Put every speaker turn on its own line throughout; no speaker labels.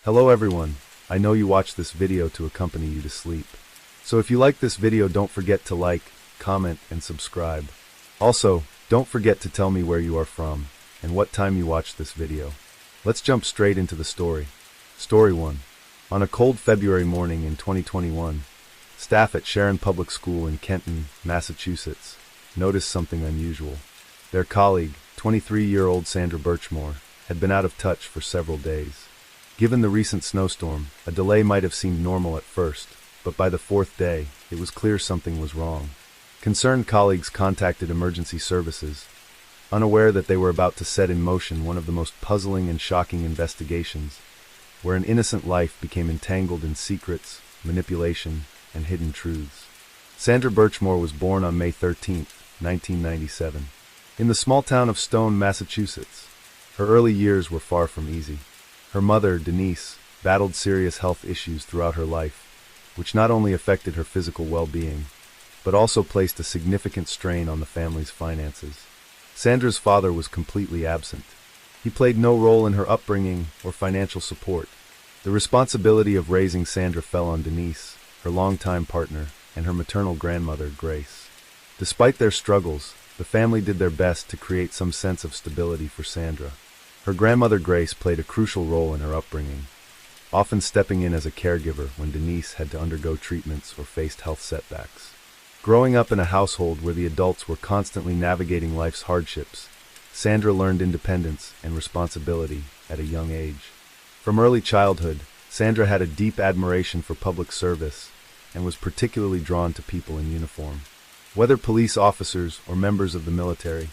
Hello everyone, I know you watched this video to accompany you to sleep. So if you like this video, don't forget to like, comment, and subscribe. Also, don't forget to tell me where you are from and what time you watched this video. Let's jump straight into the story. Story 1. On a cold February morning in 2021, staff at Sharon Public School in Kenton, Massachusetts, noticed something unusual. Their colleague, 23-year-old Sandra Birchmore, had been out of touch for several days. Given the recent snowstorm, a delay might have seemed normal at first, but by the fourth day, it was clear something was wrong. Concerned colleagues contacted emergency services, unaware that they were about to set in motion one of the most puzzling and shocking investigations, where an innocent life became entangled in secrets, manipulation, and hidden truths. Sandra Birchmore was born on May 13, 1997, in the small town of Stone, Massachusetts. Her early years were far from easy. Her mother, Denise, battled serious health issues throughout her life, which not only affected her physical well-being, but also placed a significant strain on the family's finances. Sandra's father was completely absent. He played no role in her upbringing or financial support. The responsibility of raising Sandra fell on Denise, her longtime partner, and her maternal grandmother, Grace. Despite their struggles, the family did their best to create some sense of stability for Sandra. Her grandmother Grace played a crucial role in her upbringing, often stepping in as a caregiver when Denise had to undergo treatments or faced health setbacks. Growing up in a household where the adults were constantly navigating life's hardships, Sandra learned independence and responsibility at a young age. From early childhood, Sandra had a deep admiration for public service and was particularly drawn to people in uniform. Whether police officers or members of the military,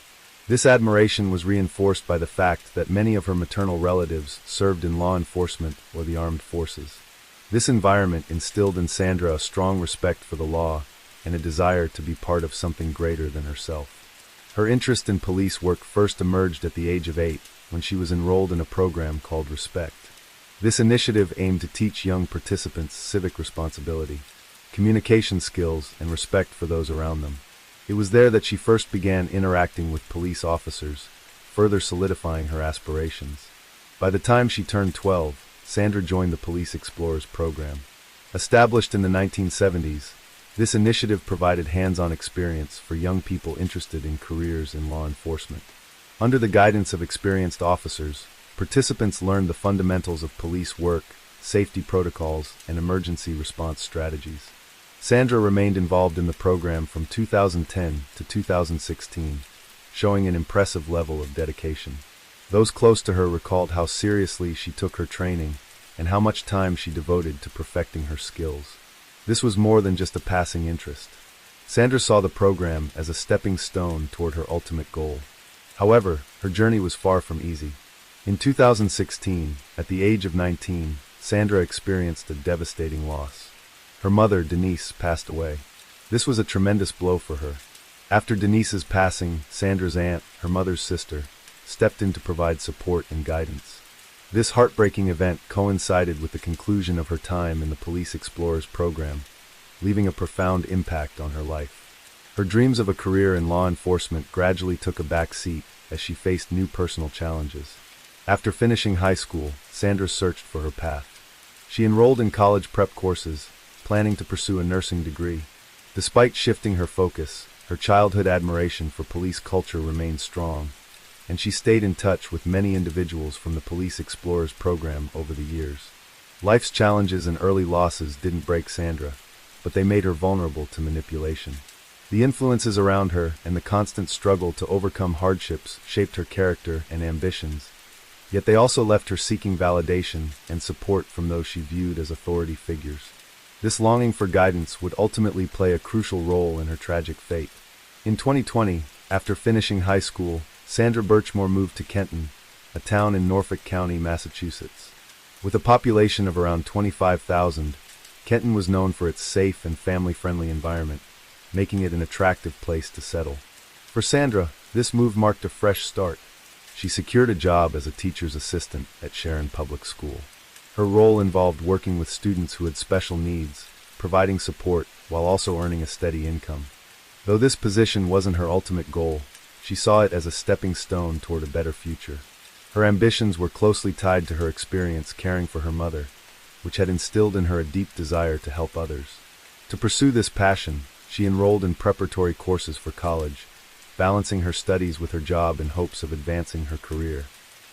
this admiration was reinforced by the fact that many of her maternal relatives served in law enforcement or the armed forces. This environment instilled in Sandra a strong respect for the law and a desire to be part of something greater than herself. Her interest in police work first emerged at the age of 8 when she was enrolled in a program called Respect. This initiative aimed to teach young participants civic responsibility, communication skills, and respect for those around them. It was there that she first began interacting with police officers, further solidifying her aspirations. By the time she turned 12, Sandra joined the Police Explorers program. Established in the 1970s, this initiative provided hands-on experience for young people interested in careers in law enforcement. Under the guidance of experienced officers, participants learned the fundamentals of police work, safety protocols, and emergency response strategies. Sandra remained involved in the program from 2010 to 2016, showing an impressive level of dedication. Those close to her recalled how seriously she took her training and how much time she devoted to perfecting her skills. This was more than just a passing interest. Sandra saw the program as a stepping stone toward her ultimate goal. However, her journey was far from easy. In 2016, at the age of 19, Sandra experienced a devastating loss. Her mother, Denise, passed away. This was a tremendous blow for her. After Denise's passing, Sandra's aunt, her mother's sister, stepped in to provide support and guidance. This heartbreaking event coincided with the conclusion of her time in the Police Explorers program, leaving a profound impact on her life. Her dreams of a career in law enforcement gradually took a back seat as she faced new personal challenges. After finishing high school, Sandra searched for her path. She enrolled in college prep courses, planning to pursue a nursing degree. Despite shifting her focus, her childhood admiration for police culture remained strong, and she stayed in touch with many individuals from the Police Explorers program over the years. Life's challenges and early losses didn't break Sandra, but they made her vulnerable to manipulation. The influences around her and the constant struggle to overcome hardships shaped her character and ambitions, yet they also left her seeking validation and support from those she viewed as authority figures. This longing for guidance would ultimately play a crucial role in her tragic fate. In 2020, after finishing high school, Sandra Birchmore moved to Kenton, a town in Norfolk County, Massachusetts. With a population of around 25,000, Kenton was known for its safe and family-friendly environment, making it an attractive place to settle. For Sandra, this move marked a fresh start. She secured a job as a teacher's assistant at Sharon Public School. Her role involved working with students who had special needs, providing support while also earning a steady income. Though this position wasn't her ultimate goal, she saw it as a stepping stone toward a better future. Her ambitions were closely tied to her experience caring for her mother, which had instilled in her a deep desire to help others. To pursue this passion, she enrolled in preparatory courses for college, balancing her studies with her job in hopes of advancing her career.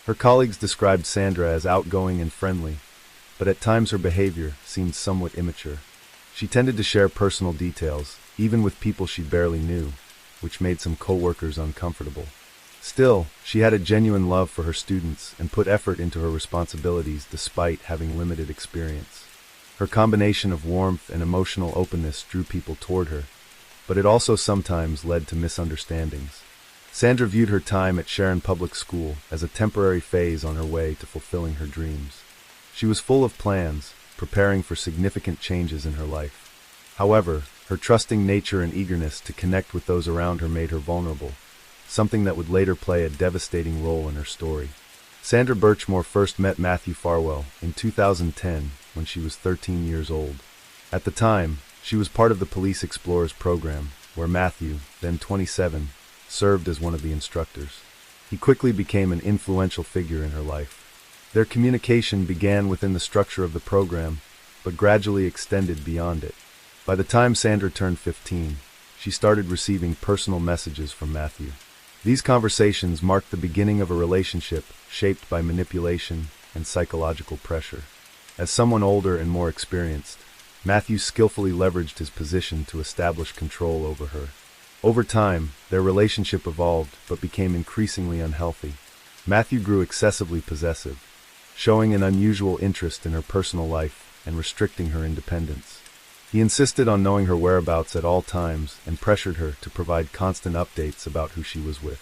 Her colleagues described Sandra as outgoing and friendly, but at times her behavior seemed somewhat immature. She tended to share personal details, even with people she barely knew, which made some coworkers uncomfortable. Still, she had a genuine love for her students and put effort into her responsibilities despite having limited experience. Her combination of warmth and emotional openness drew people toward her, but it also sometimes led to misunderstandings. Sandra viewed her time at Sharon Public School as a temporary phase on her way to fulfilling her dreams. She was full of plans, preparing for significant changes in her life. However, her trusting nature and eagerness to connect with those around her made her vulnerable, something that would later play a devastating role in her story. Sandra Birchmore first met Matthew Farwell in 2010 when she was 13 years old. At the time, she was part of the Police Explorers program, where Matthew, then 27, served as one of the instructors. He quickly became an influential figure in her life. Their communication began within the structure of the program, but gradually extended beyond it. By the time Sandra turned 15, she started receiving personal messages from Matthew. These conversations marked the beginning of a relationship shaped by manipulation and psychological pressure. As someone older and more experienced, Matthew skillfully leveraged his position to establish control over her. Over time, their relationship evolved but became increasingly unhealthy. Matthew grew excessively possessive, showing an unusual interest in her personal life and restricting her independence. He insisted on knowing her whereabouts at all times and pressured her to provide constant updates about who she was with.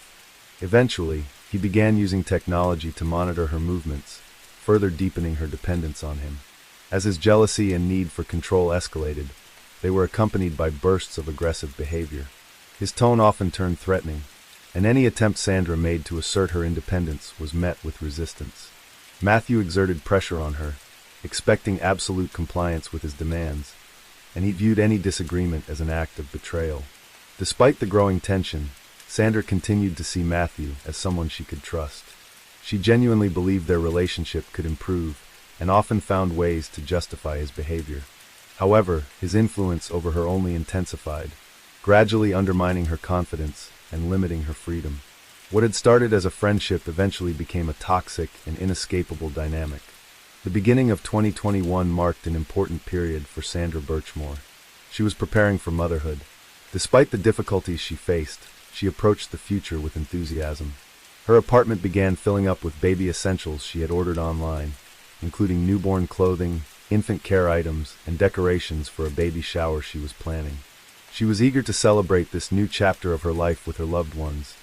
Eventually, he began using technology to monitor her movements, further deepening her dependence on him. As his jealousy and need for control escalated, they were accompanied by bursts of aggressive behavior. His tone often turned threatening, and any attempt Sandra made to assert her independence was met with resistance. Matthew exerted pressure on her, expecting absolute compliance with his demands, and he viewed any disagreement as an act of betrayal. Despite the growing tension, Sandra continued to see Matthew as someone she could trust. She genuinely believed their relationship could improve and often found ways to justify his behavior. However, his influence over her only intensified, gradually undermining her confidence and limiting her freedom. What had started as a friendship eventually became a toxic and inescapable dynamic. The beginning of 2021 marked an important period for Sandra Birchmore. She was preparing for motherhood. Despite the difficulties she faced, she approached the future with enthusiasm. Her apartment began filling up with baby essentials she had ordered online, including newborn clothing, infant care items, and decorations for a baby shower she was planning. She was eager to celebrate this new chapter of her life with her loved ones,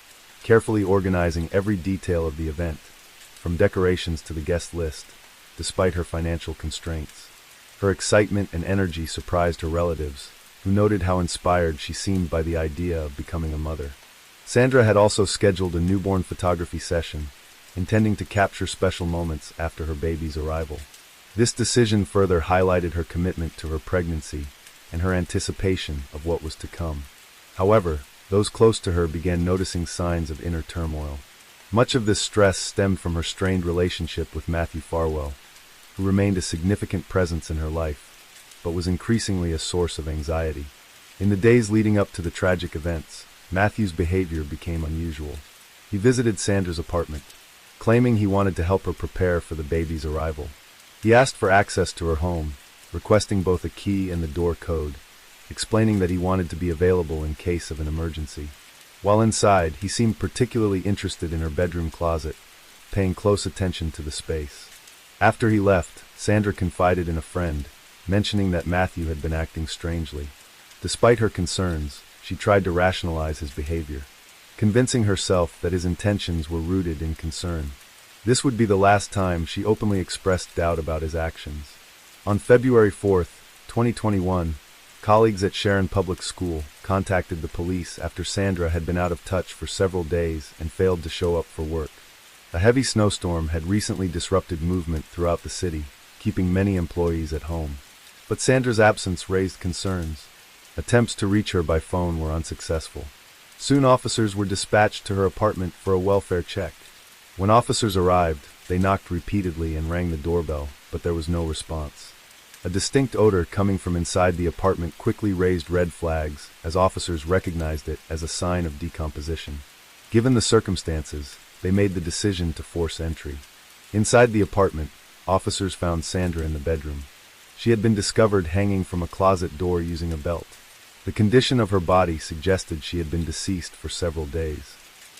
carefully organizing every detail of the event, from decorations to the guest list, despite her financial constraints. Her excitement and energy surprised her relatives, who noted how inspired she seemed by the idea of becoming a mother. Sandra had also scheduled a newborn photography session, intending to capture special moments after her baby's arrival. This decision further highlighted her commitment to her pregnancy and her anticipation of what was to come. However, those close to her began noticing signs of inner turmoil. Much of this stress stemmed from her strained relationship with Matthew Farwell, who remained a significant presence in her life, but was increasingly a source of anxiety. In the days leading up to the tragic events, Matthew's behavior became unusual. He visited Sandra's apartment, claiming he wanted to help her prepare for the baby's arrival. He asked for access to her home, requesting both a key and the door code, explaining that he wanted to be available in case of an emergency. While inside, he seemed particularly interested in her bedroom closet, paying close attention to the space. After he left, Sandra confided in a friend, mentioning that Matthew had been acting strangely. Despite her concerns, she tried to rationalize his behavior, convincing herself that his intentions were rooted in concern. This would be the last time she openly expressed doubt about his actions. On February 4, 2021, colleagues at Sharon Public School contacted the police after Sandra had been out of touch for several days and failed to show up for work. A heavy snowstorm had recently disrupted movement throughout the city, keeping many employees at home. But Sandra's absence raised concerns. Attempts to reach her by phone were unsuccessful. Soon officers were dispatched to her apartment for a welfare check. When officers arrived, they knocked repeatedly and rang the doorbell, but there was no response. A distinct odor coming from inside the apartment quickly raised red flags, as officers recognized it as a sign of decomposition. Given the circumstances, they made the decision to force entry. Inside the apartment, officers found Sandra in the bedroom. She had been discovered hanging from a closet door using a belt. The condition of her body suggested she had been deceased for several days.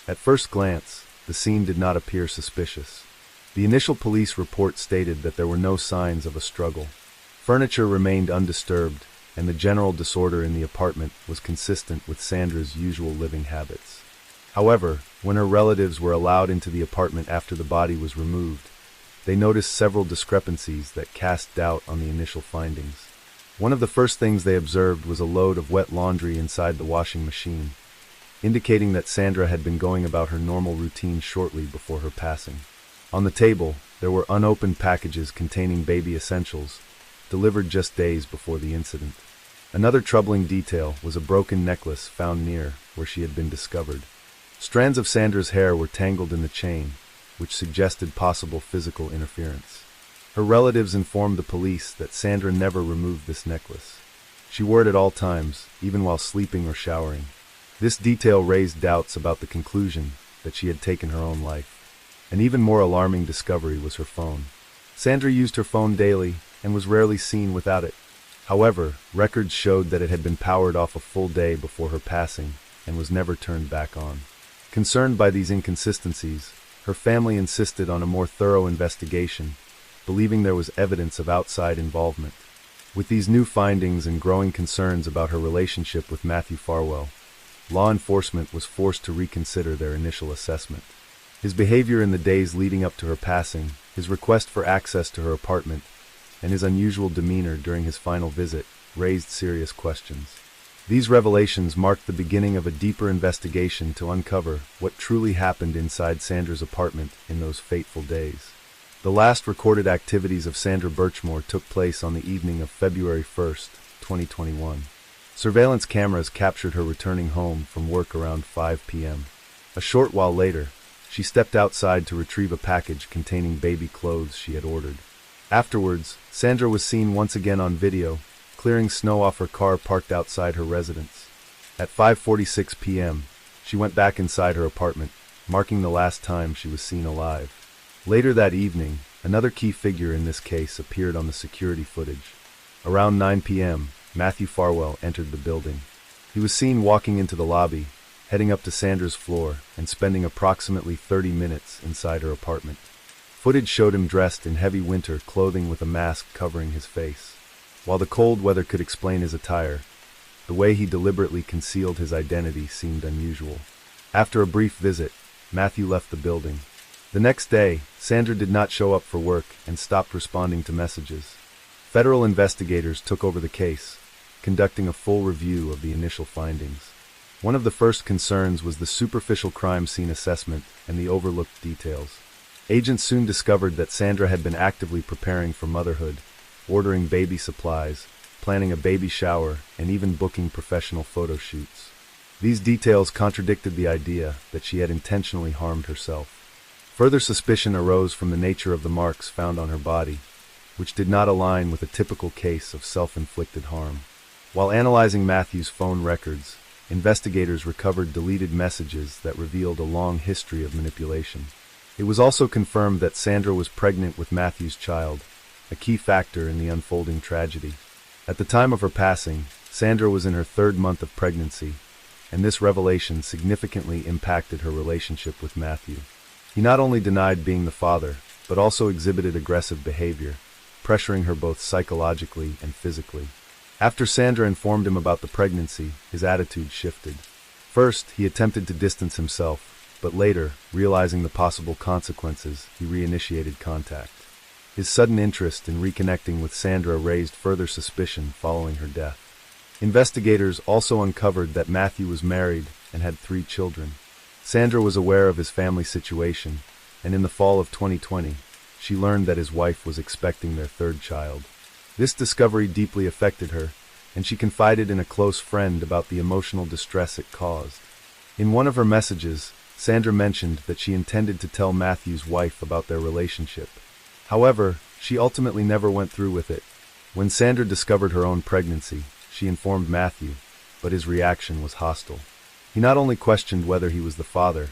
At first glance, the scene did not appear suspicious. The initial police report stated that there were no signs of a struggle. Furniture remained undisturbed, and the general disorder in the apartment was consistent with Sandra's usual living habits. However, when her relatives were allowed into the apartment after the body was removed, they noticed several discrepancies that cast doubt on the initial findings. One of the first things they observed was a load of wet laundry inside the washing machine, indicating that Sandra had been going about her normal routine shortly before her passing. On the table, there were unopened packages containing baby essentials, delivered just days before the incident. Another troubling detail was a broken necklace found near where she had been discovered. Strands of Sandra's hair were tangled in the chain, which suggested possible physical interference. Her relatives informed the police that Sandra never removed this necklace. She wore it at all times, even while sleeping or showering. This detail raised doubts about the conclusion that she had taken her own life. An even more alarming discovery was her phone. Sandra used her phone daily and was rarely seen without it. However, records showed that it had been powered off a full day before her passing and was never turned back on. Concerned by these inconsistencies, her family insisted on a more thorough investigation, believing there was evidence of outside involvement. With these new findings and growing concerns about her relationship with Matthew Farwell, law enforcement was forced to reconsider their initial assessment. His behavior in the days leading up to her passing, his request for access to her apartment, and his unusual demeanor during his final visit raised serious questions. These revelations marked the beginning of a deeper investigation to uncover what truly happened inside Sandra's apartment in those fateful days. The last recorded activities of Sandra Birchmore took place on the evening of February 1st, 2021. Surveillance cameras captured her returning home from work around 5 p.m. A short while later, she stepped outside to retrieve a package containing baby clothes she had ordered. Afterwards, Sandra was seen once again on video, clearing snow off her car parked outside her residence. At 5:46 p.m., she went back inside her apartment, marking the last time she was seen alive. Later that evening, another key figure in this case appeared on the security footage. Around 9 p.m., Matthew Farwell entered the building. He was seen walking into the lobby, heading up to Sandra's floor, and spending approximately 30 minutes inside her apartment. Footage showed him dressed in heavy winter clothing with a mask covering his face. While the cold weather could explain his attire, the way he deliberately concealed his identity seemed unusual. After a brief visit, Matthew left the building. The next day, Sandra did not show up for work and stopped responding to messages. Federal investigators took over the case, conducting a full review of the initial findings. One of the first concerns was the superficial crime scene assessment and the overlooked details. Agents soon discovered that Sandra had been actively preparing for motherhood, ordering baby supplies, planning a baby shower, and even booking professional photo shoots. These details contradicted the idea that she had intentionally harmed herself. Further suspicion arose from the nature of the marks found on her body, which did not align with a typical case of self-inflicted harm. While analyzing Matthew's phone records, investigators recovered deleted messages that revealed a long history of manipulation. It was also confirmed that Sandra was pregnant with Matthew's child, a key factor in the unfolding tragedy. At the time of her passing, Sandra was in her 3rd month of pregnancy, and this revelation significantly impacted her relationship with Matthew. He not only denied being the father, but also exhibited aggressive behavior, pressuring her both psychologically and physically. After Sandra informed him about the pregnancy, his attitude shifted. First, he attempted to distance himself, but later, realizing the possible consequences, he reinitiated contact. His sudden interest in reconnecting with Sandra raised further suspicion following her death. Investigators also uncovered that Matthew was married and had 3 children. Sandra was aware of his family situation, and in the fall of 2020, she learned that his wife was expecting their 3rd child. This discovery deeply affected her, and she confided in a close friend about the emotional distress it caused. In one of her messages, Sandra mentioned that she intended to tell Matthew's wife about their relationship. However, she ultimately never went through with it. When Sandra discovered her own pregnancy, she informed Matthew, but his reaction was hostile. He not only questioned whether he was the father,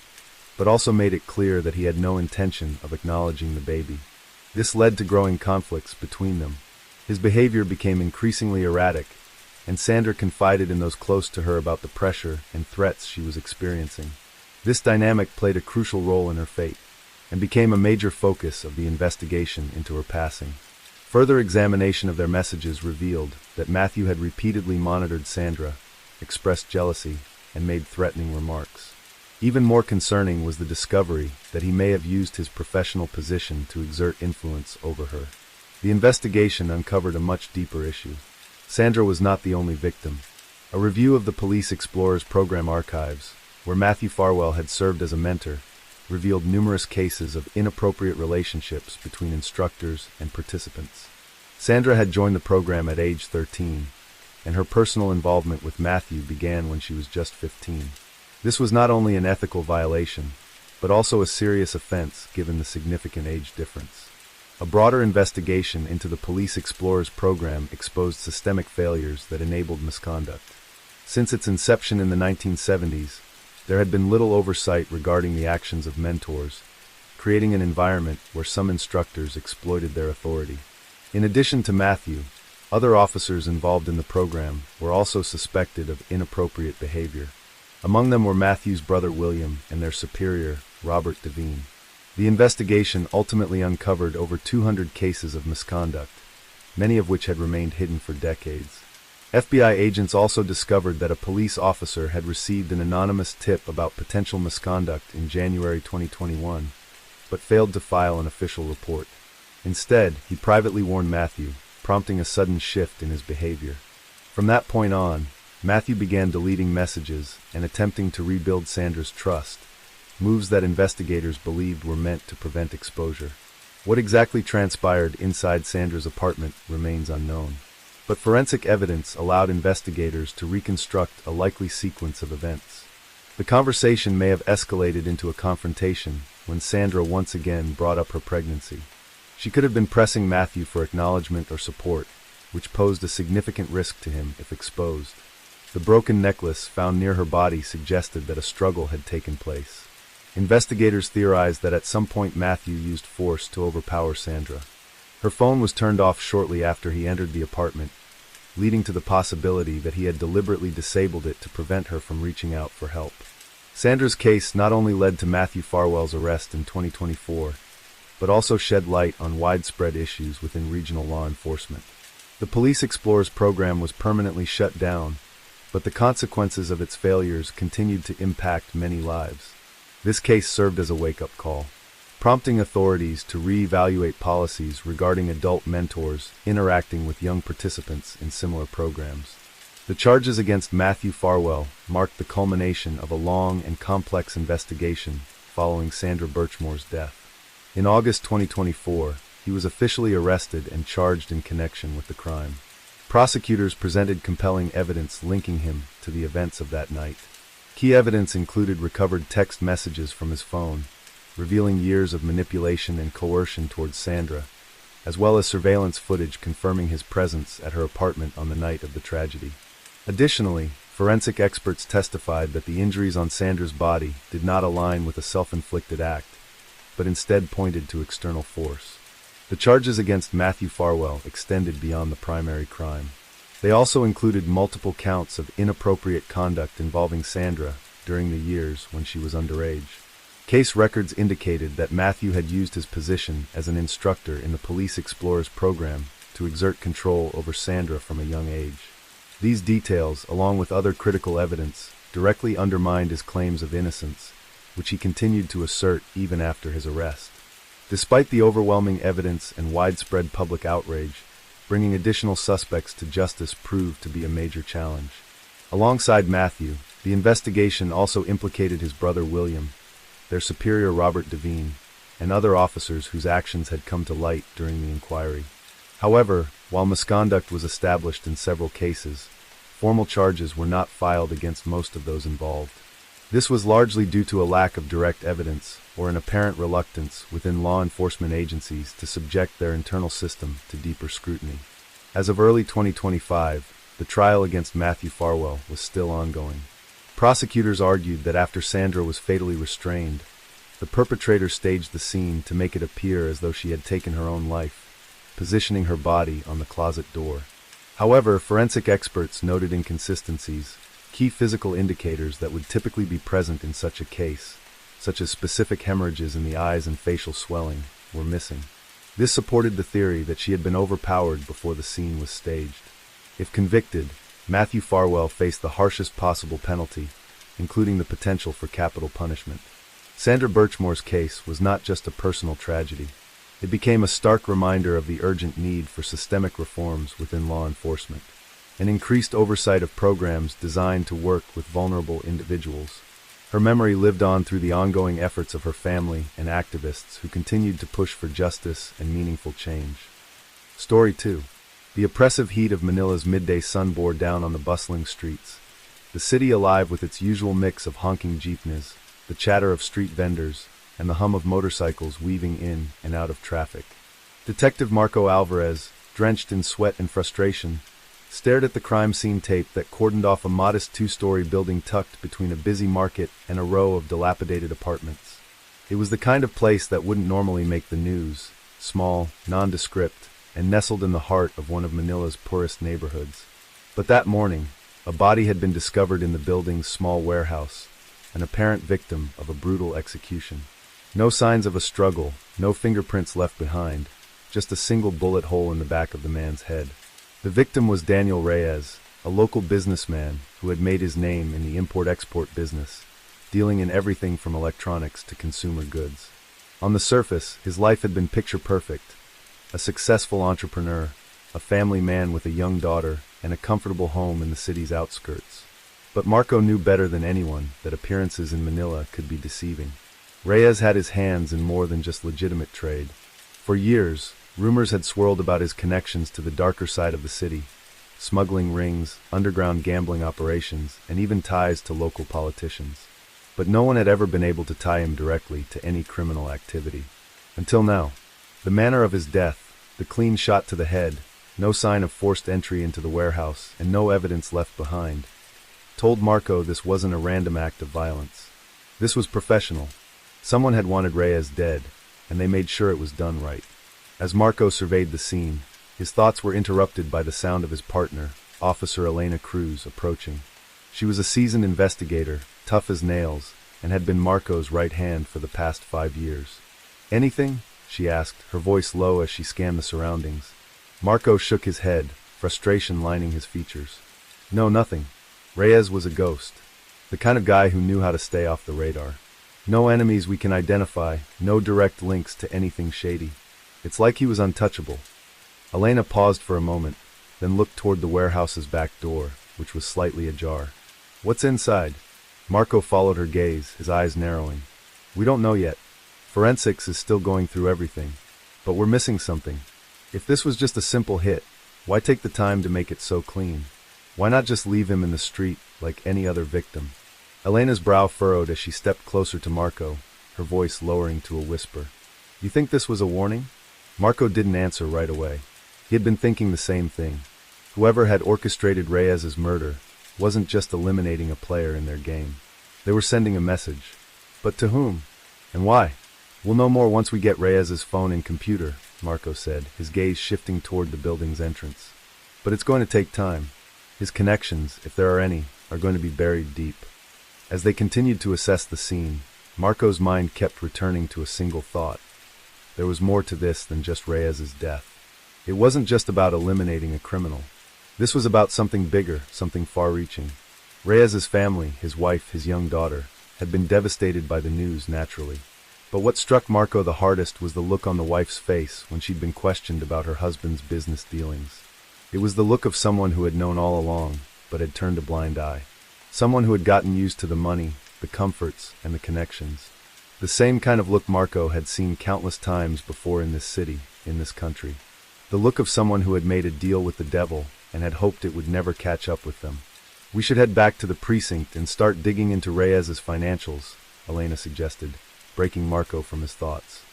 but also made it clear that he had no intention of acknowledging the baby. This led to growing conflicts between them. His behavior became increasingly erratic, and Sandra confided in those close to her about the pressure and threats she was experiencing. This dynamic played a crucial role in her fate, and became a major focus of the investigation into her passing. Further examination of their messages revealed that Matthew had repeatedly monitored Sandra, expressed jealousy, and made threatening remarks. Even more concerning was the discovery that he may have used his professional position to exert influence over her. The investigation uncovered a much deeper issue. Sandra was not the only victim. A review of the Police Explorers Program archives, where Matthew Farwell had served as a mentor, revealed numerous cases of inappropriate relationships between instructors and participants. Sandra had joined the program at age 13, and her personal involvement with Matthew began when she was just 15. This was not only an ethical violation, but also a serious offense given the significant age difference. A broader investigation into the Police Explorers program exposed systemic failures that enabled misconduct. Since its inception in the 1970s, there had been little oversight regarding the actions of mentors, creating an environment where some instructors exploited their authority. In addition to Matthew, other officers involved in the program were also suspected of inappropriate behavior. Among them were Matthew's brother William and their superior, Robert Devine. The investigation ultimately uncovered over 200 cases of misconduct, many of which had remained hidden for decades. FBI agents also discovered that a police officer had received an anonymous tip about potential misconduct in January 2021, but failed to file an official report. Instead, he privately warned Matthew, prompting a sudden shift in his behavior. From that point on, Matthew began deleting messages and attempting to rebuild Sandra's trust, moves that investigators believed were meant to prevent exposure. What exactly transpired inside Sandra's apartment remains unknown, but forensic evidence allowed investigators to reconstruct a likely sequence of events. The conversation may have escalated into a confrontation when Sandra once again brought up her pregnancy. She could have been pressing Matthew for acknowledgement or support, which posed a significant risk to him if exposed. The broken necklace found near her body suggested that a struggle had taken place. Investigators theorized that at some point Matthew used force to overpower Sandra. Her phone was turned off shortly after he entered the apartment, leading to the possibility that he had deliberately disabled it to prevent her from reaching out for help. Sandra's case not only led to Matthew Farwell's arrest in 2024, but also shed light on widespread issues within regional law enforcement. The Police Explorers program was permanently shut down, but the consequences of its failures continued to impact many lives. This case served as a wake-up call, prompting authorities to reevaluate policies regarding adult mentors interacting with young participants in similar programs. The charges against Matthew Farwell marked the culmination of a long and complex investigation following Sandra Birchmore's death. In August 2024, he was officially arrested and charged in connection with the crime. Prosecutors presented compelling evidence linking him to the events of that night. Key evidence included recovered text messages from his phone, revealing years of manipulation and coercion towards Sandra, as well as surveillance footage confirming his presence at her apartment on the night of the tragedy. Additionally, forensic experts testified that the injuries on Sandra's body did not align with a self-inflicted act, but instead pointed to external force. The charges against Matthew Farwell extended beyond the primary crime. They also included multiple counts of inappropriate conduct involving Sandra during the years when she was underage. Case records indicated that Matthew had used his position as an instructor in the Police Explorers program to exert control over Sandra from a young age. These details, along with other critical evidence, directly undermined his claims of innocence, which he continued to assert even after his arrest. Despite the overwhelming evidence and widespread public outrage, bringing additional suspects to justice proved to be a major challenge. Alongside Matthew, the investigation also implicated his brother William, their superior Robert Devine, and other officers whose actions had come to light during the inquiry. However, while misconduct was established in several cases, formal charges were not filed against most of those involved. This was largely due to a lack of direct evidence or an apparent reluctance within law enforcement agencies to subject their internal system to deeper scrutiny. As of early 2025, the trial against Matthew Farwell was still ongoing. Prosecutors argued that after Sandra was fatally restrained, the perpetrator staged the scene to make it appear as though she had taken her own life, positioning her body on the closet door. However, forensic experts noted inconsistencies, key physical indicators that would typically be present in such a case, such as specific hemorrhages in the eyes and facial swelling, were missing. This supported the theory that she had been overpowered before the scene was staged. If convicted, Matthew Farwell faced the harshest possible penalty, including the potential for capital punishment. Sandra Birchmore's case was not just a personal tragedy. It became a stark reminder of the urgent need for systemic reforms within law enforcement, and increased oversight of programs designed to work with vulnerable individuals. Her memory lived on through the ongoing efforts of her family and activists who continued to push for justice and meaningful change. Story 2. The oppressive heat of Manila's midday sun bore down on the bustling streets, the city alive with its usual mix of honking jeepneys, the chatter of street vendors, and the hum of motorcycles weaving in and out of traffic. Detective Marco Alvarez, drenched in sweat and frustration, stared at the crime scene tape that cordoned off a modest two-story building tucked between a busy market and a row of dilapidated apartments. It was the kind of place that wouldn't normally make the news, small, nondescript, and nestled in the heart of one of Manila's poorest neighborhoods. But that morning, a body had been discovered in the building's small warehouse, an apparent victim of a brutal execution. No signs of a struggle, no fingerprints left behind, just a single bullet hole in the back of the man's head. The victim was Daniel Reyes, a local businessman who had made his name in the import-export business, dealing in everything from electronics to consumer goods. On the surface, his life had been picture-perfect: a successful entrepreneur, a family man with a young daughter, and a comfortable home in the city's outskirts. But Marco knew better than anyone that appearances in Manila could be deceiving. Reyes had his hands in more than just legitimate trade. For years, rumors had swirled about his connections to the darker side of the city: smuggling rings, underground gambling operations, and even ties to local politicians. But no one had ever been able to tie him directly to any criminal activity. Until now. The manner of his death, the clean shot to the head, no sign of forced entry into the warehouse, and no evidence left behind, told Marco this wasn't a random act of violence. This was professional. Someone had wanted Reyes dead, and they made sure it was done right. As Marco surveyed the scene, his thoughts were interrupted by the sound of his partner, Officer Elena Cruz, approaching. She was a seasoned investigator, tough as nails, and had been Marco's right hand for the past 5 years. "Anything?" she asked, her voice low as she scanned the surroundings. Marco shook his head, frustration lining his features. "No, nothing." Reyes was a ghost, the kind of guy who knew how to stay off the radar. No enemies we can identify, no direct links to anything shady. It's like he was untouchable. Elena paused for a moment, then looked toward the warehouse's back door, which was slightly ajar. "What's inside?" Marco followed her gaze, his eyes narrowing. "We don't know yet. Forensics is still going through everything. But we're missing something. If this was just a simple hit, why take the time to make it so clean? Why not just leave him in the street like any other victim?" Elena's brow furrowed as she stepped closer to Marco, her voice lowering to a whisper. "You think this was a warning?" Marco didn't answer right away. He had been thinking the same thing. Whoever had orchestrated Reyes's murder wasn't just eliminating a player in their game. They were sending a message. But to whom? And why? "We'll know more once we get Reyes's phone and computer," Marco said, his gaze shifting toward the building's entrance. "But it's going to take time. His connections, if there are any, are going to be buried deep." As they continued to assess the scene, Marco's mind kept returning to a single thought. There was more to this than just Reyes's death. It wasn't just about eliminating a criminal. This was about something bigger, something far-reaching. Reyes's family, his wife, his young daughter, had been devastated by the news naturally. But what struck Marco the hardest was the look on the wife's face when she'd been questioned about her husband's business dealings. It was the look of someone who had known all along, but had turned a blind eye. Someone who had gotten used to the money, the comforts, and the connections. The same kind of look Marco had seen countless times before in this city, in this country. The look of someone who had made a deal with the devil and had hoped it would never catch up with them. We should head back to the precinct and start digging into Reyes's financials, Elena suggested, breaking Marco from his thoughts.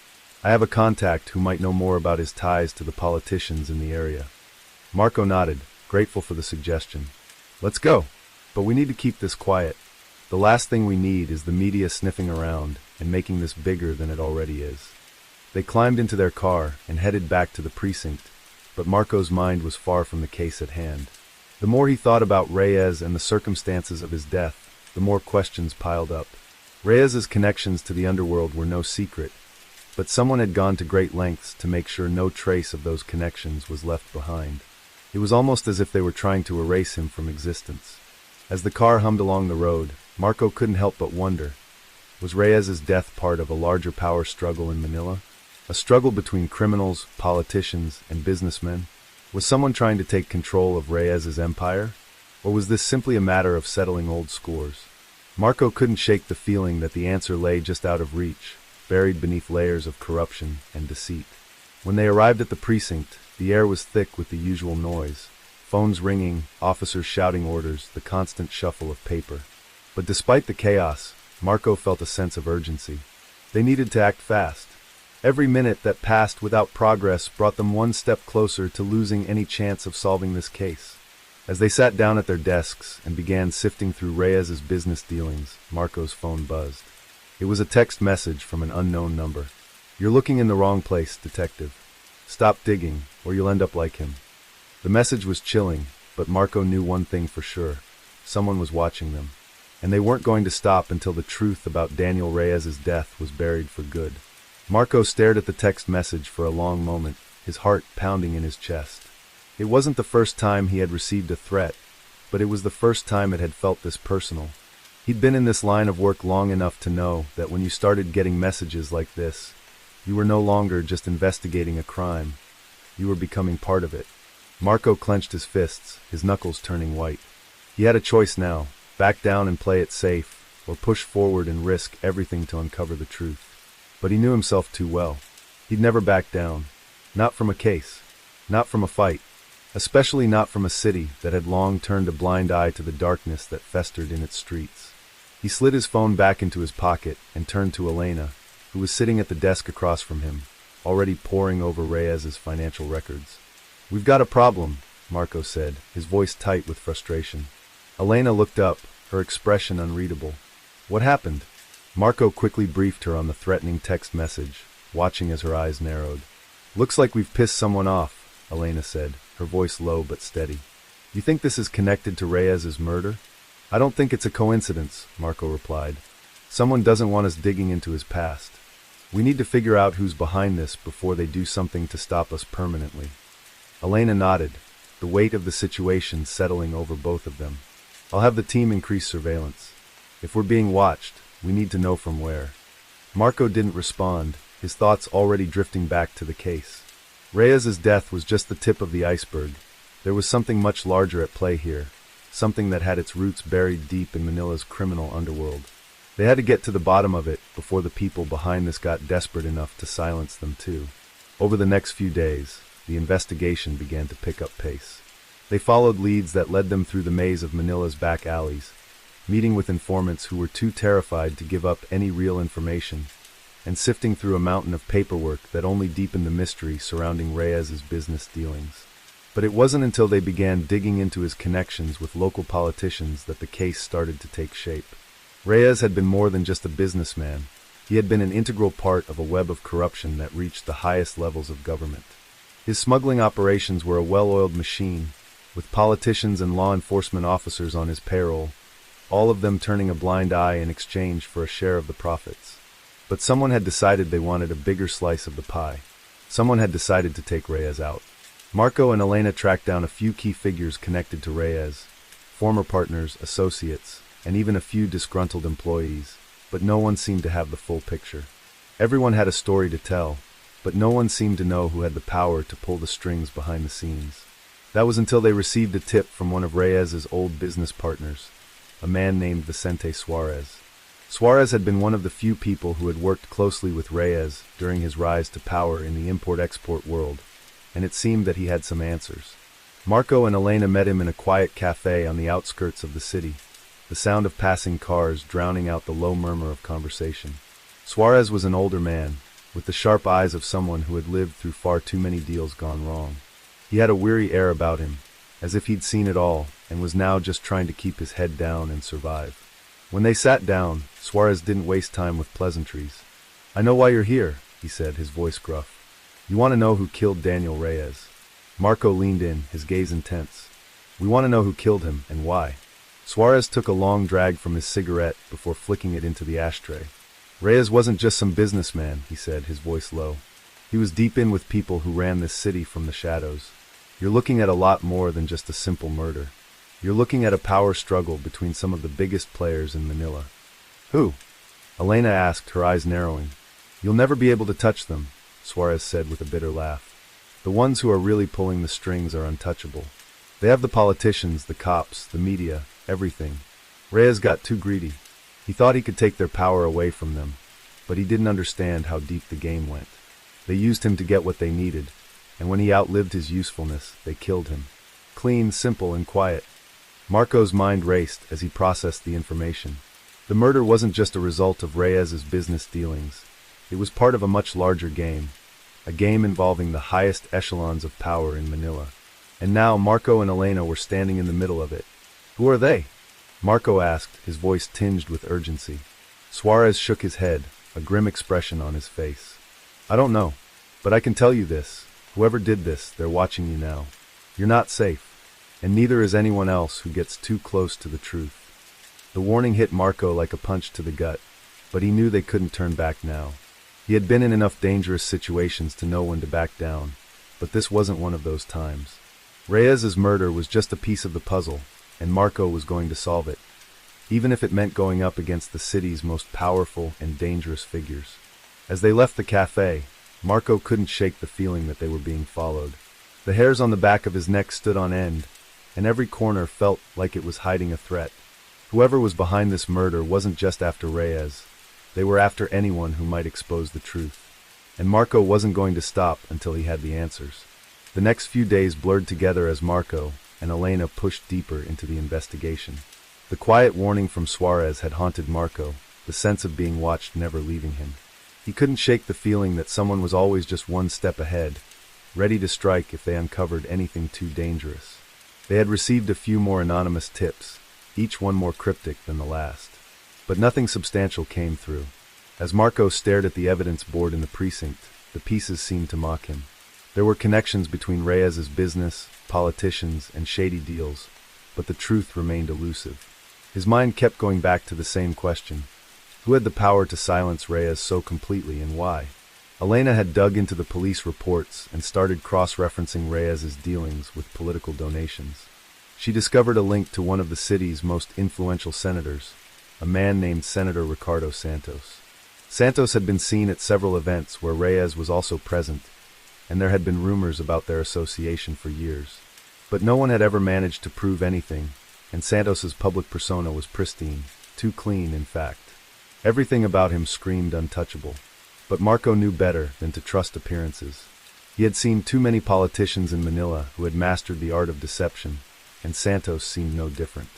I have a contact who might know more about his ties to the politicians in the area. Marco nodded, grateful for the suggestion. Let's go. But we need to keep this quiet. The last thing we need is the media sniffing around and making this bigger than it already is. They climbed into their car and headed back to the precinct, but Marco's mind was far from the case at hand. The more he thought about Reyes and the circumstances of his death, the more questions piled up. Reyes's connections to the underworld were no secret, but someone had gone to great lengths to make sure no trace of those connections was left behind. It was almost as if they were trying to erase him from existence. As the car hummed along the road, Marco couldn't help but wonder, was Reyes's death part of a larger power struggle in Manila? A struggle between criminals, politicians, and businessmen? Was someone trying to take control of Reyes's empire? Or was this simply a matter of settling old scores? Marco couldn't shake the feeling that the answer lay just out of reach, buried beneath layers of corruption and deceit. When they arrived at the precinct, the air was thick with the usual noise. Phones ringing, officers shouting orders, the constant shuffle of paper. But despite the chaos, Marco felt a sense of urgency. They needed to act fast. Every minute that passed without progress brought them one step closer to losing any chance of solving this case. As they sat down at their desks and began sifting through Reyes's business dealings, Marco's phone buzzed. It was a text message from an unknown number. "You're looking in the wrong place, detective. Stop digging, or you'll end up like him." The message was chilling, but Marco knew one thing for sure. Someone was watching them. And they weren't going to stop until the truth about Daniel Reyes's death was buried for good. Marco stared at the text message for a long moment, his heart pounding in his chest. It wasn't the first time he had received a threat, but it was the first time it had felt this personal. He'd been in this line of work long enough to know that when you started getting messages like this, you were no longer just investigating a crime. You were becoming part of it. Marco clenched his fists, his knuckles turning white. He had a choice now: back down and play it safe, or push forward and risk everything to uncover the truth. But he knew himself too well. He'd never back down. Not from a case. Not from a fight. Especially not from a city that had long turned a blind eye to the darkness that festered in its streets. He slid his phone back into his pocket and turned to Elena, who was sitting at the desk across from him, already poring over Reyes's financial records. "We've got a problem," Marco said, his voice tight with frustration. Elena looked up, her expression unreadable. "What happened?" Marco quickly briefed her on the threatening text message, watching as her eyes narrowed. "Looks like we've pissed someone off," Elena said, her voice low but steady. "You think this is connected to Reyes's murder?" "I don't think it's a coincidence," Marco replied. "Someone doesn't want us digging into his past. We need to figure out who's behind this before they do something to stop us permanently." Elena nodded, the weight of the situation settling over both of them. "I'll have the team increase surveillance. If we're being watched, we need to know from where." Marco didn't respond, his thoughts already drifting back to the case. Reyes's death was just the tip of the iceberg. There was something much larger at play here, something that had its roots buried deep in Manila's criminal underworld. They had to get to the bottom of it before the people behind this got desperate enough to silence them too. Over the next few days, the investigation began to pick up pace. They followed leads that led them through the maze of Manila's back alleys, meeting with informants who were too terrified to give up any real information, and sifting through a mountain of paperwork that only deepened the mystery surrounding Reyes's business dealings. But it wasn't until they began digging into his connections with local politicians that the case started to take shape. Reyes had been more than just a businessman. He had been an integral part of a web of corruption that reached the highest levels of government. His smuggling operations were a well-oiled machine, with politicians and law enforcement officers on his payroll, all of them turning a blind eye in exchange for a share of the profits. But someone had decided they wanted a bigger slice of the pie. Someone had decided to take Reyes out. Marco and Elena tracked down a few key figures connected to Reyes, former partners, associates, and even a few disgruntled employees, but no one seemed to have the full picture. Everyone had a story to tell, but no one seemed to know who had the power to pull the strings behind the scenes. That was until they received a tip from one of Reyes's old business partners, a man named Vicente Suarez. Suarez had been one of the few people who had worked closely with Reyes during his rise to power in the import-export world, and it seemed that he had some answers. Marco and Elena met him in a quiet cafe on the outskirts of the city, the sound of passing cars drowning out the low murmur of conversation. Suarez was an older man, with the sharp eyes of someone who had lived through far too many deals gone wrong. He had a weary air about him, as if he'd seen it all, and was now just trying to keep his head down and survive. When they sat down, Suarez didn't waste time with pleasantries. "I know why you're here," he said, his voice gruff. "You want to know who killed Daniel Reyes?" Marco leaned in, his gaze intense. "We want to know who killed him, and why." Suarez took a long drag from his cigarette before flicking it into the ashtray. "Reyes wasn't just some businessman," he said, his voice low. "He was deep in with people who ran this city from the shadows. You're looking at a lot more than just a simple murder. You're looking at a power struggle between some of the biggest players in Manila." "Who?" Elena asked, her eyes narrowing. "You'll never be able to touch them," Suarez said with a bitter laugh. "The ones who are really pulling the strings are untouchable. They have the politicians, the cops, the media, everything. Reyes got too greedy. He thought he could take their power away from them, but he didn't understand how deep the game went. They used him to get what they needed, and when he outlived his usefulness, they killed him. Clean, simple, and quiet." Marco's mind raced as he processed the information. The murder wasn't just a result of Reyes's business dealings. It was part of a much larger game, a game involving the highest echelons of power in Manila. And now Marco and Elena were standing in the middle of it. "Who are they?" Marco asked, his voice tinged with urgency. Suarez shook his head, a grim expression on his face. "I don't know, but I can tell you this. Whoever did this, they're watching you now. You're not safe, and neither is anyone else who gets too close to the truth." The warning hit Marco like a punch to the gut, but he knew they couldn't turn back now. He had been in enough dangerous situations to know when to back down, but this wasn't one of those times. Reyes's murder was just a piece of the puzzle, and Marco was going to solve it, even if it meant going up against the city's most powerful and dangerous figures. As they left the cafe, Marco couldn't shake the feeling that they were being followed. The hairs on the back of his neck stood on end, and every corner felt like it was hiding a threat. Whoever was behind this murder wasn't just after Reyes. They were after anyone who might expose the truth. And Marco wasn't going to stop until he had the answers. The next few days blurred together as Marco and Elena pushed deeper into the investigation. The quiet warning from Suarez had haunted Marco, the sense of being watched never leaving him. He couldn't shake the feeling that someone was always just one step ahead, ready to strike if they uncovered anything too dangerous. They had received a few more anonymous tips, each one more cryptic than the last. But nothing substantial came through. As Marco stared at the evidence board in the precinct, the pieces seemed to mock him. There were connections between Reyes's business, politicians, and shady deals, but the truth remained elusive. His mind kept going back to the same question. Who had the power to silence Reyes so completely, and why? Elena had dug into the police reports and started cross-referencing Reyes's dealings with political donations. She discovered a link to one of the city's most influential senators, a man named Senator Ricardo Santos. Santos had been seen at several events where Reyes was also present, and there had been rumors about their association for years. But no one had ever managed to prove anything, and Santos's public persona was pristine, too clean in fact. Everything about him screamed untouchable. But Marco knew better than to trust appearances. He had seen too many politicians in Manila who had mastered the art of deception, and Santos seemed no different.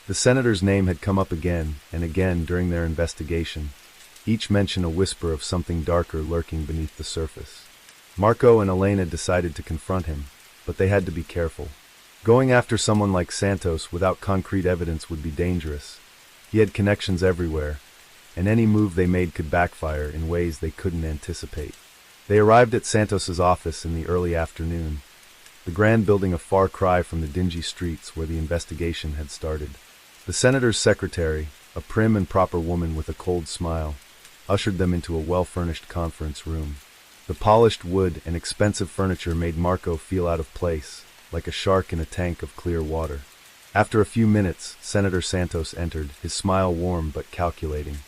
The senator's name had come up again and again during their investigation, each mention a whisper of something darker lurking beneath the surface. Marco and Elena decided to confront him, but they had to be careful. Going after someone like Santos without concrete evidence would be dangerous. He had connections everywhere, and any move they made could backfire in ways they couldn't anticipate. They arrived at Santos's office in the early afternoon, the grand building a far cry from the dingy streets where the investigation had started. The senator's secretary, a prim and proper woman with a cold smile, ushered them into a well-furnished conference room. The polished wood and expensive furniture made Marco feel out of place, like a shark in a tank of clear water. After a few minutes, Senator Santos entered, his smile warm but calculating.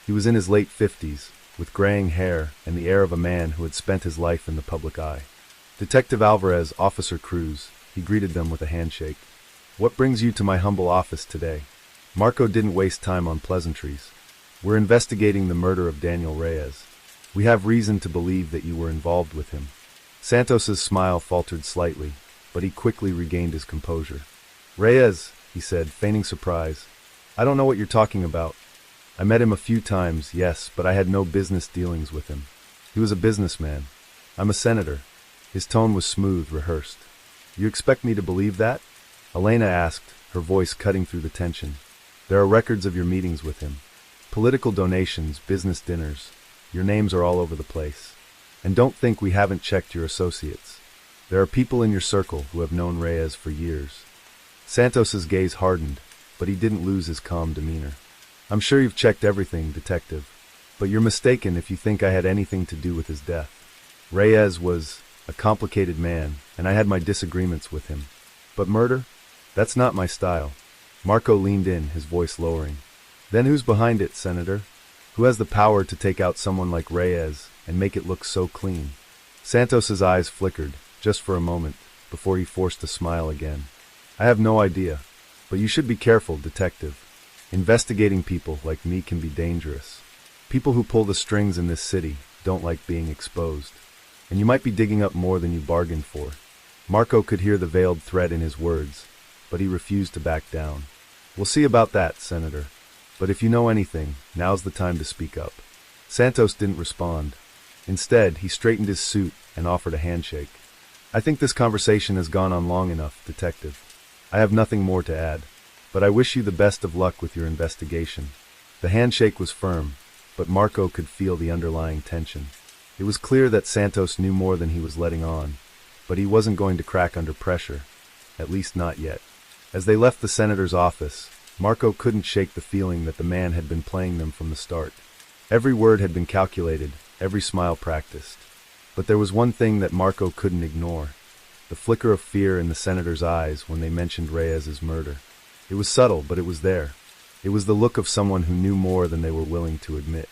He was in his late 50s, with graying hair and the air of a man who had spent his life in the public eye. Detective Alvarez, Officer Cruz, he greeted them with a handshake. "What brings you to my humble office today?" Marco didn't waste time on pleasantries. "We're investigating the murder of Daniel Reyes. We have reason to believe that you were involved with him." Santos's smile faltered slightly, but he quickly regained his composure. "Reyes," he said, feigning surprise. "I don't know what you're talking about. I met him a few times, yes, but I had no business dealings with him. He was a businessman. I'm a senator." His tone was smooth, rehearsed. "You expect me to believe that?" Elena asked, her voice cutting through the tension. "There are records of your meetings with him. Political donations, business dinners. Your names are all over the place. And don't think we haven't checked your associates. There are people in your circle who have known Reyes for years." Santos's gaze hardened, but he didn't lose his calm demeanor. "I'm sure you've checked everything, detective. But you're mistaken if you think I had anything to do with his death. Reyes was a complicated man, and I had my disagreements with him. But murder? That's not my style." Marco leaned in, his voice lowering. "Then who's behind it, Senator? Who has the power to take out someone like Reyes and make it look so clean?" Santos's eyes flickered, just for a moment, before he forced a smile again. "I have no idea. But you should be careful, detective. Investigating people like me can be dangerous. People who pull the strings in this city don't like being exposed. And you might be digging up more than you bargained for." Marco could hear the veiled threat in his words, but he refused to back down. "We'll see about that, Senator. But if you know anything, now's the time to speak up." Santos didn't respond. Instead, he straightened his suit and offered a handshake. "I think this conversation has gone on long enough, detective. I have nothing more to add. But I wish you the best of luck with your investigation." The handshake was firm, but Marco could feel the underlying tension. It was clear that Santos knew more than he was letting on, but he wasn't going to crack under pressure, at least not yet. As they left the senator's office, Marco couldn't shake the feeling that the man had been playing them from the start. Every word had been calculated, every smile practiced. But there was one thing that Marco couldn't ignore: the flicker of fear in the senator's eyes when they mentioned Reyes's murder. It was subtle, but it was there. It was the look of someone who knew more than they were willing to admit.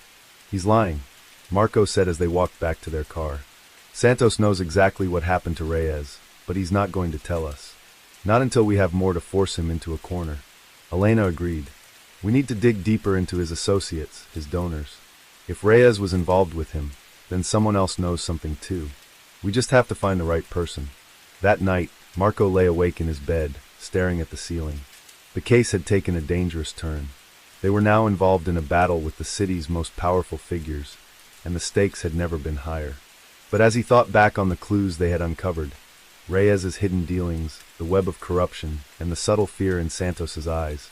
"He's lying," Marco said as they walked back to their car. "Santos knows exactly what happened to Reyes, but he's not going to tell us. Not until we have more to force him into a corner." Elena agreed. "We need to dig deeper into his associates, his donors. If Reyes was involved with him, then someone else knows something too. We just have to find the right person." That night, Marco lay awake in his bed, staring at the ceiling. The case had taken a dangerous turn. They were now involved in a battle with the city's most powerful figures, and the stakes had never been higher. But as he thought back on the clues they had uncovered, Reyes's hidden dealings, the web of corruption, and the subtle fear in Santos's eyes,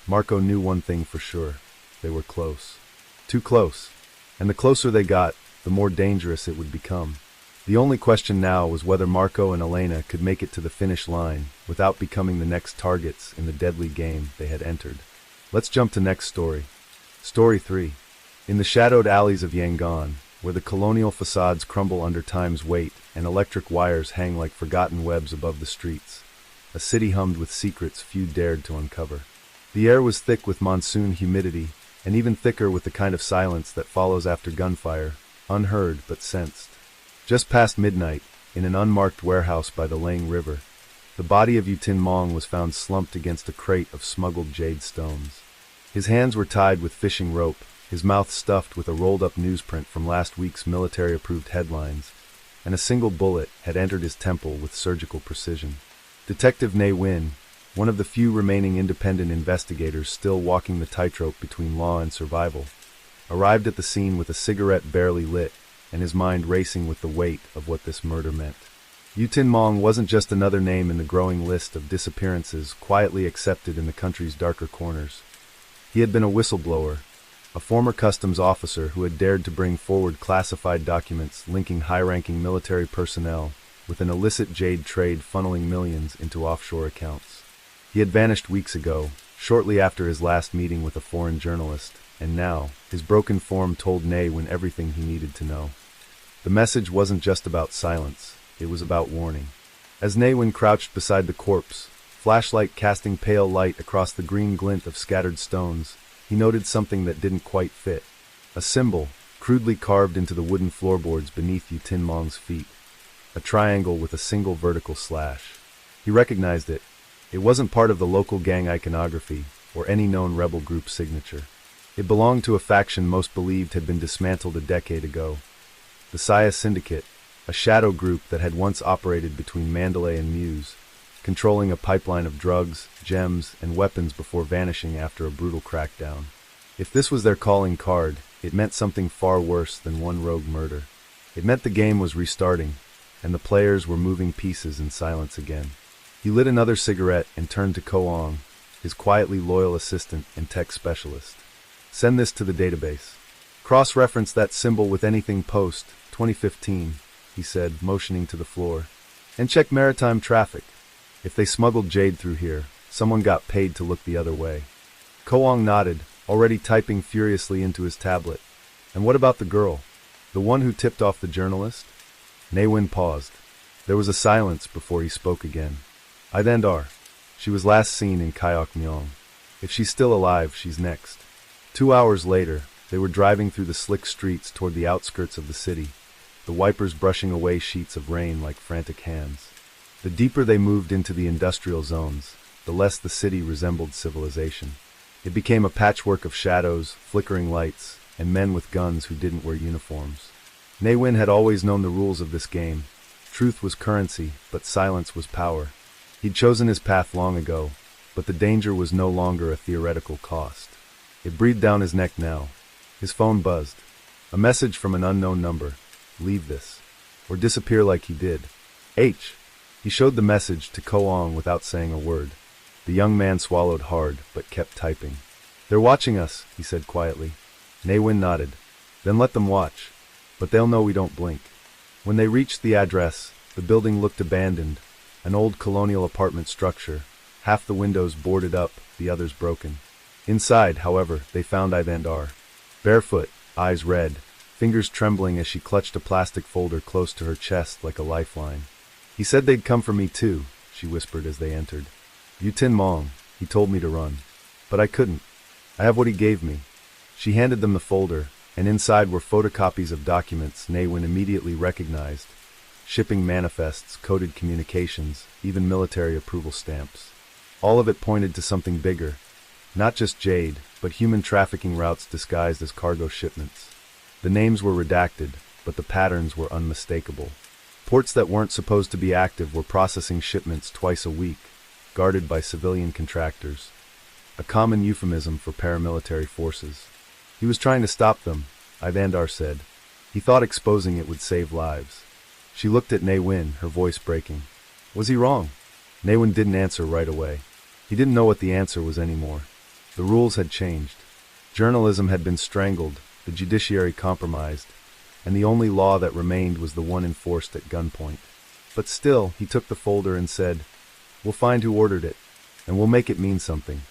Marco knew one thing for sure: they were close. Too close. And the closer they got, the more dangerous it would become. The only question now was whether Marco and Elena could make it to the finish line without becoming the next targets in the deadly game they had entered. Let's jump to next story. Story 3. In the shadowed alleys of Yangon, where the colonial facades crumble under time's weight and electric wires hang like forgotten webs above the streets, a city hummed with secrets few dared to uncover. The air was thick with monsoon humidity, and even thicker with the kind of silence that follows after gunfire, unheard but sensed. Just past midnight, in an unmarked warehouse by the Lang River, the body of Yutin Mong was found slumped against a crate of smuggled jade stones. His hands were tied with fishing rope, his mouth stuffed with a rolled-up newsprint from last week's military-approved headlines, and a single bullet had entered his temple with surgical precision. Detective Ne Win, one of the few remaining independent investigators still walking the tightrope between law and survival, arrived at the scene with a cigarette barely lit and his mind racing with the weight of what this murder meant. Yutin Mong wasn't just another name in the growing list of disappearances quietly accepted in the country's darker corners. He had been a whistleblower, a former customs officer who had dared to bring forward classified documents linking high-ranking military personnel with an illicit jade trade funneling millions into offshore accounts. He had vanished weeks ago, shortly after his last meeting with a foreign journalist, and now, his broken form told Ne Win everything he needed to know. The message wasn't just about silence, it was about warning. As Ne Win crouched beside the corpse, flashlight casting pale light across the green glint of scattered stones, he noted something that didn't quite fit. A symbol, crudely carved into the wooden floorboards beneath Yutin Mong's feet. A triangle with a single vertical slash. He recognized it. It wasn't part of the local gang iconography, or any known rebel group signature. It belonged to a faction most believed had been dismantled a decade ago. The Saya Syndicate, a shadow group that had once operated between Mandalay and Muse, controlling a pipeline of drugs, gems, and weapons before vanishing after a brutal crackdown. If this was their calling card, it meant something far worse than one rogue murder. It meant the game was restarting, and the players were moving pieces in silence again. He lit another cigarette and turned to Koang, his quietly loyal assistant and tech specialist. Send this to the database. Cross-reference that symbol with anything post 2015, he said, motioning to the floor. And check maritime traffic. If they smuggled jade through here, someone got paid to look the other way. Koang nodded, already typing furiously into his tablet. And what about the girl? The one who tipped off the journalist? Naewin paused. There was a silence before he spoke again. Idandar. She was last seen in Kayok Myong. If she's still alive, she's next. 2 hours later, they were driving through the slick streets toward the outskirts of the city, the wipers brushing away sheets of rain like frantic hands. The deeper they moved into the industrial zones, the less the city resembled civilization. It became a patchwork of shadows, flickering lights, and men with guns who didn't wear uniforms. Naewin had always known the rules of this game. Truth was currency, but silence was power. He'd chosen his path long ago, but the danger was no longer a theoretical cost. It breathed down his neck now. His phone buzzed. A message from an unknown number. Leave this. Or disappear like he did. H. He showed the message to Koang without saying a word. The young man swallowed hard, but kept typing. They're watching us, he said quietly. Naewin nodded. Then let them watch. But they'll know we don't blink. When they reached the address, the building looked abandoned, an old colonial apartment structure, half the windows boarded up, the others broken. Inside, however, they found Idandar. Barefoot, eyes red, fingers trembling as she clutched a plastic folder close to her chest like a lifeline. He said they'd come for me too, she whispered as they entered. Tin Mong, he told me to run. But I couldn't. I have what he gave me. She handed them the folder, and inside were photocopies of documents Naewin immediately recognized. Shipping manifests, coded communications, even military approval stamps. All of it pointed to something bigger. Not just jade, but human trafficking routes disguised as cargo shipments. The names were redacted, but the patterns were unmistakable. Ports that weren't supposed to be active were processing shipments twice a week, guarded by civilian contractors. A common euphemism for paramilitary forces. He was trying to stop them, Idandar said. He thought exposing it would save lives. She looked at Naewin, her voice breaking. Was he wrong? Naewin didn't answer right away. He didn't know what the answer was anymore. The rules had changed. Journalism had been strangled, the judiciary compromised, and the only law that remained was the one enforced at gunpoint. But still, he took the folder and said, "We'll find who ordered it, and we'll make it mean something."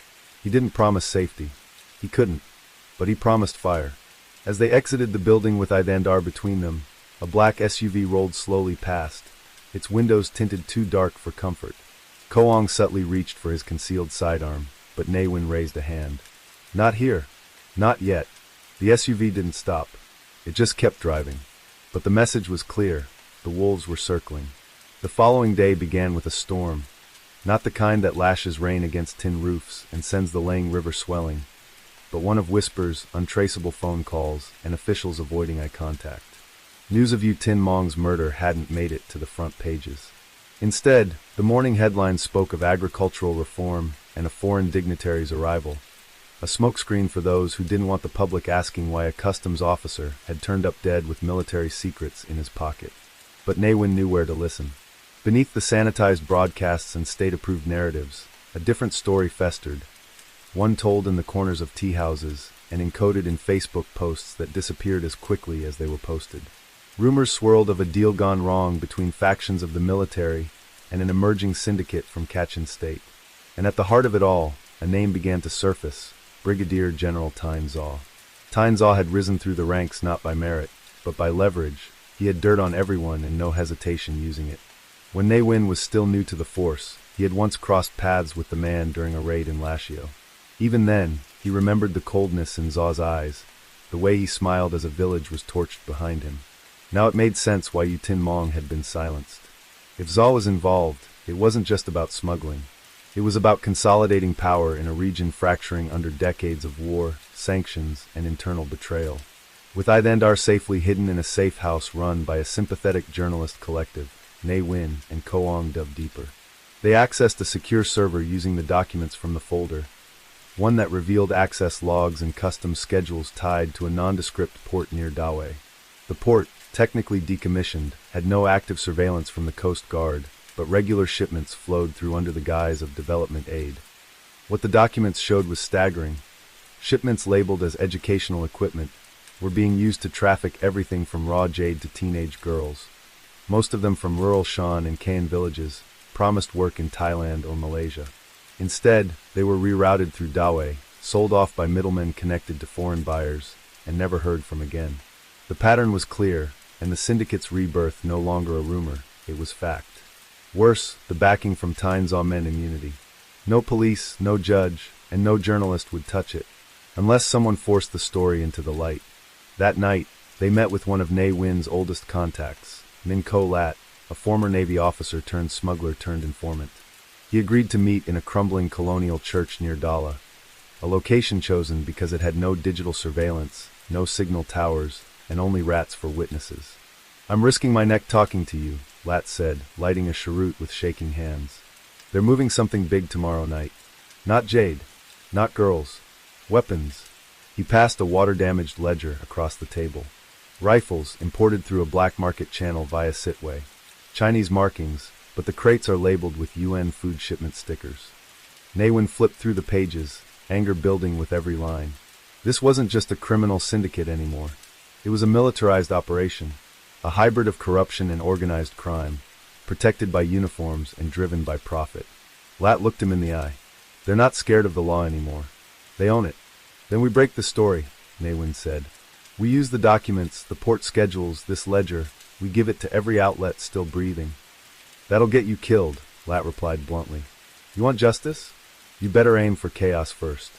He didn't promise safety. He couldn't. But he promised fire. As they exited the building with Idandar between them, a black SUV rolled slowly past, its windows tinted too dark for comfort. Koang subtly reached for his concealed sidearm, but Naewin raised a hand. Not here. Not yet. The SUV didn't stop. It just kept driving. But the message was clear. The wolves were circling. The following day began with a storm. Not the kind that lashes rain against tin roofs and sends the Lang River swelling, but one of whispers, untraceable phone calls, and officials avoiding eye contact. News of Tin Mong's murder hadn't made it to the front pages. Instead, the morning headlines spoke of agricultural reform and a foreign dignitary's arrival, a smokescreen for those who didn't want the public asking why a customs officer had turned up dead with military secrets in his pocket. But Naewin knew where to listen. Beneath the sanitized broadcasts and state-approved narratives, a different story festered, one told in the corners of tea houses and encoded in Facebook posts that disappeared as quickly as they were posted. Rumors swirled of a deal gone wrong between factions of the military and an emerging syndicate from Kachin State. And at the heart of it all, a name began to surface, Brigadier General Tyne Zaw. Tyne Zaw had risen through the ranks not by merit, but by leverage. He had dirt on everyone and no hesitation using it. When Naewin was still new to the force, he had once crossed paths with the man during a raid in Lashio. Even then, he remembered the coldness in Zaw's eyes, the way he smiled as a village was torched behind him. Now it made sense why Tin Mong had been silenced. If Zaw was involved, it wasn't just about smuggling. It was about consolidating power in a region fracturing under decades of war, sanctions, and internal betrayal. with Ithindar safely hidden in a safe house run by a sympathetic journalist collective, Ne Win and Koong Dove Deeper. They accessed a secure server using the documents from the folder, one that revealed access logs and custom schedules tied to a nondescript port near Dawei. The port, technically decommissioned, had no active surveillance from the Coast Guard, but regular shipments flowed through under the guise of development aid. What the documents showed was staggering. Shipments labeled as educational equipment were being used to traffic everything from raw jade to teenage girls, most of them from rural Shan and Kayan villages, promised work in Thailand or Malaysia. Instead, they were rerouted through Dawei, sold off by middlemen connected to foreign buyers, and never heard from again. The pattern was clear, and the syndicate's rebirth no longer a rumor, it was fact. Worse, the backing from Tyne men immunity. No police, no judge, and no journalist would touch it, unless someone forced the story into the light. That night, they met with one of Ne Win's oldest contacts, Min Ko Lat, a former Navy officer turned smuggler turned informant. He agreed to meet in a crumbling colonial church near Dala, a location chosen because it had no digital surveillance, no signal towers, and only rats for witnesses. "I'm risking my neck talking to you," Lat said, lighting a cheroot with shaking hands. "They're moving something big tomorrow night. Not jade, not girls, weapons." He passed a water-damaged ledger across the table. Rifles imported through a black market channel via Sitway. Chinese markings, but the crates are labeled with UN food shipment stickers. Ne Win flipped through the pages, anger building with every line. This wasn't just a criminal syndicate anymore. It was a militarized operation, a hybrid of corruption and organized crime, protected by uniforms and driven by profit. Lat looked him in the eye. "They're not scared of the law anymore. They own it." "Then we break the story," Ne Win said. "We use the documents, the port schedules, this ledger. We give it to every outlet still breathing." "That'll get you killed," Lat replied bluntly. "You want justice? You better aim for chaos first."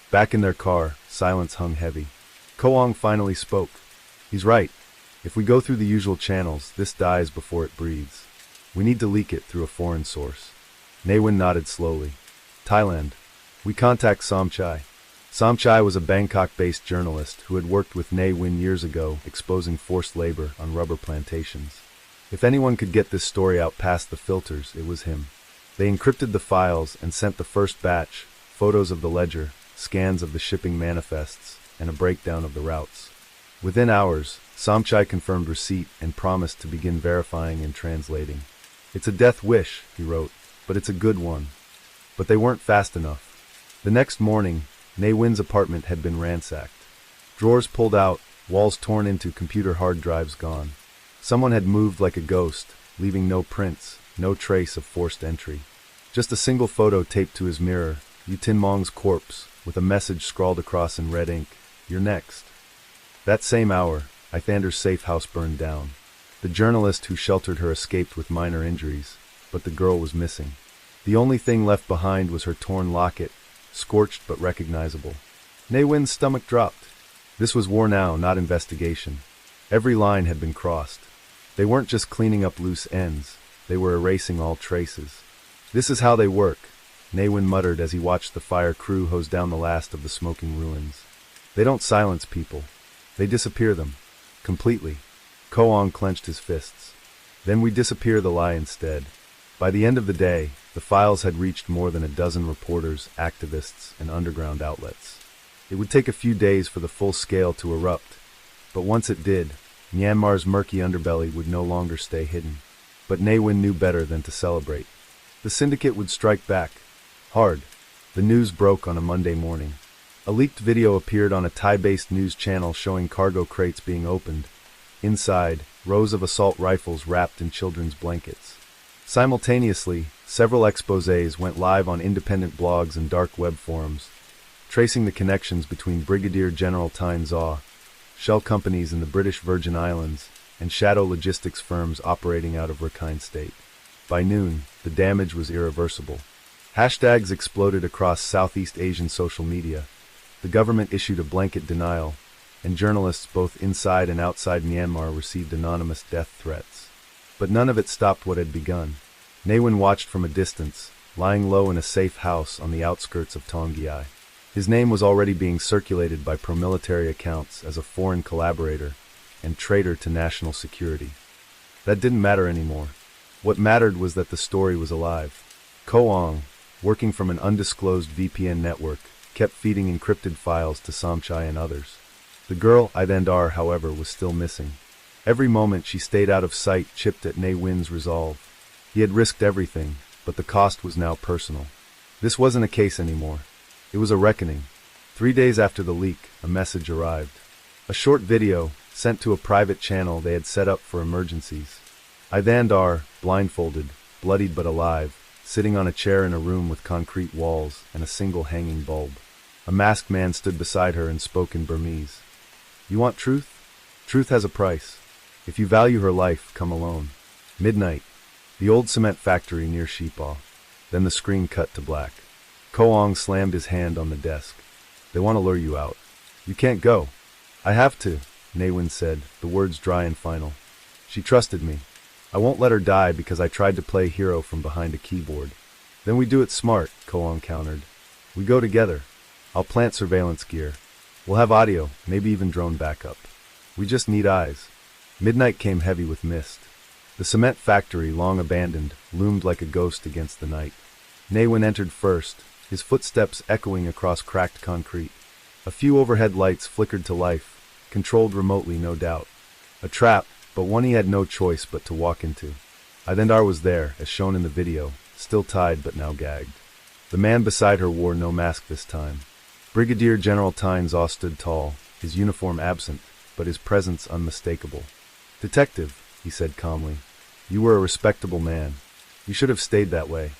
Back in their car, silence hung heavy. Koong finally spoke. "He's right. If we go through the usual channels, this dies before it breathes. We need to leak it through a foreign source." Ne Win nodded slowly. "Thailand. We contact Somchai." Somchai was a Bangkok-based journalist who had worked with Ne Win years ago, exposing forced labor on rubber plantations. If anyone could get this story out past the filters, it was him. They encrypted the files and sent the first batch, photos of the ledger, scans of the shipping manifests, and a breakdown of the routes. Within hours, Somchai confirmed receipt and promised to begin verifying and translating. "It's a death wish," he wrote, "but it's a good one." But they weren't fast enough. The next morning, Ne Win's apartment had been ransacked. Drawers pulled out, walls torn into, computer hard drives gone. Someone had moved like a ghost, leaving no prints, no trace of forced entry. Just a single photo taped to his mirror, U Tin Mong's corpse, with a message scrawled across in red ink, "You're next." That same hour, Ithander's safe house burned down. The journalist who sheltered her escaped with minor injuries, but the girl was missing. The only thing left behind was her torn locket, scorched but recognizable. Ne Win's stomach dropped. This was war now, not investigation. Every line had been crossed. They weren't just cleaning up loose ends, they were erasing all traces. "This is how they work," Ne Win muttered as he watched the fire crew hose down the last of the smoking ruins. "They don't silence people. They disappear them. Completely." Koong clenched his fists. "Then we disappear the lie instead." By the end of the day, the files had reached more than a dozen reporters, activists, and underground outlets. It would take a few days for the full scale to erupt, but once it did, Myanmar's murky underbelly would no longer stay hidden. But Ne Win knew better than to celebrate. The syndicate would strike back. Hard. The news broke on a Monday morning. A leaked video appeared on a Thai-based news channel showing cargo crates being opened. Inside, rows of assault rifles wrapped in children's blankets. Simultaneously, several exposés went live on independent blogs and dark web forums, tracing the connections between Brigadier General Tyne Zaw, shell companies in the British Virgin Islands, and shadow logistics firms operating out of Rakhine State. By noon, the damage was irreversible. Hashtags exploded across Southeast Asian social media. The government issued a blanket denial, and journalists both inside and outside Myanmar received anonymous death threats. But none of it stopped what had begun. Ne Win watched from a distance, lying low in a safe house on the outskirts of Tongiai. His name was already being circulated by pro-military accounts as a foreign collaborator and traitor to national security. That didn't matter anymore. What mattered was that the story was alive. Koang, working from an undisclosed VPN network, kept feeding encrypted files to Samchai and others. The girl, Idandar, however, was still missing. Every moment she stayed out of sight chipped at Ne Win's resolve. He had risked everything, but the cost was now personal. This wasn't a case anymore. It was a reckoning. 3 days after the leak, a message arrived. A short video, sent to a private channel they had set up for emergencies. Idandar, blindfolded, bloodied but alive, sitting on a chair in a room with concrete walls and a single hanging bulb. A masked man stood beside her and spoke in Burmese. "You want truth? Truth has a price. If you value her life, come alone." Midnight. The old cement factory near Sheepaw. Then the screen cut to black. Koang slammed his hand on the desk. "They want to lure you out. You can't go." "I have to," Ne Win said, the words dry and final. "She trusted me. I won't let her die because I tried to play hero from behind a keyboard." "Then we do it smart," Koang countered. "We go together. I'll plant surveillance gear. We'll have audio, maybe even drone backup. We just need eyes." Midnight came heavy with mist. The cement factory, long abandoned, loomed like a ghost against the night. Ne Win entered first, his footsteps echoing across cracked concrete. A few overhead lights flickered to life, controlled remotely, no doubt. A trap, but one he had no choice but to walk into. Idandar was there, as shown in the video, still tied but now gagged. The man beside her wore no mask this time. Brigadier General Tynes Aw stood tall, his uniform absent, but his presence unmistakable. "Detective," he said calmly, "you were a respectable man. You should have stayed that way.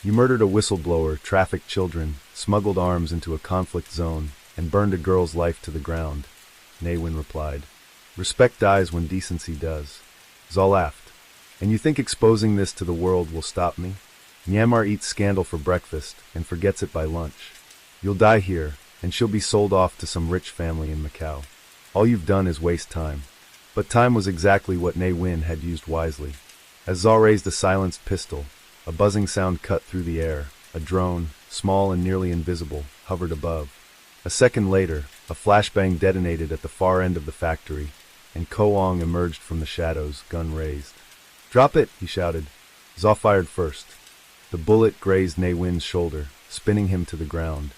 You murdered a whistleblower, trafficked children, smuggled arms into a conflict zone, and burned a girl's life to the ground." Ne Win replied. "Respect dies when decency does." Zaw laughed. "And you think exposing this to the world will stop me? Myanmar eats scandal for breakfast and forgets it by lunch. You'll die here, and she'll be sold off to some rich family in Macau. All you've done is waste time." But time was exactly what Ne Win had used wisely. As Zaw raised a silenced pistol, a buzzing sound cut through the air. A drone, small and nearly invisible, hovered above. A second later, a flashbang detonated at the far end of the factory, and Koang emerged from the shadows, gun raised. "Drop it!" he shouted. Zaw fired first. The bullet grazed Ne Win's shoulder, spinning him to the ground.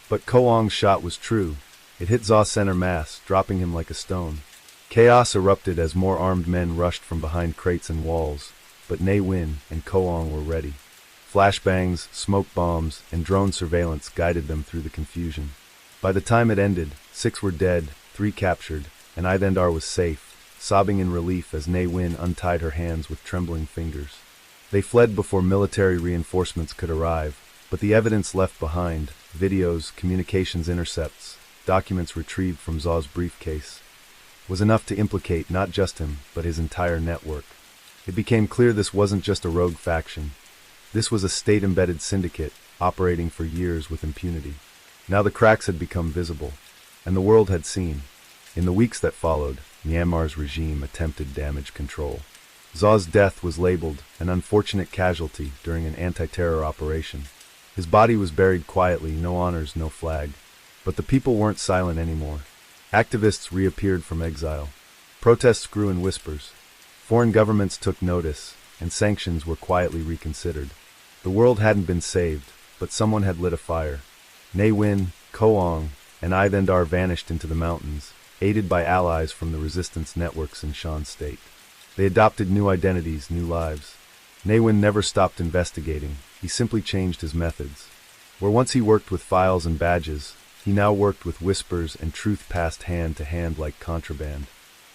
But Koang's shot was true. It hit Zaw's center mass, dropping him like a stone. Chaos erupted as more armed men rushed from behind crates and walls, but Ne Win and Koang were ready. Flashbangs, smoke bombs, and drone surveillance guided them through the confusion. By the time it ended, 6 were dead, 3 captured, and Idandar was safe, sobbing in relief as Ne Win untied her hands with trembling fingers. They fled before military reinforcements could arrive, but the evidence left behind, videos, communications intercepts, documents retrieved from Zaw's briefcase, was enough to implicate not just him, but his entire network. It became clear this wasn't just a rogue faction. This was a state-embedded syndicate, operating for years with impunity. Now the cracks had become visible, and the world had seen. In the weeks that followed, Myanmar's regime attempted damage control. Zaw's death was labeled an unfortunate casualty during an anti-terror operation. His body was buried quietly, no honors, no flag. But the people weren't silent anymore. Activists reappeared from exile. Protests grew in whispers. Foreign governments took notice, and sanctions were quietly reconsidered. The world hadn't been saved, but someone had lit a fire. Ne Win, Koang, and Idandar vanished into the mountains, aided by allies from the resistance networks in Shan State. They adopted new identities, new lives. Ne Win never stopped investigating. He simply changed his methods. Where once he worked with files and badges, he now worked with whispers and truth passed hand to hand like contraband.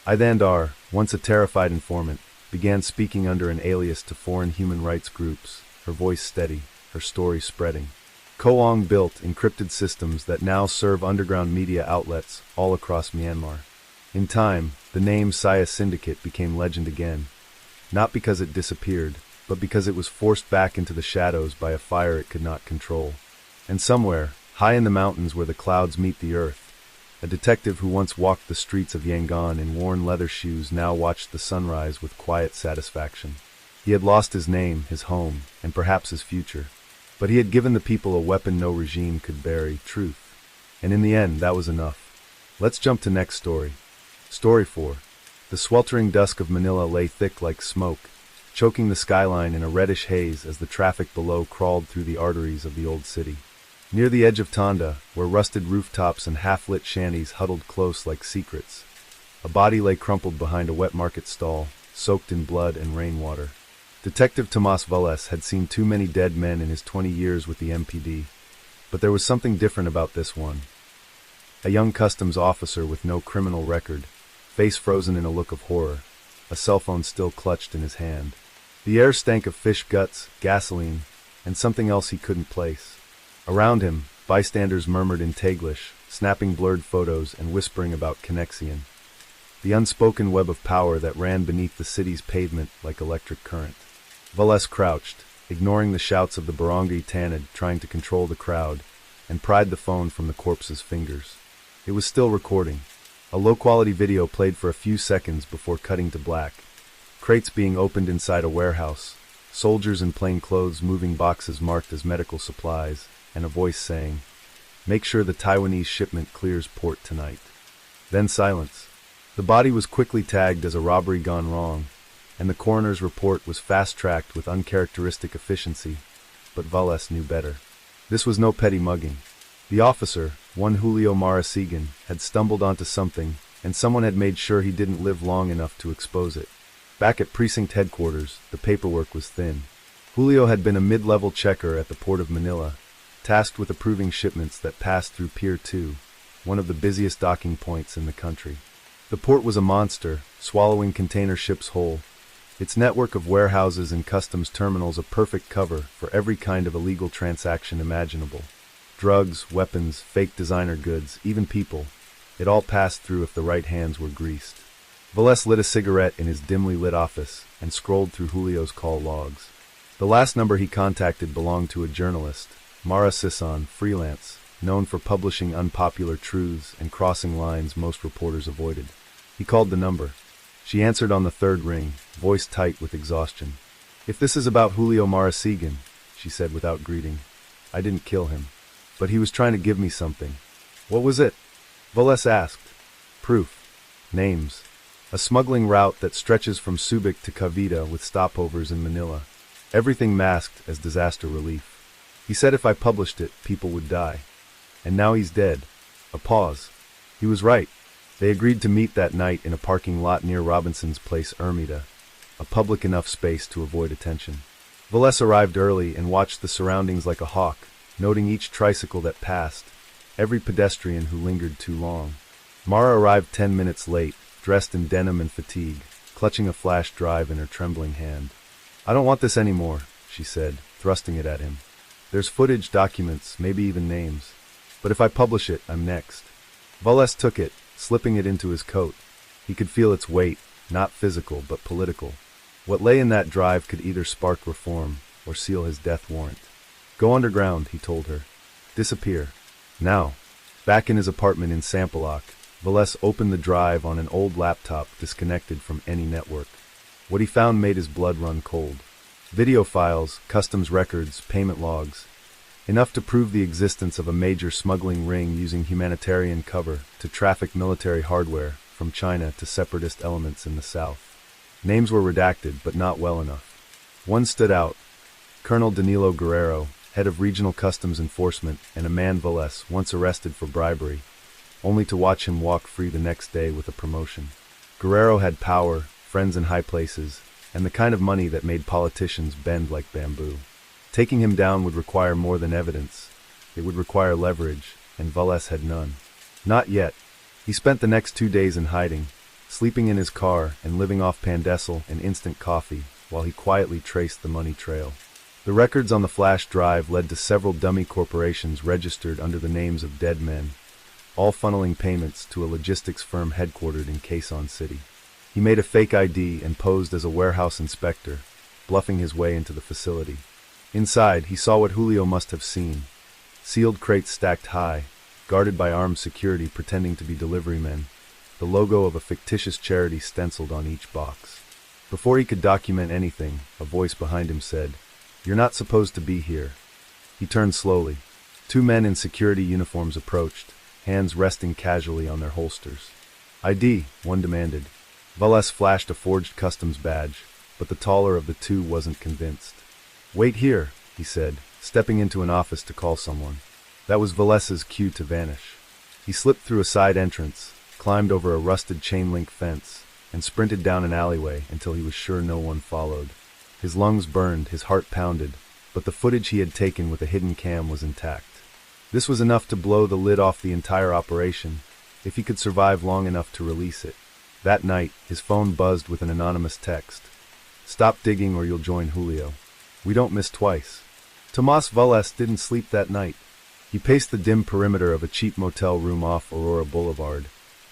Idandar, once a terrified informant, began speaking under an alias to foreign human rights groups, her voice steady, her story spreading. Koang built encrypted systems that now serve underground media outlets all across Myanmar. In time, the name Saya Syndicate became legend again, not because it disappeared, but because it was forced back into the shadows by a fire it could not control. And somewhere, high in the mountains where the clouds meet the earth, a detective who once walked the streets of Yangon in worn leather shoes now watched the sunrise with quiet satisfaction. He had lost his name, his home, and perhaps his future. But he had given the people a weapon no regime could bury: truth. And in the end, that was enough. Let's jump to next story. Story 4. The sweltering dusk of Manila lay thick like smoke, choking the skyline in a reddish haze as the traffic below crawled through the arteries of the old city. Near the edge of Tonda, where rusted rooftops and half-lit shanties huddled close like secrets, a body lay crumpled behind a wet market stall, soaked in blood and rainwater. Detective Tomas Velez had seen too many dead men in his 20 years with the MPD, but there was something different about this one. A young customs officer with no criminal record, face frozen in a look of horror, a cell phone still clutched in his hand. The air stank of fish guts, gasoline, and something else he couldn't place. Around him, bystanders murmured in Taglish, snapping blurred photos and whispering about connexion, the unspoken web of power that ran beneath the city's pavement like electric current. Velez crouched, ignoring the shouts of the barangay tanod trying to control the crowd, and pried the phone from the corpse's fingers. It was still recording. A low-quality video played for a few seconds before cutting to black. Crates being opened inside a warehouse, soldiers in plain clothes moving boxes marked as medical supplies, and a voice saying, "Make sure the Taiwanese shipment clears port tonight." Then silence. The body was quickly tagged as a robbery gone wrong, and the coroner's report was fast-tracked with uncharacteristic efficiency, but Velez knew better. This was no petty mugging. The officer, one Julio Marasigan, had stumbled onto something, and someone had made sure he didn't live long enough to expose it. Back at precinct headquarters, the paperwork was thin. Julio had been a mid-level checker at the port of Manila, tasked with approving shipments that passed through Pier 2, one of the busiest docking points in the country. The port was a monster, swallowing container ships whole, its network of warehouses and customs terminals a perfect cover for every kind of illegal transaction imaginable. Drugs, weapons, fake designer goods, even people. It all passed through if the right hands were greased. Velez lit a cigarette in his dimly lit office and scrolled through Julio's call logs. The last number he contacted belonged to a journalist, Mara Sison, freelance, known for publishing unpopular truths and crossing lines most reporters avoided. He called the number. She answered on the third ring, voice tight with exhaustion. "If this is about Julio Marasigan," she said without greeting, "I didn't kill him. But he was trying to give me something." "What was it?" Velez asked. "Proof. Names. A smuggling route that stretches from Subic to Cavite with stopovers in Manila. Everything masked as disaster relief. He said if I published it, people would die. And now he's dead." A pause. He was right. They agreed to meet that night in a parking lot near Robinson's Place Ermita, a public enough space to avoid attention. Velez arrived early and watched the surroundings like a hawk, noting each tricycle that passed, every pedestrian who lingered too long. Mara arrived 10 minutes late, dressed in denim and fatigue, clutching a flash drive in her trembling hand. "I don't want this anymore," she said, thrusting it at him. "There's footage, documents, maybe even names. But if I publish it, I'm next." Velez took it, slipping it into his coat. He could feel its weight, not physical but political. What lay in that drive could either spark reform or seal his death warrant. "Go underground," he told her. "Disappear. Now." Back in his apartment in Sampaloc, Velez opened the drive on an old laptop disconnected from any network. What he found made his blood run cold. Video files, customs records, payment logs. Enough to prove the existence of a major smuggling ring using humanitarian cover to traffic military hardware from China to separatist elements in the south. Names were redacted, but not well enough. One stood out. Colonel Danilo Guerrero, head of regional customs enforcement, and a man Velez once arrested for bribery, only to watch him walk free the next day with a promotion. Guerrero had power, friends in high places, and the kind of money that made politicians bend like bamboo. Taking him down would require more than evidence. It would require leverage, and Velez had none. Not yet. He spent the next 2 days in hiding, sleeping in his car and living off Pandesal and instant coffee while he quietly traced the money trail. The records on the flash drive led to several dummy corporations registered under the names of dead men, all funneling payments to a logistics firm headquartered in Quezon City. He made a fake ID and posed as a warehouse inspector, bluffing his way into the facility. Inside, he saw what Julio must have seen. Sealed crates stacked high, guarded by armed security pretending to be delivery men, the logo of a fictitious charity stenciled on each box. Before he could document anything, a voice behind him said, "You're not supposed to be here." He turned slowly. 2 men in security uniforms approached, hands resting casually on their holsters. ID, one demanded. Veles flashed a forged customs badge, but the taller of the two wasn't convinced. Wait here, he said, stepping into an office to call someone. That was Veles's cue to vanish. He slipped through a side entrance, climbed over a rusted chain-link fence, and sprinted down an alleyway until he was sure no one followed. His lungs burned, his heart pounded, but the footage he had taken with a hidden cam was intact. This was enough to blow the lid off the entire operation, if he could survive long enough to release it. That night, his phone buzzed with an anonymous text. Stop digging or you'll join Julio. We don't miss twice. Tomas Veles didn't sleep that night. He paced the dim perimeter of a cheap motel room off Aurora Boulevard,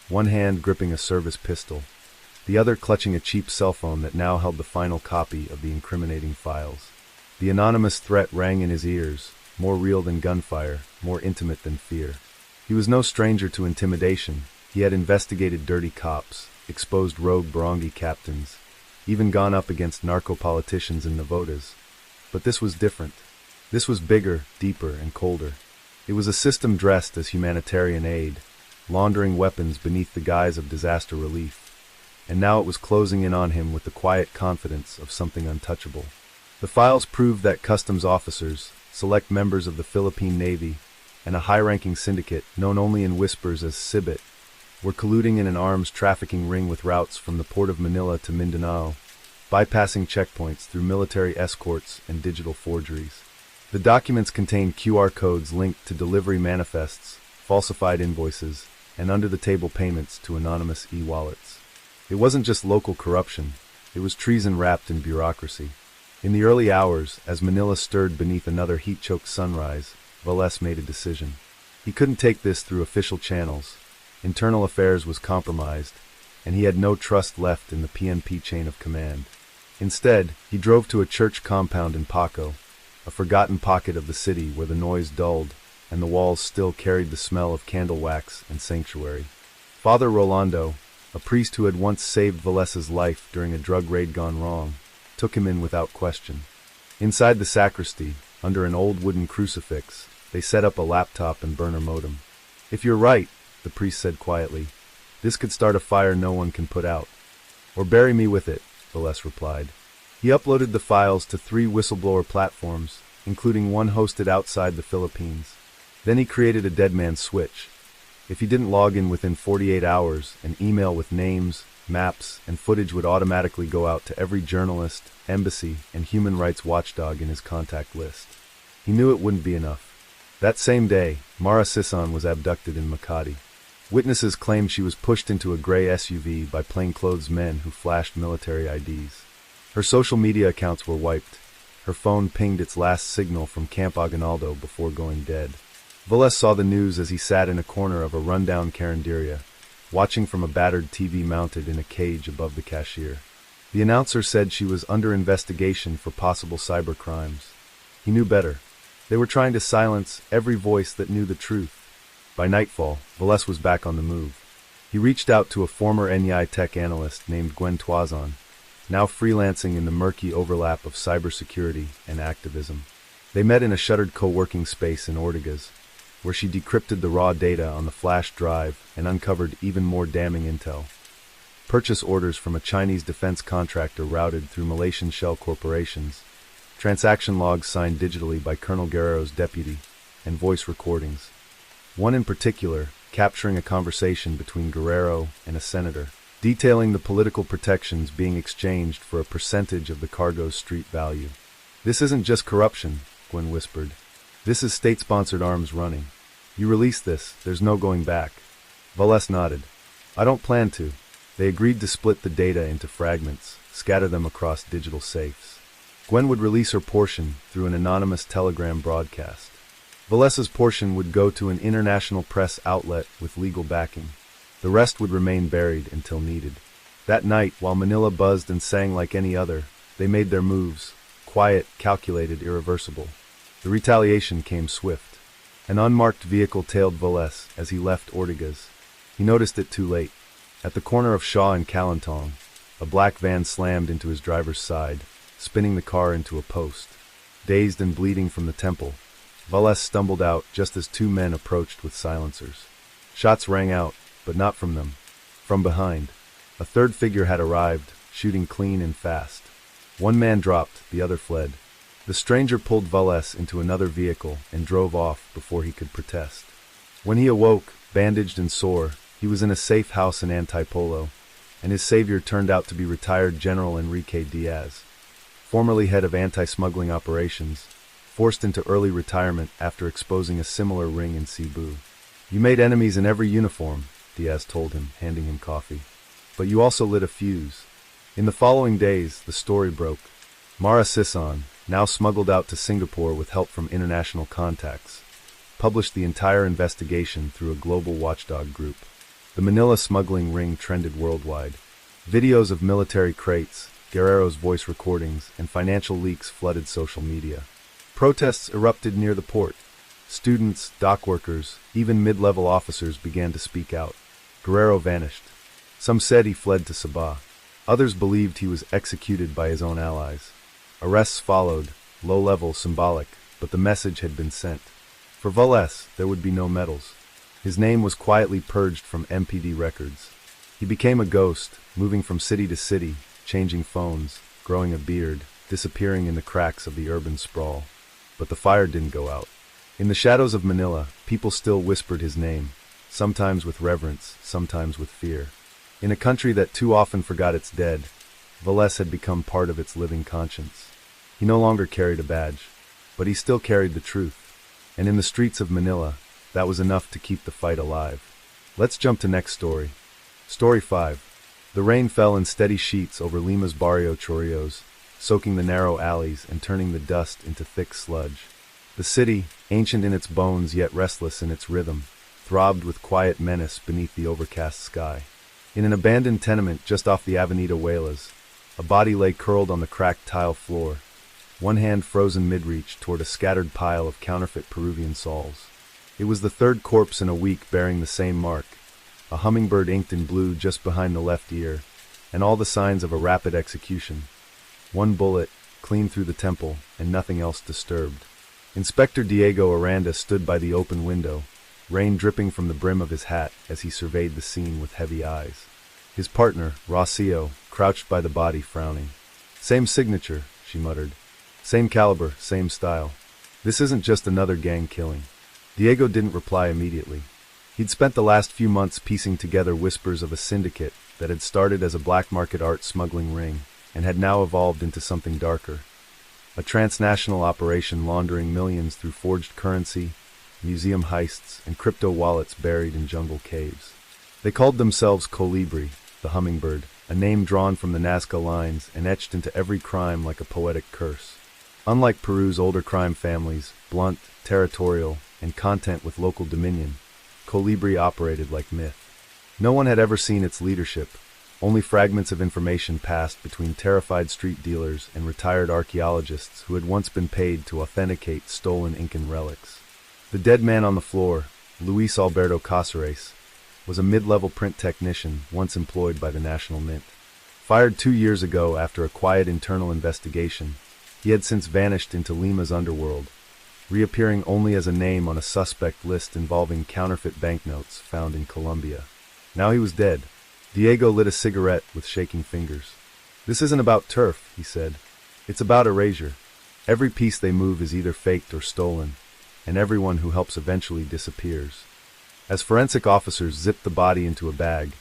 one hand gripping a service pistol, the other clutching a cheap cell phone that now held the final copy of the incriminating files. The anonymous threat rang in his ears, more real than gunfire, more intimate than fear. He was no stranger to intimidation. He had investigated dirty cops, exposed rogue barangay captains, even gone up against narco-politicians in Navotas. But this was different. This was bigger, deeper, and colder. It was a system dressed as humanitarian aid, laundering weapons beneath the guise of disaster relief. And now it was closing in on him with the quiet confidence of something untouchable. The files proved that customs officers, select members of the Philippine Navy, and a high-ranking syndicate, known only in whispers as CIBIT, were colluding in an arms trafficking ring with routes from the port of Manila to Mindanao, bypassing checkpoints through military escorts and digital forgeries. The documents contained QR codes linked to delivery manifests, falsified invoices, and under-the-table payments to anonymous e-wallets. It wasn't just local corruption, it was treason wrapped in bureaucracy. In the early hours, as Manila stirred beneath another heat-choked sunrise, Veles made a decision. He couldn't take this through official channels. Internal affairs was compromised, and he had no trust left in the PNP chain of command. Instead, he drove to a church compound in Paco, a forgotten pocket of the city where the noise dulled, and the walls still carried the smell of candle wax and sanctuary. Father Rolando, a priest who had once saved Veles's life during a drug raid gone wrong, took him in without question. Inside the sacristy, under an old wooden crucifix, they set up a laptop and burner modem. If you're right, the priest said quietly, this could start a fire no one can put out. Or bury me with it, Veles replied. He uploaded the files to 3 whistleblower platforms, including one hosted outside the Philippines. Then he created a dead man's switch. If he didn't log in within 48 hours, an email with names, maps, and footage would automatically go out to every journalist, embassy, and human rights watchdog in his contact list. He knew it wouldn't be enough. That same day, Mara Sison was abducted in Makati. Witnesses claimed she was pushed into a gray SUV by plainclothes men who flashed military IDs. Her social media accounts were wiped. Her phone pinged its last signal from Camp Aguinaldo before going dead. Veles saw the news as he sat in a corner of a rundown carinderia, watching from a battered TV mounted in a cage above the cashier. The announcer said she was under investigation for possible cyber crimes. He knew better. They were trying to silence every voice that knew the truth. By nightfall, Veles was back on the move. He reached out to a former NEI tech analyst named Gwen Tuazon, now freelancing in the murky overlap of cybersecurity and activism. They met in a shuttered co-working space in Ortigas, where she decrypted the raw data on the flash drive and uncovered even more damning intel. Purchase orders from a Chinese defense contractor routed through Malaysian shell corporations, transaction logs signed digitally by Colonel Guerrero's deputy, and voice recordings. One in particular, capturing a conversation between Guerrero and a senator, detailing the political protections being exchanged for a percentage of the cargo's street value. This isn't just corruption, Gwen whispered. This is state-sponsored arms running. You release this, there's no going back. Veles nodded. I don't plan to. They agreed to split the data into fragments, scatter them across digital safes. Gwen would release her portion through an anonymous telegram broadcast. Veles's portion would go to an international press outlet with legal backing. The rest would remain buried until needed. That night, while Manila buzzed and sang like any other, they made their moves, quiet, calculated, irreversible. The retaliation came swift. An unmarked vehicle tailed Veles as he left Ortigas. He noticed it too late. At the corner of Shaw and Kalentong, a black van slammed into his driver's side, spinning the car into a post. Dazed and bleeding from the temple, Veles stumbled out just as 2 men approached with silencers. Shots rang out, but not from them. From behind. A third figure had arrived, shooting clean and fast. One man dropped, the other fled. The stranger pulled Valles into another vehicle and drove off before he could protest. When he awoke, bandaged and sore, he was in a safe house in Antipolo, and his savior turned out to be retired General Enrique Diaz, formerly head of anti-smuggling operations, forced into early retirement after exposing a similar ring in Cebu. "You made enemies in every uniform," Diaz told him, handing him coffee. "But you also lit a fuse." In the following days, the story broke. Mara Sison, now smuggled out to Singapore with help from international contacts, published the entire investigation through a global watchdog group. The Manila smuggling ring trended worldwide. Videos of military crates, Guerrero's voice recordings, and financial leaks flooded social media. Protests erupted near the port. Students, dock workers, even mid-level officers began to speak out. Guerrero vanished. Some said he fled to Sabah. Others believed he was executed by his own allies. Arrests followed, low-level, symbolic, but the message had been sent. For Valles, there would be no medals. His name was quietly purged from MPD records. He became a ghost, moving from city to city, changing phones, growing a beard, disappearing in the cracks of the urban sprawl. But the fire didn't go out. In the shadows of Manila, people still whispered his name, sometimes with reverence, sometimes with fear. In a country that too often forgot its dead, Valles had become part of its living conscience. He no longer carried a badge, but he still carried the truth. And in the streets of Manila, that was enough to keep the fight alive. Let's jump to next story. Story 5. The rain fell in steady sheets over Lima's Barrio Chorrillos, soaking the narrow alleys and turning the dust into thick sludge. The city, ancient in its bones yet restless in its rhythm, throbbed with quiet menace beneath the overcast sky. In an abandoned tenement just off the Avenida Huelas, a body lay curled on the cracked tile floor, one hand frozen mid-reach toward a scattered pile of counterfeit Peruvian sols. It was the third corpse in a week bearing the same mark, a hummingbird inked in blue just behind the left ear, and all the signs of a rapid execution. One bullet, clean through the temple, and nothing else disturbed. Inspector Diego Aranda stood by the open window, rain dripping from the brim of his hat as he surveyed the scene with heavy eyes. His partner, Rocio, crouched by the body frowning. "Same signature," she muttered. "Same caliber, same style. This isn't just another gang killing." Diego didn't reply immediately. He'd spent the last few months piecing together whispers of a syndicate that had started as a black market art smuggling ring and had now evolved into something darker. A transnational operation laundering millions through forged currency, museum heists, and crypto wallets buried in jungle caves. They called themselves Colibri, the hummingbird, a name drawn from the Nazca lines and etched into every crime like a poetic curse. Unlike Peru's older crime families, blunt, territorial, and content with local dominion, Colibri operated like myth. No one had ever seen its leadership. Only fragments of information passed between terrified street dealers and retired archaeologists who had once been paid to authenticate stolen Incan relics. The dead man on the floor, Luis Alberto Cáceres, was a mid-level print technician once employed by the National Mint. Fired 2 years ago after a quiet internal investigation, he had since vanished into Lima's underworld, reappearing only as a name on a suspect list involving counterfeit banknotes found in Colombia. Now he was dead. Diego lit a cigarette with shaking fingers. "This isn't about turf," he said. "It's about erasure. Every piece they move is either faked or stolen, and everyone who helps eventually disappears." As forensic officers zipped the body into a bag,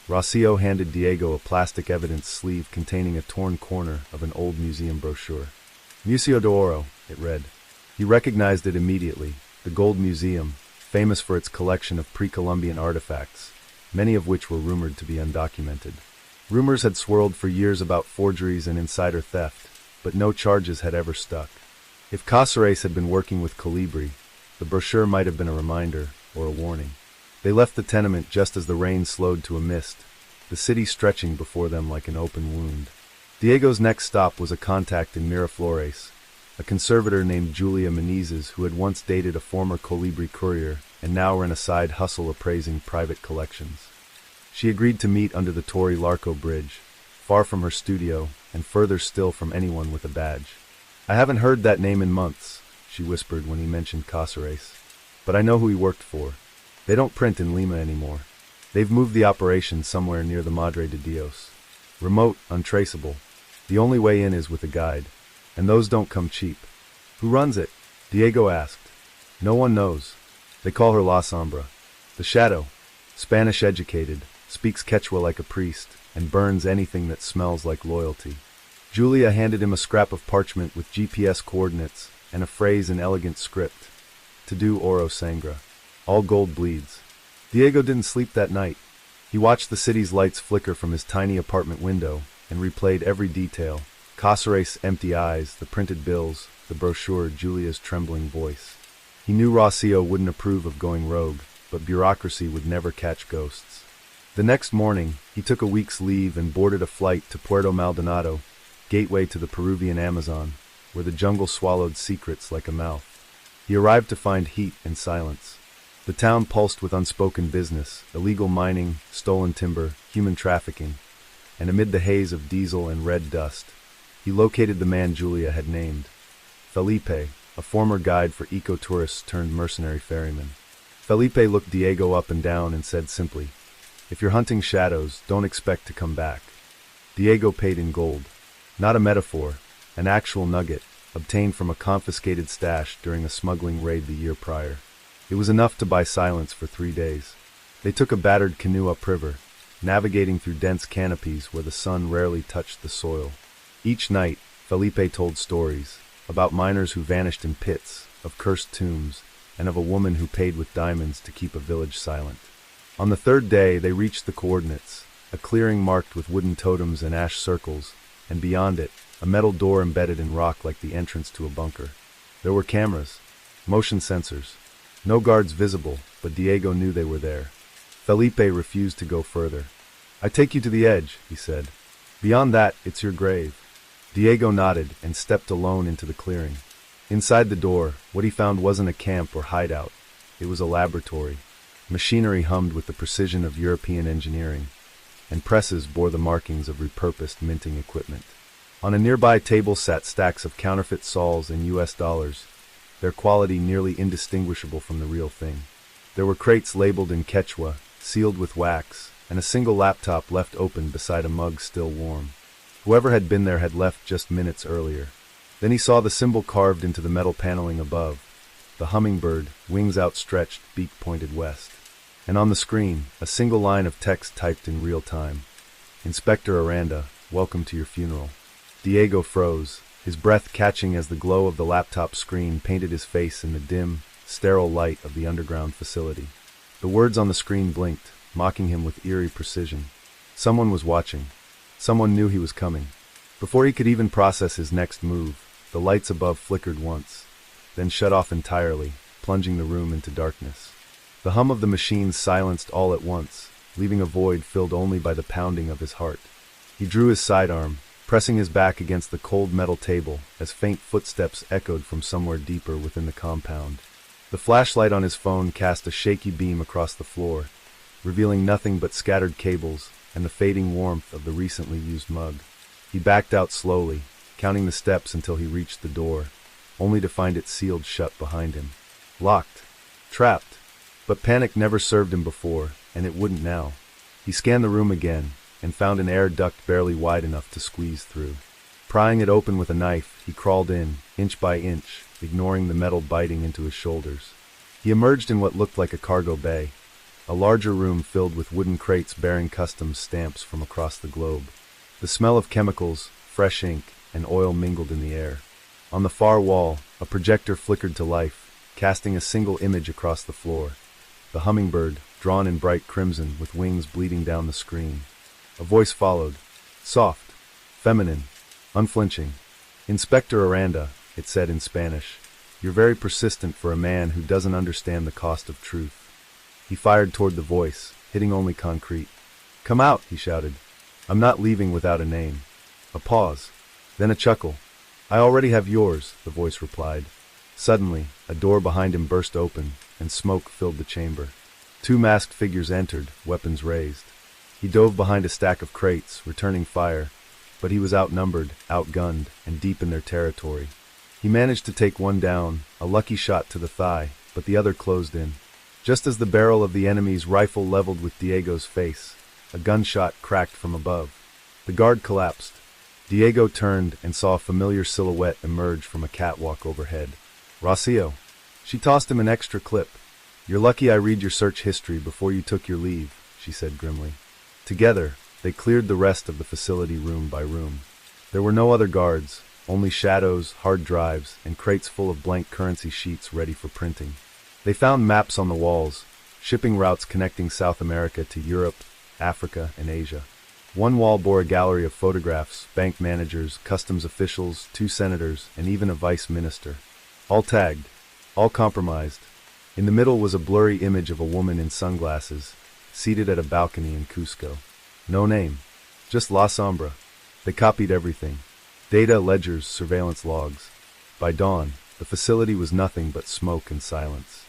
Rocio handed Diego a plastic evidence sleeve containing a torn corner of an old museum brochure. "Museo de Oro," it read. He recognized it immediately, the Gold Museum, famous for its collection of pre-Columbian artifacts, many of which were rumored to be undocumented. Rumors had swirled for years about forgeries and insider theft, but no charges had ever stuck. If Cáceres had been working with Colibri, the brochure might have been a reminder or a warning. They left the tenement just as the rain slowed to a mist, the city stretching before them like an open wound. Diego's next stop was a contact in Miraflores, a conservator named Julia Menezes who had once dated a former Colibri courier and now ran a side hustle appraising private collections. She agreed to meet under the Torre Larco Bridge, far from her studio and further still from anyone with a badge. "I haven't heard that name in months," she whispered when he mentioned Cáceres, "but I know who he worked for. They don't print in Lima anymore. They've moved the operation somewhere near the Madre de Dios. Remote, untraceable. The only way in is with a guide. And those don't come cheap. Who runs it? Diego asked. No one knows. They call her La Sombra. The Shadow. Spanish educated, speaks Quechua like a priest, and burns anything that smells like loyalty. Julia handed him a scrap of parchment with GPS coordinates and a phrase in elegant script. To do oro sangra. All gold bleeds. Diego didn't sleep that night. He watched the city's lights flicker from his tiny apartment window and replayed every detail. Caceres' empty eyes, the printed bills, the brochure, Julia's trembling voice. He knew Rocio wouldn't approve of going rogue, but bureaucracy would never catch ghosts. The next morning, he took a week's leave and boarded a flight to Puerto Maldonado, gateway to the Peruvian Amazon, where the jungle swallowed secrets like a mouth. He arrived to find heat and silence. The town pulsed with unspoken business, illegal mining, stolen timber, human trafficking, and amid the haze of diesel and red dust, he located the man Julia had named. Felipe, a former guide for ecotourists turned mercenary ferryman. Felipe looked Diego up and down and said simply, "If you're hunting shadows, don't expect to come back." Diego paid in gold. Not a metaphor, an actual nugget, obtained from a confiscated stash during a smuggling raid the year prior. It was enough to buy silence for 3 days. They took a battered canoe upriver, navigating through dense canopies where the sun rarely touched the soil. Each night, Felipe told stories about miners who vanished in pits, of cursed tombs, and of a woman who paid with diamonds to keep a village silent. On the third day, they reached the coordinates, a clearing marked with wooden totems and ash circles, and beyond it, a metal door embedded in rock like the entrance to a bunker. There were cameras, motion sensors. No guards visible, but Diego knew they were there. Felipe refused to go further. "I take you to the edge," he said. "Beyond that, it's your grave." Diego nodded and stepped alone into the clearing. Inside the door, what he found wasn't a camp or hideout. It was a laboratory. Machinery hummed with the precision of European engineering, and presses bore the markings of repurposed minting equipment. On a nearby table sat stacks of counterfeit sols in US dollars, their quality nearly indistinguishable from the real thing. There were crates labeled in Quechua, sealed with wax, and a single laptop left open beside a mug still warm. Whoever had been there had left just minutes earlier. Then he saw the symbol carved into the metal paneling above, the hummingbird, wings outstretched, beak pointed west. And on the screen, a single line of text typed in real time. "Inspector Aranda, welcome to your funeral." Diego froze, his breath catching as the glow of the laptop screen painted his face in the dim, sterile light of the underground facility. The words on the screen blinked, mocking him with eerie precision. Someone was watching. Someone knew he was coming. Before he could even process his next move, the lights above flickered once, then shut off entirely, plunging the room into darkness. The hum of the machines silenced all at once, leaving a void filled only by the pounding of his heart. He drew his sidearm, pressing his back against the cold metal table as faint footsteps echoed from somewhere deeper within the compound. The flashlight on his phone cast a shaky beam across the floor, revealing nothing but scattered cables and the fading warmth of the recently used mug. He backed out slowly, counting the steps until he reached the door, only to find it sealed shut behind him. Locked. Trapped. But panic never served him before, and it wouldn't now. He scanned the room again, and found an air duct barely wide enough to squeeze through. Prying it open with a knife, he crawled in, inch by inch, ignoring the metal biting into his shoulders. He emerged in what looked like a cargo bay, a larger room filled with wooden crates bearing customs stamps from across the globe. The smell of chemicals, fresh ink, and oil mingled in the air. On the far wall, a projector flickered to life, casting a single image across the floor. The hummingbird, drawn in bright crimson with wings bleeding down the screen. A voice followed, soft, feminine, unflinching. "Inspector Aranda," it said in Spanish, "you're very persistent for a man who doesn't understand the cost of truth." He fired toward the voice, hitting only concrete. "Come out," he shouted. "I'm not leaving without a name." A pause, then a chuckle. "I already have yours," the voice replied. Suddenly, a door behind him burst open, and smoke filled the chamber. 2 masked figures entered, weapons raised. He dove behind a stack of crates, returning fire, but he was outnumbered, outgunned, and deep in their territory. He managed to take one down, a lucky shot to the thigh, but the other closed in. Just as the barrel of the enemy's rifle leveled with Diego's face, a gunshot cracked from above. The guard collapsed. Diego turned and saw a familiar silhouette emerge from a catwalk overhead. Rocio. She tossed him an extra clip. "You're lucky I read your search history before you took your leave," she said grimly. Together, they cleared the rest of the facility room by room. There were no other guards, only shadows, hard drives, and crates full of blank currency sheets ready for printing. They found maps on the walls, shipping routes connecting South America to Europe, Africa, and Asia. One wall bore a gallery of photographs, bank managers, customs officials, 2 senators, and even a vice minister. All tagged, all compromised. In the middle was a blurry image of a woman in sunglasses, seated at a balcony in Cusco. No name, just La Sombra. They copied everything. Data, ledgers, surveillance logs. By dawn, the facility was nothing but smoke and silence.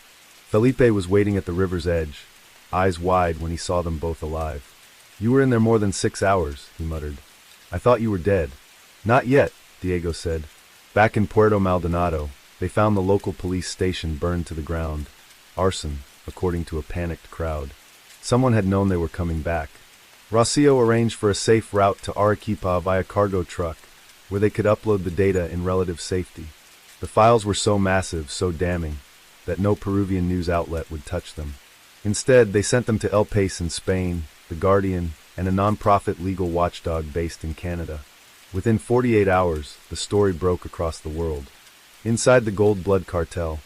Felipe was waiting at the river's edge, eyes wide when he saw them both alive. "You were in there more than 6 hours," he muttered. "I thought you were dead." "Not yet," Diego said. Back in Puerto Maldonado, they found the local police station burned to the ground. Arson, according to a panicked crowd. Someone had known they were coming back. Rocio arranged for a safe route to Arequipa via cargo truck, where they could upload the data in relative safety. The files were so massive, so damning, that no Peruvian news outlet would touch them. Instead, they sent them to El País in Spain, The Guardian, and a non-profit legal watchdog based in Canada. Within 48 hours, the story broke across the world. Inside the Gold Blood Cartel,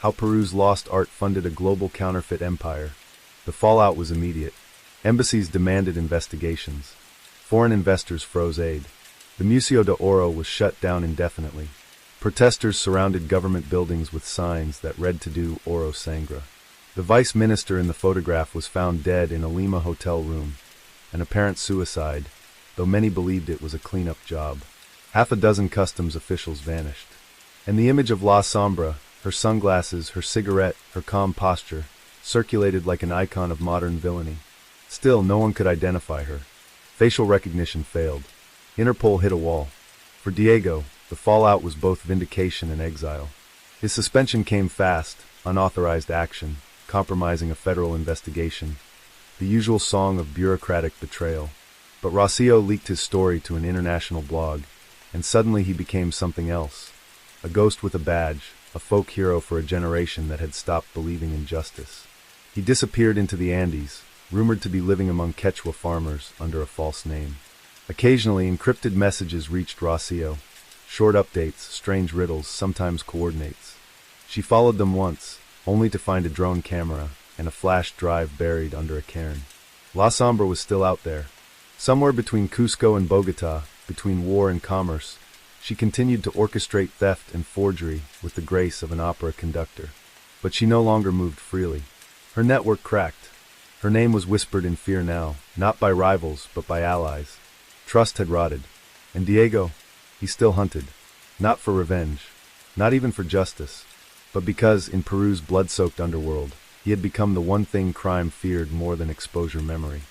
how Peru's lost art funded a global counterfeit empire. The fallout was immediate. Embassies demanded investigations. Foreign investors froze aid. The Museo de Oro was shut down indefinitely. Protesters surrounded government buildings with signs that read to do Oro Sangra. The vice minister in the photograph was found dead in a Lima hotel room, an apparent suicide, though many believed it was a cleanup job. Half a dozen customs officials vanished. And the image of La Sombra, her sunglasses, her cigarette, her calm posture, circulated like an icon of modern villainy. Still, no one could identify her. Facial recognition failed. Interpol hit a wall. For Diego, the fallout was both vindication and exile. His suspension came fast, unauthorized action, compromising a federal investigation, the usual song of bureaucratic betrayal. But Rocio leaked his story to an international blog, and suddenly he became something else. A ghost with a badge, a folk hero for a generation that had stopped believing in justice. He disappeared into the Andes, rumored to be living among Quechua farmers under a false name. Occasionally, encrypted messages reached Rocio. Short updates, strange riddles, sometimes coordinates. She followed them once, only to find a drone camera and a flash drive buried under a cairn. La Sombra was still out there. Somewhere between Cusco and Bogota, between war and commerce, she continued to orchestrate theft and forgery with the grace of an opera conductor. But she no longer moved freely. Her network cracked. Her name was whispered in fear now, not by rivals, but by allies. Trust had rotted. And Diego, he still hunted. Not for revenge, not even for justice, but because, in Peru's blood-soaked underworld, he had become the one thing crime feared more than exposure memory.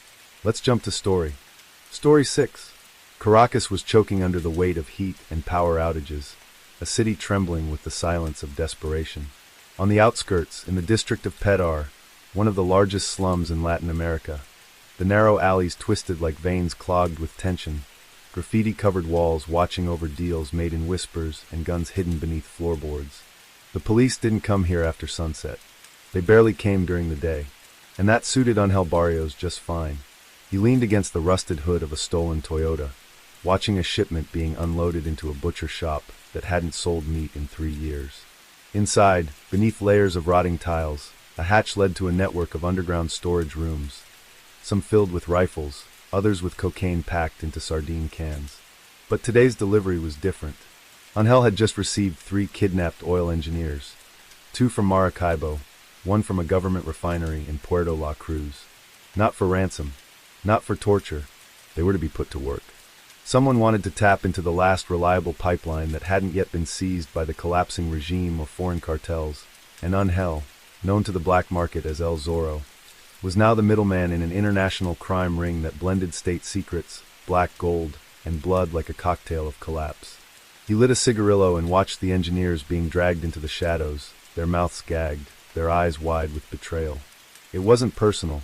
Let's jump to story. Story 6. Caracas was choking under the weight of heat and power outages, a city trembling with the silence of desperation. On the outskirts, in the district of Pedar, one of the largest slums in Latin America, the narrow alleys twisted like veins clogged with tension, graffiti-covered walls watching over deals made in whispers and guns hidden beneath floorboards. The police didn't come here after sunset. They barely came during the day, and that suited Angel Barrios just fine. He leaned against the rusted hood of a stolen Toyota, watching a shipment being unloaded into a butcher shop that hadn't sold meat in 3 years. Inside, beneath layers of rotting tiles, a hatch led to a network of underground storage rooms, some filled with rifles, others with cocaine packed into sardine cans. But today's delivery was different. Angel had just received 3 kidnapped oil engineers, 2 from Maracaibo, 1 from a government refinery in Puerto La Cruz. Not for ransom, not for torture, they were to be put to work. Someone wanted to tap into the last reliable pipeline that hadn't yet been seized by the collapsing regime or foreign cartels, and Angel, known to the black market as El Zorro, was now the middleman in an international crime ring that blended state secrets, black gold, and blood like a cocktail of collapse. He lit a cigarillo and watched the engineers being dragged into the shadows, their mouths gagged, their eyes wide with betrayal. It wasn't personal.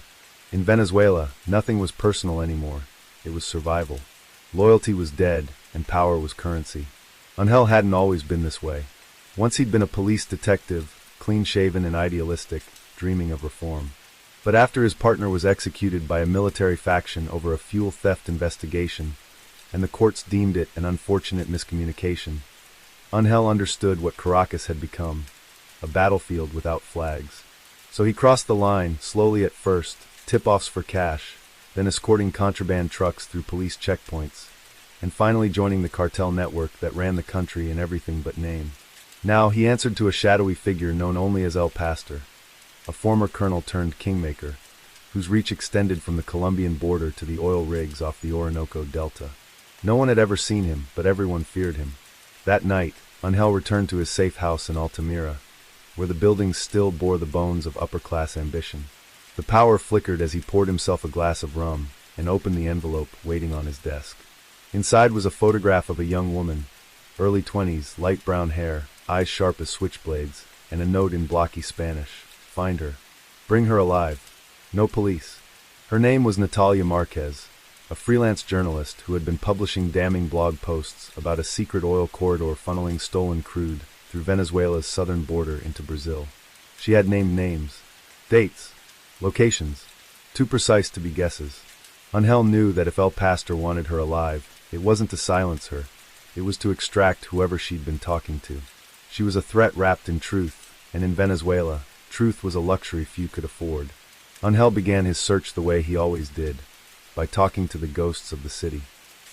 In Venezuela, nothing was personal anymore. It was survival. Loyalty was dead, and power was currency. Angel hadn't always been this way. Once he'd been a police detective, clean-shaven and idealistic, dreaming of reform. But after his partner was executed by a military faction over a fuel theft investigation, and the courts deemed it an unfortunate miscommunication, Angel understood what Caracas had become, a battlefield without flags. So he crossed the line, slowly at first, tip-offs for cash, then escorting contraband trucks through police checkpoints, and finally joining the cartel network that ran the country in everything but name. Now he answered to a shadowy figure known only as El Pastor, a former colonel turned kingmaker, whose reach extended from the Colombian border to the oil rigs off the Orinoco Delta. No one had ever seen him, but everyone feared him. That night, Angel returned to his safe house in Altamira, where the buildings still bore the bones of upper-class ambition. The power flickered as he poured himself a glass of rum and opened the envelope waiting on his desk. Inside was a photograph of a young woman, early 20s, light brown hair, eyes sharp as switchblades, and a note in blocky Spanish. Find her. Bring her alive. No police. Her name was Natalia Marquez, a freelance journalist who had been publishing damning blog posts about a secret oil corridor funneling stolen crude through Venezuela's southern border into Brazil. She had named names, dates, locations, too precise to be guesses. Angel knew that if El Pastor wanted her alive, it wasn't to silence her, it was to extract whoever she'd been talking to. She was a threat wrapped in truth, and in Venezuela, truth was a luxury few could afford. Angel began his search the way he always did, by talking to the ghosts of the city.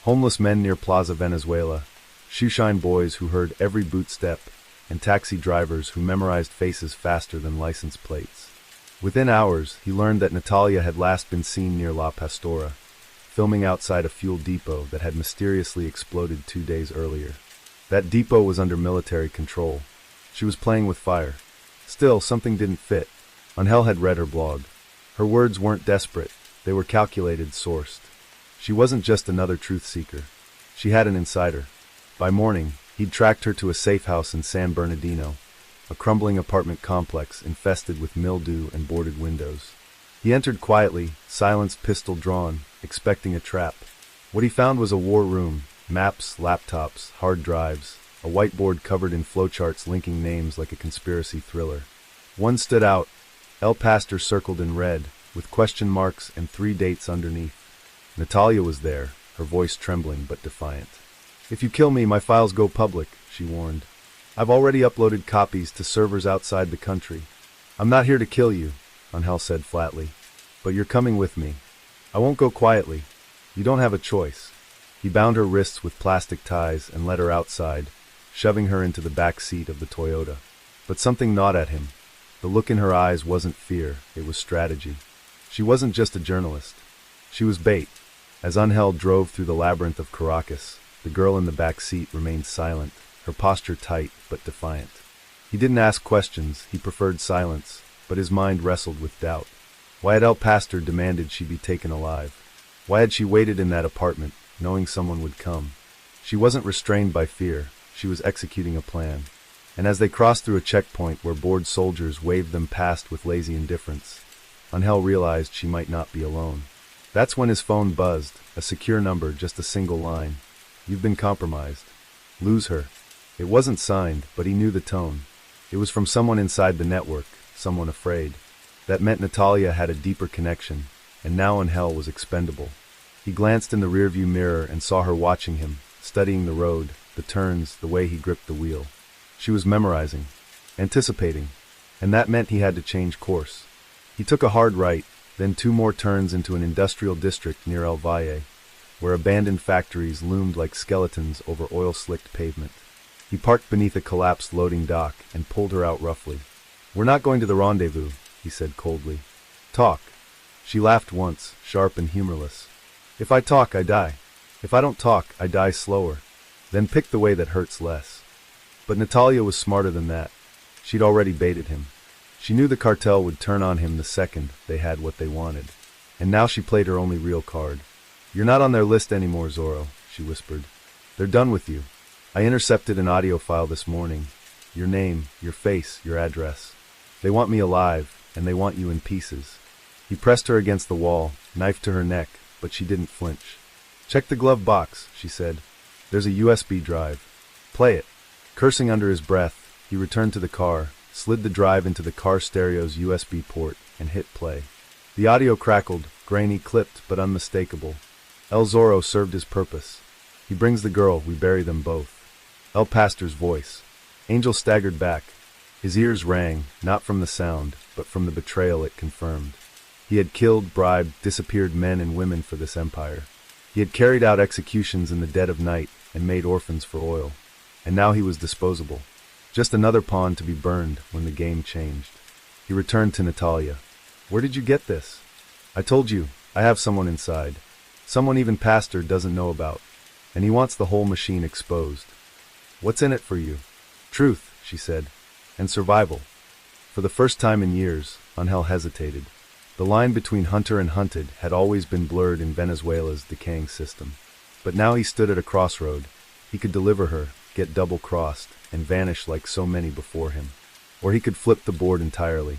Homeless men near Plaza Venezuela, shoeshine boys who heard every boot step, and taxi drivers who memorized faces faster than license plates. Within hours, he learned that Natalia had last been seen near La Pastora, filming outside a fuel depot that had mysteriously exploded 2 days earlier. That depot was under military control. She was playing with fire. Still, something didn't fit. Angel had read her blog. Her words weren't desperate. They were calculated, sourced. She wasn't just another truth seeker. She had an insider. By morning, he'd tracked her to a safe house in San Bernardino, a crumbling apartment complex infested with mildew and boarded windows. He entered quietly, silence pistol drawn, expecting a trap. What he found was a war room, maps, laptops, hard drives, a whiteboard covered in flowcharts linking names like a conspiracy thriller. One stood out, El Pastor circled in red, with question marks and 3 dates underneath. Natalia was there, her voice trembling but defiant. "If you kill me, my files go public," she warned. "I've already uploaded copies to servers outside the country." "I'm not here to kill you," Angel said flatly. "But you're coming with me. I won't go quietly. You don't have a choice." He bound her wrists with plastic ties and led her outside, shoving her into the back seat of the Toyota. But something gnawed at him. The look in her eyes wasn't fear, it was strategy. She wasn't just a journalist. She was bait. As Angel drove through the labyrinth of Caracas, the girl in the back seat remained silent, her posture tight but defiant. He didn't ask questions, he preferred silence, but his mind wrestled with doubt. Why had El Pastor demanded she be taken alive? Why had she waited in that apartment, knowing someone would come? She wasn't restrained by fear, she was executing a plan. And as they crossed through a checkpoint where bored soldiers waved them past with lazy indifference, Angel realized she might not be alone. That's when his phone buzzed, a secure number, just a single line. "You've been compromised. Lose her." It wasn't signed, but he knew the tone. It was from someone inside the network, someone afraid. That meant Natalia had a deeper connection, and now Angel was expendable. He glanced in the rearview mirror and saw her watching him, studying the road, the turns, the way he gripped the wheel. She was memorizing, anticipating, and that meant he had to change course. He took a hard right, then 2 more turns into an industrial district near El Valle, where abandoned factories loomed like skeletons over oil-slicked pavement. He parked beneath a collapsed loading dock and pulled her out roughly. "We're not going to the rendezvous," he said coldly. "Talk." She laughed once, sharp and humorless. "If I talk, I die. If I don't talk, I die slower. Then pick the way that hurts less." But Natalia was smarter than that. She'd already baited him. She knew the cartel would turn on him the second they had what they wanted. And now she played her only real card. "You're not on their list anymore, Zorro," she whispered. "They're done with you. I intercepted an audio file this morning. Your name, your face, your address. They want me alive, and they want you in pieces. He pressed her against the wall, knife to her neck, but she didn't flinch. Check the glove box, she said. There's a USB drive. Play it. Cursing under his breath, he returned to the car, slid the drive into the car stereo's USB port, and hit play. The audio crackled, grainy, clipped, but unmistakable. El Zorro served his purpose. He brings the girl, we bury them both. El Pastor's voice. Angel staggered back. His ears rang, not from the sound, but from the betrayal it confirmed. He had killed, bribed, disappeared men and women for this empire. He had carried out executions in the dead of night and made orphans for oil. And now he was disposable. Just another pawn to be burned when the game changed. He returned to Natalia. Where did you get this? I told you, I have someone inside. Someone even Pastor doesn't know about. And he wants the whole machine exposed. What's in it for you? Truth, she said. And survival. For the first time in years, Angel hesitated. The line between hunter and hunted had always been blurred in Venezuela's decaying system. But now he stood at a crossroad. He could deliver her, get double-crossed, and vanish like so many before him. Or he could flip the board entirely.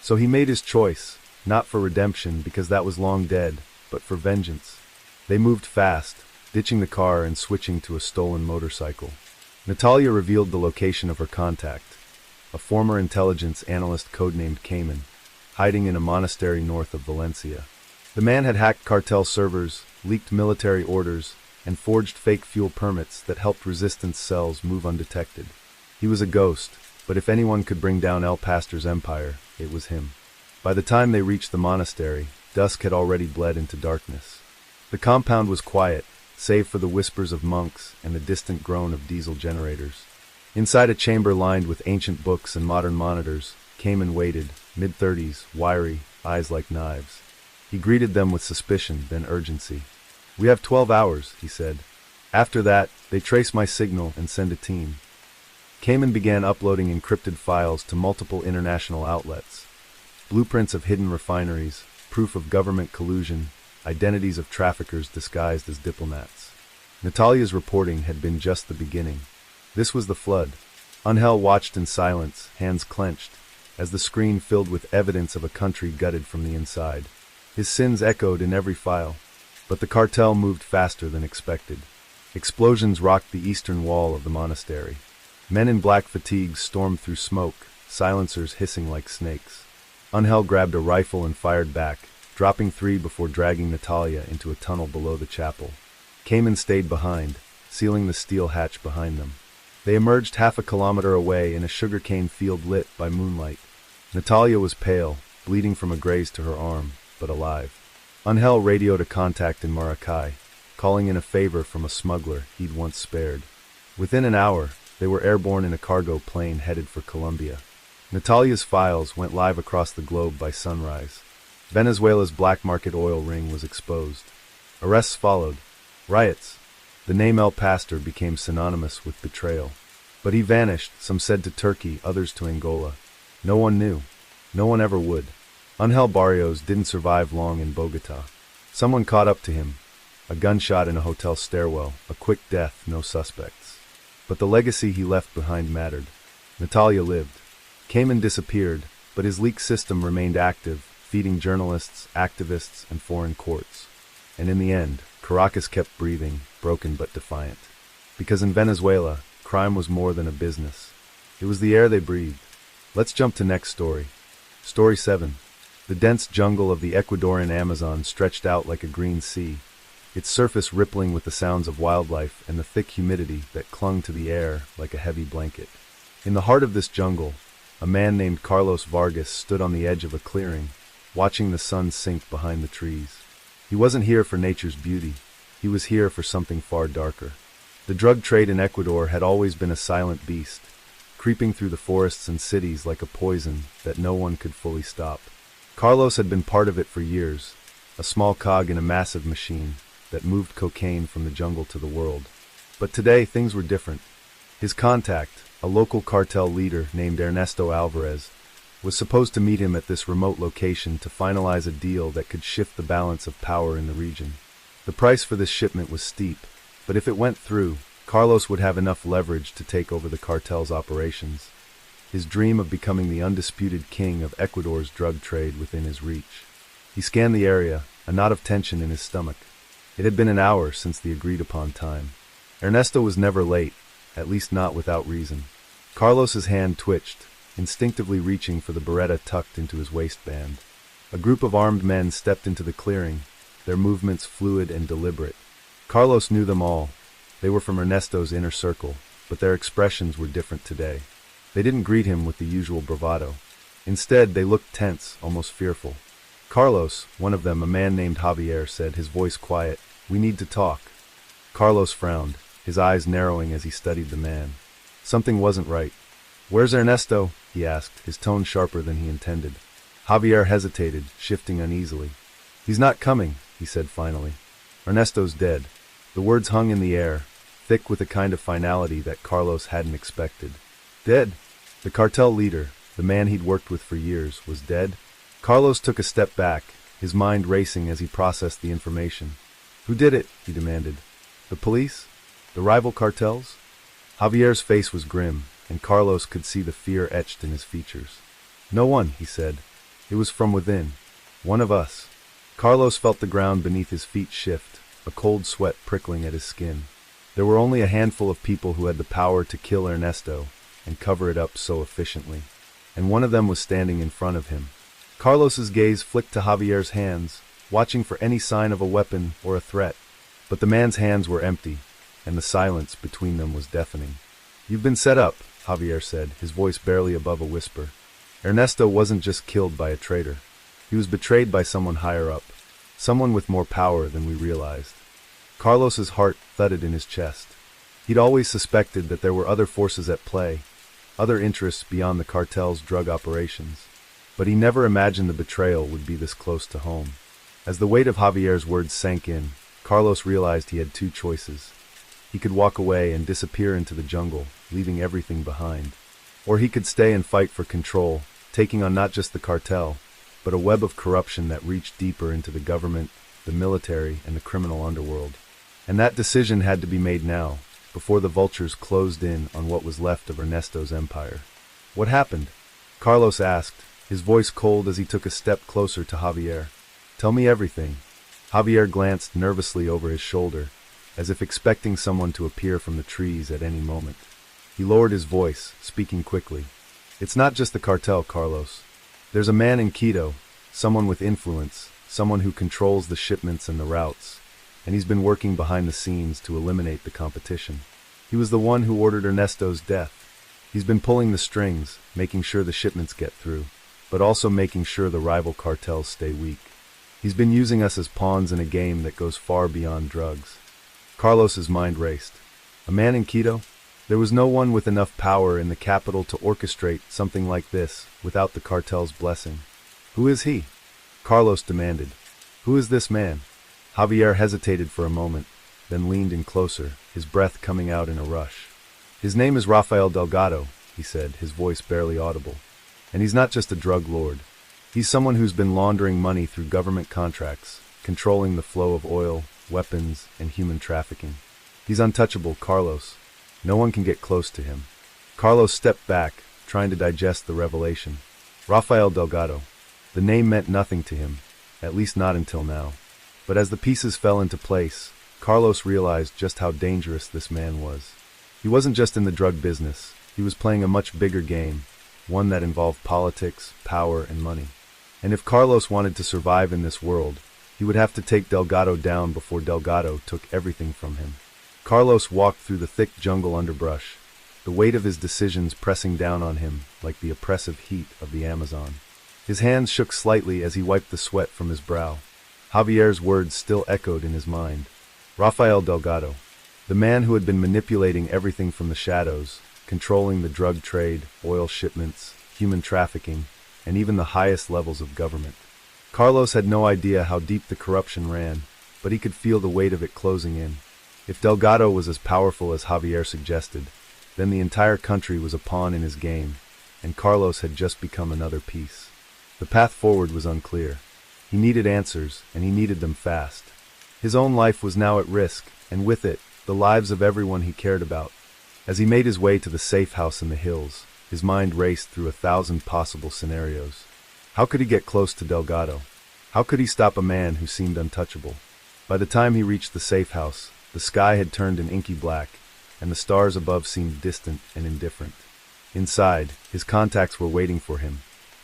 So he made his choice, not for redemption because that was long dead, but for vengeance. They moved fast, ditching the car and switching to a stolen motorcycle. Natalia revealed the location of her contact, a former intelligence analyst codenamed Cayman, hiding in a monastery north of Valencia. The man had hacked cartel servers, leaked military orders, and forged fake fuel permits that helped resistance cells move undetected. He was a ghost, but if anyone could bring down El Pastor's empire, it was him. By the time they reached the monastery, dusk had already bled into darkness. The compound was quiet, save for the whispers of monks and the distant groan of diesel generators. Inside a chamber lined with ancient books and modern monitors, Cayman waited, mid-30s, wiry, eyes like knives. He greeted them with suspicion, then urgency. We have 12 hours, he said. After that, they trace my signal and send a team. Cayman began uploading encrypted files to multiple international outlets. Blueprints of hidden refineries, proof of government collusion, identities of traffickers disguised as diplomats. Natalia's reporting had been just the beginning. This was the flood. Angel watched in silence, hands clenched, as the screen filled with evidence of a country gutted from the inside. His sins echoed in every file. But the cartel moved faster than expected. Explosions rocked the eastern wall of the monastery. Men in black fatigues stormed through smoke, silencers hissing like snakes. Angel grabbed a rifle and fired back, dropping 3 before dragging Natalia into a tunnel below the chapel. Cayman stayed behind, sealing the steel hatch behind them. They emerged half a kilometer away in a sugarcane field lit by moonlight. Natalia was pale, bleeding from a graze to her arm, but alive. Angel radioed a contact in Maracay, calling in a favor from a smuggler he'd once spared. Within an hour, they were airborne in a cargo plane headed for Colombia. Natalia's files went live across the globe by sunrise. Venezuela's black market oil ring was exposed. Arrests followed. Riots. The name El Pastor became synonymous with betrayal. But he vanished, some said to Turkey, others to Angola. No one knew. No one ever would. Angel Barrios didn't survive long in Bogota. Someone caught up to him. A gunshot in a hotel stairwell, a quick death, no suspects. But the legacy he left behind mattered. Natalia lived. Cayman disappeared, but his leak system remained active, feeding journalists, activists, and foreign courts. And in the end, Caracas kept breathing, broken but defiant. Because in Venezuela, crime was more than a business. It was the air they breathed. Let's jump to next story. Story 7. The dense jungle of the Ecuadorian Amazon stretched out like a green sea, its surface rippling with the sounds of wildlife and the thick humidity that clung to the air like a heavy blanket. In the heart of this jungle, a man named Carlos Vargas stood on the edge of a clearing, watching the sun sink behind the trees. He wasn't here for nature's beauty. He was here for something far darker. The drug trade in Ecuador had always been a silent beast, creeping through the forests and cities like a poison that no one could fully stop. Carlos had been part of it for years, a small cog in a massive machine that moved cocaine from the jungle to the world. But today, things were different. His contact, a local cartel leader named Ernesto Alvarez, was supposed to meet him at this remote location to finalize a deal that could shift the balance of power in the region. The price for this shipment was steep, but if it went through, Carlos would have enough leverage to take over the cartel's operations. his dream of becoming the undisputed king of Ecuador's drug trade within his reach. He scanned the area, a knot of tension in his stomach. It had been an hour since the agreed-upon time. Ernesto was never late, at least not without reason. Carlos's hand twitched, instinctively reaching for the beretta tucked into his waistband. A group of armed men stepped into the clearing, their movements fluid and deliberate. Carlos knew them all. They were from Ernesto's inner circle, but their expressions were different today. They didn't greet him with the usual bravado. Instead, they looked tense, almost fearful. Carlos, one of them, a man named Javier, said, his voice quiet, "We need to talk." Carlos frowned, his eyes narrowing as he studied the man. Something wasn't right. "Where's Ernesto?" he asked, his tone sharper than he intended. Javier hesitated, shifting uneasily. "He's not coming," he said finally. "Ernesto's dead." The words hung in the air, thick with a kind of finality that Carlos hadn't expected. Dead? The cartel leader, the man he'd worked with for years, was dead? Carlos took a step back, his mind racing as he processed the information. "Who did it?" he demanded. "The police? The rival cartels?" Javier's face was grim, and Carlos could see the fear etched in his features. "No one," he said. "It was from within. One of us." Carlos felt the ground beneath his feet shift, a cold sweat prickling at his skin. There were only a handful of people who had the power to kill Ernesto and cover it up so efficiently, and one of them was standing in front of him. Carlos's gaze flicked to Javier's hands, watching for any sign of a weapon or a threat. But the man's hands were empty, and the silence between them was deafening. "You've been set up," Javier said, his voice barely above a whisper. "Ernesto wasn't just killed by a traitor. He was betrayed by someone higher up, someone with more power than we realized." Carlos's heart thudded in his chest. He'd always suspected that there were other forces at play, other interests beyond the cartel's drug operations. But he never imagined the betrayal would be this close to home. As the weight of Javier's words sank in, Carlos realized he had two choices. He could walk away and disappear into the jungle, leaving everything behind. Or he could stay and fight for control, taking on not just the cartel, but a web of corruption that reached deeper into the government, the military, and the criminal underworld. And that decision had to be made now, before the vultures closed in on what was left of Ernesto's empire. "What happened?" Carlos asked, his voice cold as he took a step closer to Javier. "Tell me everything." Javier glanced nervously over his shoulder, as if expecting someone to appear from the trees at any moment. He lowered his voice, speaking quickly. "It's not just the cartel, Carlos. There's a man in Quito, someone with influence, someone who controls the shipments and the routes, and he's been working behind the scenes to eliminate the competition. He was the one who ordered Ernesto's death. He's been pulling the strings, making sure the shipments get through, but also making sure the rival cartels stay weak. He's been using us as pawns in a game that goes far beyond drugs." Carlos's mind raced. A man in Quito? There was no one with enough power in the capital to orchestrate something like this without the cartel's blessing. "Who is he?" Carlos demanded. "Who is this man?" Javier hesitated for a moment, then leaned in closer, his breath coming out in a rush. "His name is Rafael Delgado," he said, his voice barely audible. "And he's not just a drug lord. He's someone who's been laundering money through government contracts, controlling the flow of oil, weapons, and human trafficking. He's untouchable, Carlos. No one can get close to him." Carlos stepped back, trying to digest the revelation. Rafael Delgado. The name meant nothing to him, at least not until now. But as the pieces fell into place, Carlos realized just how dangerous this man was. He wasn't just in the drug business. He was playing a much bigger game, one that involved politics, power, and money. And if Carlos wanted to survive in this world, he would have to take Delgado down before Delgado took everything from him. Carlos walked through the thick jungle underbrush, the weight of his decisions pressing down on him like the oppressive heat of the Amazon. His hands shook slightly as he wiped the sweat from his brow. Javier's words still echoed in his mind. Rafael Delgado, the man who had been manipulating everything from the shadows, controlling the drug trade, oil shipments, human trafficking, and even the highest levels of government. Carlos had no idea how deep the corruption ran, but he could feel the weight of it closing in. If Delgado was as powerful as Javier suggested, then the entire country was a pawn in his game, and Carlos had just become another piece. The path forward was unclear. He needed answers, and he needed them fast. His own life was now at risk, and with it, the lives of everyone he cared about. As he made his way to the safe house in the hills, His mind raced through 1,000 possible scenarios. How could he get close to Delgado? How could he stop a man who seemed untouchable? By the time he reached the safe house, the sky had turned an inky black, and the stars above seemed distant and indifferent. Inside, his contacts were waiting for him,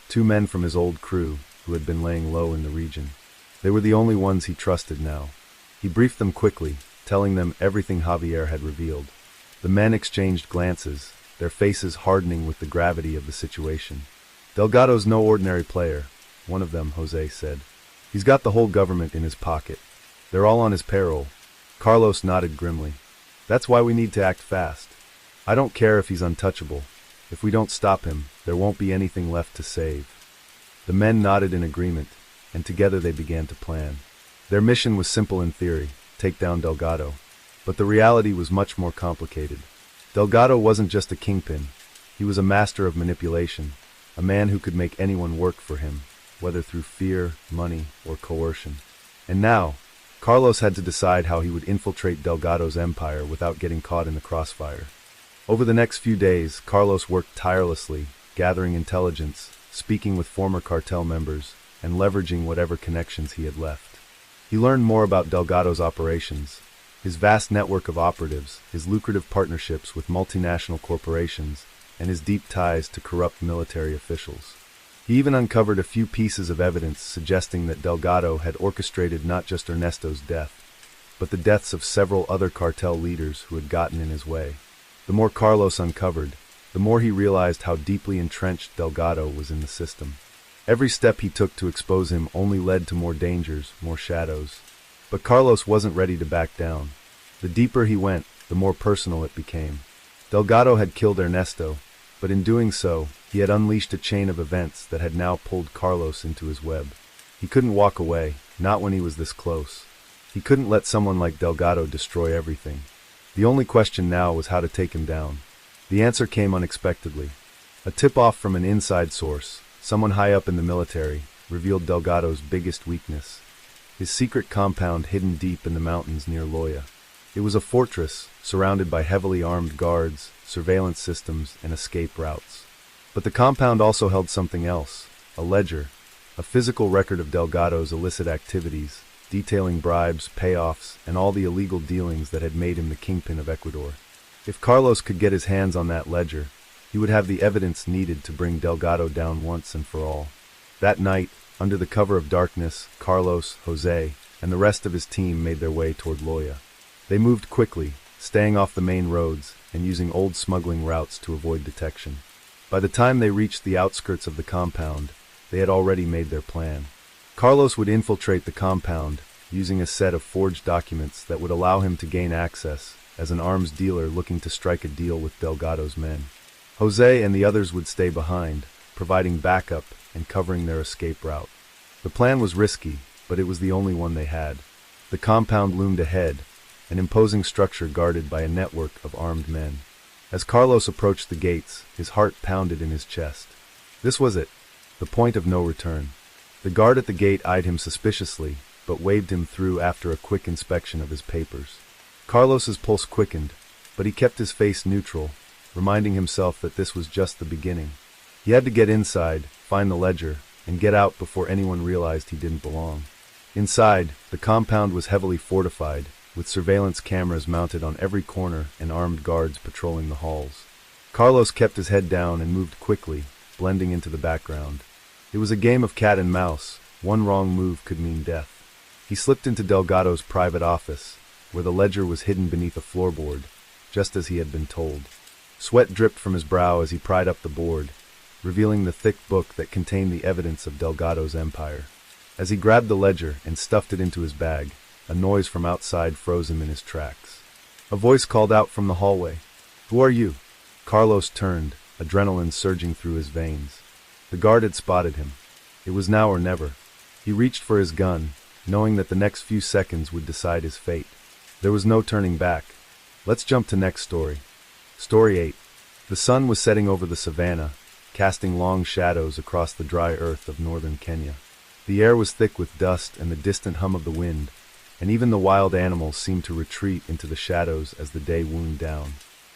2 men from his old crew who had been laying low in the region. They were the only ones he trusted now. He briefed them quickly, telling them everything Javier had revealed. The men exchanged glances, their faces hardening with the gravity of the situation. "Delgado's no ordinary player," one of them, Jose, said. "He's got the whole government in his pocket. They're all on his payroll." Carlos nodded grimly. "That's why we need to act fast. I don't care if he's untouchable. If we don't stop him, there won't be anything left to save." The men nodded in agreement, and together they began to plan. Their mission was simple in theory: take down Delgado. But the reality was much more complicated. Delgado wasn't just a kingpin. He was a master of manipulation, a man who could make anyone work for him, whether through fear, money, or coercion. And now, Carlos had to decide how he would infiltrate Delgado's empire without getting caught in the crossfire. Over the next few days, Carlos worked tirelessly, gathering intelligence, speaking with former cartel members, and leveraging whatever connections he had left. He learned more about Delgado's operations, his vast network of operatives, his lucrative partnerships with multinational corporations, and his deep ties to corrupt military officials. He even uncovered a few pieces of evidence suggesting that Delgado had orchestrated not just Ernesto's death, but the deaths of several other cartel leaders who had gotten in his way. The more Carlos uncovered, the more he realized how deeply entrenched Delgado was in the system. Every step he took to expose him only led to more dangers, more shadows. But Carlos wasn't ready to back down. The deeper he went, the more personal it became. Delgado had killed Ernesto, but in doing so, he had unleashed a chain of events that had now pulled Carlos into his web. He couldn't walk away, not when he was this close. He couldn't let someone like Delgado destroy everything. The only question now was how to take him down. The answer came unexpectedly. A tip-off from an inside source, someone high up in the military, revealed Delgado's biggest weakness: his secret compound hidden deep in the mountains near Loya. It was a fortress, surrounded by heavily armed guards, surveillance systems, and escape routes. But the compound also held something else: a ledger, a physical record of Delgado's illicit activities, detailing bribes, payoffs, and all the illegal dealings that had made him the kingpin of Ecuador. If Carlos could get his hands on that ledger, he would have the evidence needed to bring Delgado down once and for all. That night, under the cover of darkness, Carlos, Jose, and the rest of his team made their way toward Loya. They moved quickly, staying off the main roads and using old smuggling routes to avoid detection. By the time they reached the outskirts of the compound, they had already made their plan. Carlos would infiltrate the compound, using a set of forged documents that would allow him to gain access as an arms dealer looking to strike a deal with Delgado's men. Jose and the others would stay behind, providing backup and covering their escape route. The plan was risky, but it was the only one they had. The compound loomed ahead, an imposing structure guarded by a network of armed men. As Carlos approached the gates, his heart pounded in his chest. This was it, the point of no return. The guard at the gate eyed him suspiciously, but waved him through after a quick inspection of his papers. Carlos's pulse quickened, but he kept his face neutral, reminding himself that this was just the beginning. He had to get inside, find the ledger, and get out before anyone realized he didn't belong. Inside, the compound was heavily fortified, with surveillance cameras mounted on every corner and armed guards patrolling the halls. Carlos kept his head down and moved quickly, blending into the background. It was a game of cat and mouse. One wrong move could mean death. He slipped into Delgado's private office, where the ledger was hidden beneath a floorboard, just as he had been told. Sweat dripped from his brow as he pried up the board, revealing the thick book that contained the evidence of Delgado's empire. As he grabbed the ledger and stuffed it into his bag, a noise from outside froze him in his tracks. A voice called out from the hallway. "Who are you?" Carlos turned, adrenaline surging through his veins. The guard had spotted him. It was now or never. He reached for his gun, knowing that the next few seconds would decide his fate. There was no turning back. Let's jump to next story. Story 8. The sun was setting over the savannah, casting long shadows across the dry earth of northern Kenya. The air was thick with dust and the distant hum of the wind, and even the wild animals seemed to retreat into the shadows as the day wound down.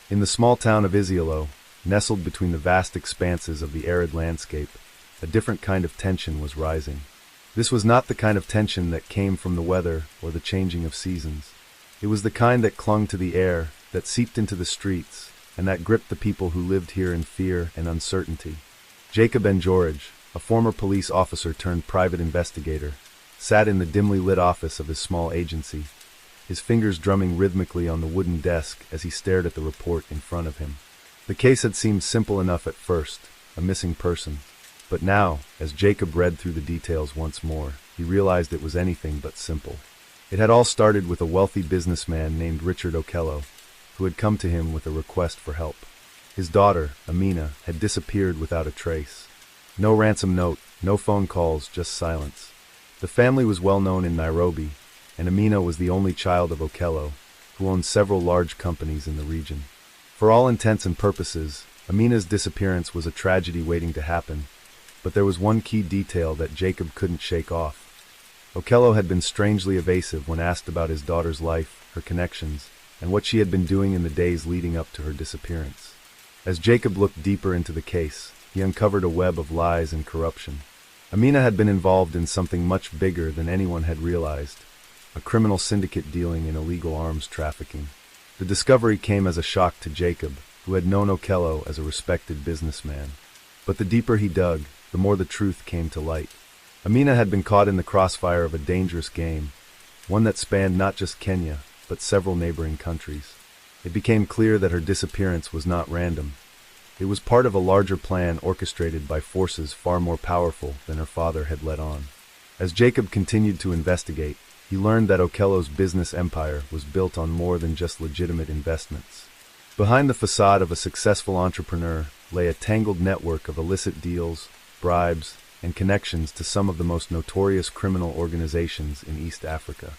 In the small town of Isiolo, nestled between the vast expanses of the arid landscape, a different kind of tension was rising. This was not the kind of tension that came from the weather or the changing of seasons. It was the kind that clung to the air, that seeped into the streets, and that gripped the people who lived here in fear and uncertainty. Jacob George, a former police officer turned private investigator, sat in the dimly lit office of his small agency, his fingers drumming rhythmically on the wooden desk as he stared at the report in front of him. The case had seemed simple enough at first, a missing person. But now, as Jacob read through the details once more, he realized it was anything but simple. It had all started with a wealthy businessman named Richard Okello, who had come to him with a request for help. His daughter, Amina, had disappeared without a trace. No ransom note, no phone calls, just silence. The family was well known in Nairobi, and Amina was the only child of Okello, who owned several large companies in the region. For all intents and purposes, Amina's disappearance was a tragedy waiting to happen, but there was one key detail that Jacob couldn't shake off. Okello had been strangely evasive when asked about his daughter's life, her connections, and what she had been doing in the days leading up to her disappearance. As Jacob looked deeper into the case, he uncovered a web of lies and corruption. Amina had been involved in something much bigger than anyone had realized, a criminal syndicate dealing in illegal arms trafficking. The discovery came as a shock to Jacob, who had known Okello as a respected businessman. But the deeper he dug, the more the truth came to light. Amina had been caught in the crossfire of a dangerous game, one that spanned not just Kenya, but several neighboring countries. It became clear that her disappearance was not random. It was part of a larger plan orchestrated by forces far more powerful than her father had let on. As Jacob continued to investigate, he learned that Okello's business empire was built on more than just legitimate investments. Behind the facade of a successful entrepreneur lay a tangled network of illicit deals, bribes, and connections to some of the most notorious criminal organizations in East Africa.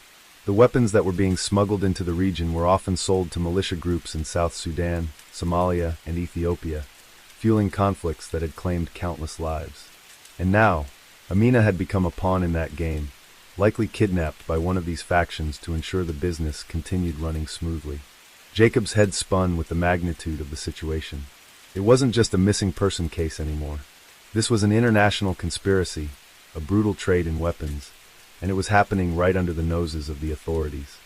The weapons that were being smuggled into the region were often sold to militia groups in South Sudan, Somalia, and Ethiopia, fueling conflicts that had claimed countless lives. And now, Amina had become a pawn in that game, likely kidnapped by one of these factions to ensure the business continued running smoothly. Jacob's head spun with the magnitude of the situation. It wasn't just a missing person case anymore. This was an international conspiracy, a brutal trade in weapons, and it was happening right under the noses of the authorities.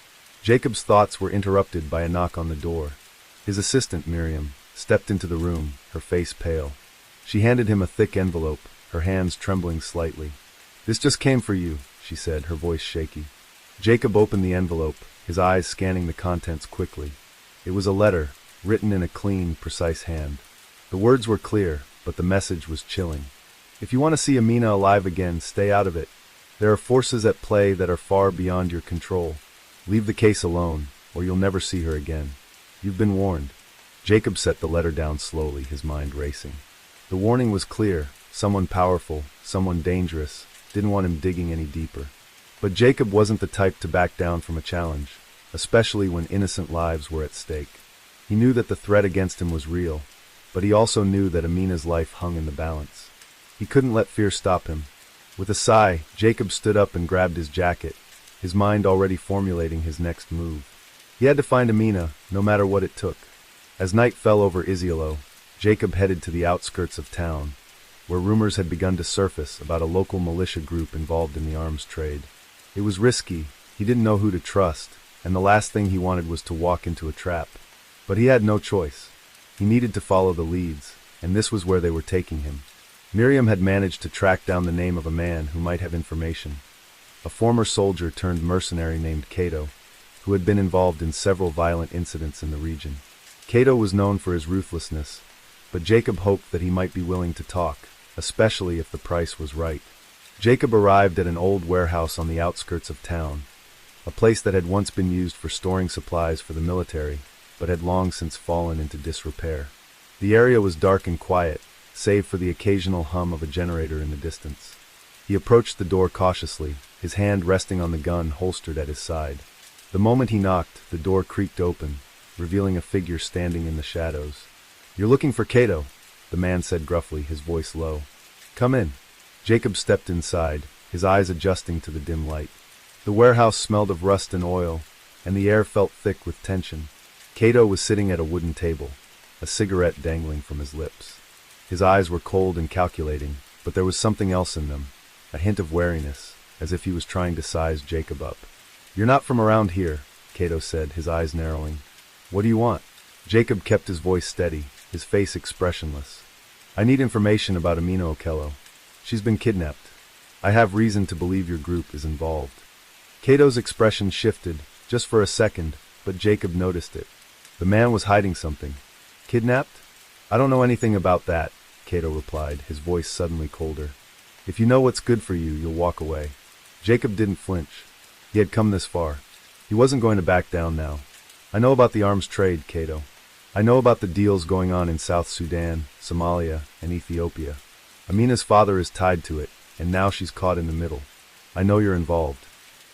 Jacob's thoughts were interrupted by a knock on the door. His assistant, Miriam, stepped into the room, her face pale. She handed him a thick envelope, her hands trembling slightly. "This just came for you," she said, her voice shaky. Jacob opened the envelope, his eyes scanning the contents quickly. It was a letter, written in a clean, precise hand. The words were clear, but the message was chilling. "If you want to see Amina alive again, stay out of it. There are forces at play that are far beyond your control. Leave the case alone, or you'll never see her again. You've been warned." Jacob set the letter down slowly, his mind racing. The warning was clear. Someone powerful, someone dangerous, didn't want him digging any deeper. But Jacob wasn't the type to back down from a challenge, especially when innocent lives were at stake. He knew that the threat against him was real, but he also knew that Amina's life hung in the balance. He couldn't let fear stop him. With a sigh, Jacob stood up and grabbed his jacket, his mind already formulating his next move. He had to find Amina, no matter what it took. As night fell over Isiolo, Jacob headed to the outskirts of town, where rumors had begun to surface about a local militia group involved in the arms trade. It was risky, he didn't know who to trust, and the last thing he wanted was to walk into a trap. But he had no choice. He needed to follow the leads, and this was where they were taking him. Miriam had managed to track down the name of a man who might have information. A former soldier turned mercenary named Cato, who had been involved in several violent incidents in the region. Cato was known for his ruthlessness, but Jacob hoped that he might be willing to talk, especially if the price was right. Jacob arrived at an old warehouse on the outskirts of town, a place that had once been used for storing supplies for the military, but had long since fallen into disrepair. The area was dark and quiet, save for the occasional hum of a generator in the distance. He approached the door cautiously, his hand resting on the gun holstered at his side. The moment he knocked, the door creaked open, revealing a figure standing in the shadows. "You're looking for Cato," the man said gruffly, his voice low. "Come in." Jacob stepped inside, his eyes adjusting to the dim light. The warehouse smelled of rust and oil, and the air felt thick with tension. Cato was sitting at a wooden table, a cigarette dangling from his lips. His eyes were cold and calculating, but there was something else in them, a hint of wariness, as if he was trying to size Jacob up. "You're not from around here," Cato said, his eyes narrowing. "What do you want?" Jacob kept his voice steady, his face expressionless. "I need information about Amina Okello. She's been kidnapped. I have reason to believe your group is involved." Cato's expression shifted, just for a second, but Jacob noticed it. The man was hiding something. "Kidnapped? I don't know anything about that," Cato replied, his voice suddenly colder. "If you know what's good for you, you'll walk away." Jacob didn't flinch. He had come this far. He wasn't going to back down now. "I know about the arms trade, Cato. I know about the deals going on in South Sudan, Somalia, and Ethiopia. Amina's father is tied to it, and now she's caught in the middle. I know you're involved."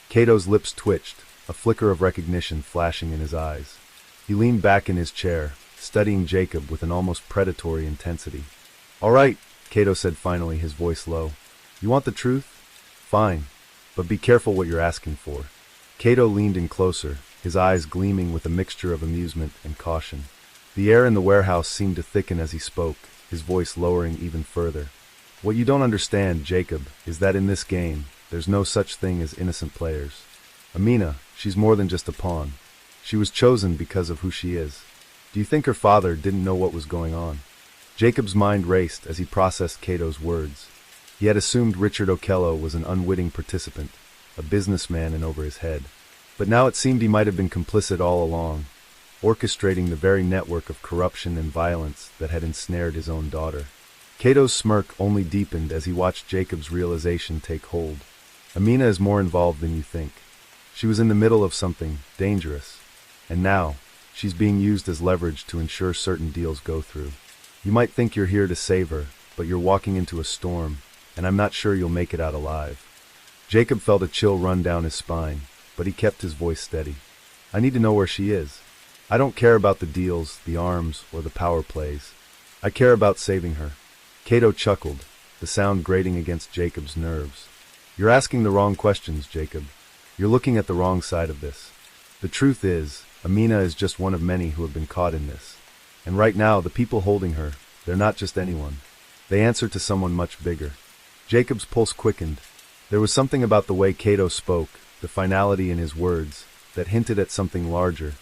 Cato's lips twitched, a flicker of recognition flashing in his eyes. He leaned back in his chair, studying Jacob with an almost predatory intensity. "All right," Cato said finally, his voice low. "You want the truth? Fine, but be careful what you're asking for." Cato leaned in closer, his eyes gleaming with a mixture of amusement and caution. The air in the warehouse seemed to thicken as he spoke, his voice lowering even further. "What you don't understand, Jacob, is that in this game, there's no such thing as innocent players. Amina, she's more than just a pawn. She was chosen because of who she is. Do you think her father didn't know what was going on?" Jacob's mind raced as he processed Cato's words. He had assumed Richard Okello was an unwitting participant, a businessman in over his head. But now it seemed he might have been complicit all along, orchestrating the very network of corruption and violence that had ensnared his own daughter. Cato's smirk only deepened as he watched Jacob's realization take hold. Amina is more involved than you think. She was in the middle of something dangerous, and now she's being used as leverage to ensure certain deals go through. You might think you're here to save her, but you're walking into a storm, and I'm not sure you'll make it out alive. Jacob felt a chill run down his spine, but he kept his voice steady. "I need to know where she is. I don't care about the deals, the arms, or the power plays. I care about saving her." Cato chuckled, the sound grating against Jacob's nerves. "You're asking the wrong questions, Jacob. You're looking at the wrong side of this. The truth is, Amina is just one of many who have been caught in this. And right now, the people holding her, they're not just anyone. They answer to someone much bigger." Jacob's pulse quickened. There was something about the way Cato spoke, the finality in his words, that hinted at something larger,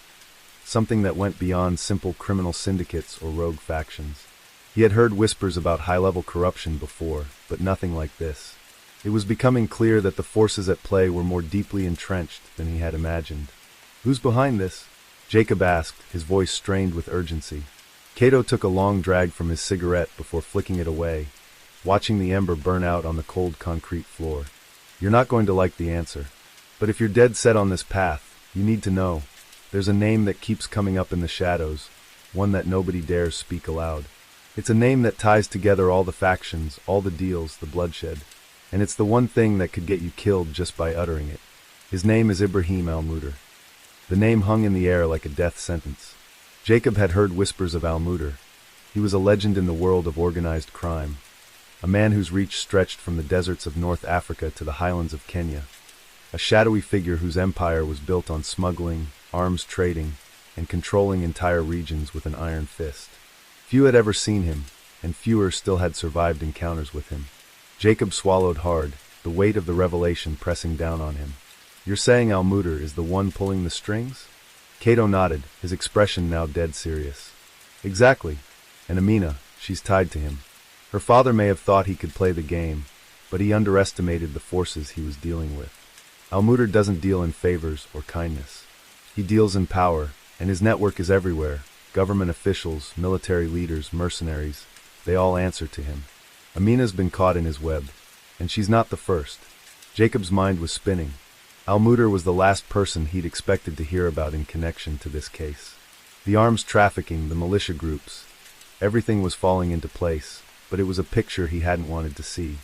something that went beyond simple criminal syndicates or rogue factions. He had heard whispers about high-level corruption before, but nothing like this. It was becoming clear that the forces at play were more deeply entrenched than he had imagined. "Who's behind this?" Jacob asked, his voice strained with urgency. Cato took a long drag from his cigarette before flicking it away, watching the ember burn out on the cold concrete floor. "You're not going to like the answer. But if you're dead set on this path, you need to know. There's a name that keeps coming up in the shadows, one that nobody dares speak aloud. It's a name that ties together all the factions, all the deals, the bloodshed. And it's the one thing that could get you killed just by uttering it. His name is Ibrahim al-Mudir." The name hung in the air like a death sentence. Jacob had heard whispers of al-Mudir. He was a legend in the world of organized crime, a man whose reach stretched from the deserts of North Africa to the highlands of Kenya, a shadowy figure whose empire was built on smuggling, arms trading, and controlling entire regions with an iron fist. Few had ever seen him, and fewer still had survived encounters with him. Jacob swallowed hard, the weight of the revelation pressing down on him. "You're saying al-Mudir is the one pulling the strings?" Cato nodded, his expression now dead serious. "Exactly. And Amina, she's tied to him. Her father may have thought he could play the game, but he underestimated the forces he was dealing with. Al-Mudir doesn't deal in favors or kindness. He deals in power, and his network is everywhere. Government officials, military leaders, mercenaries, they all answer to him. Amina's been caught in his web, and she's not the first." Jacob's mind was spinning. Al-Mudir was the last person he'd expected to hear about in connection to this case. The arms trafficking, the militia groups, everything was falling into place, but it was a picture he hadn't wanted to see.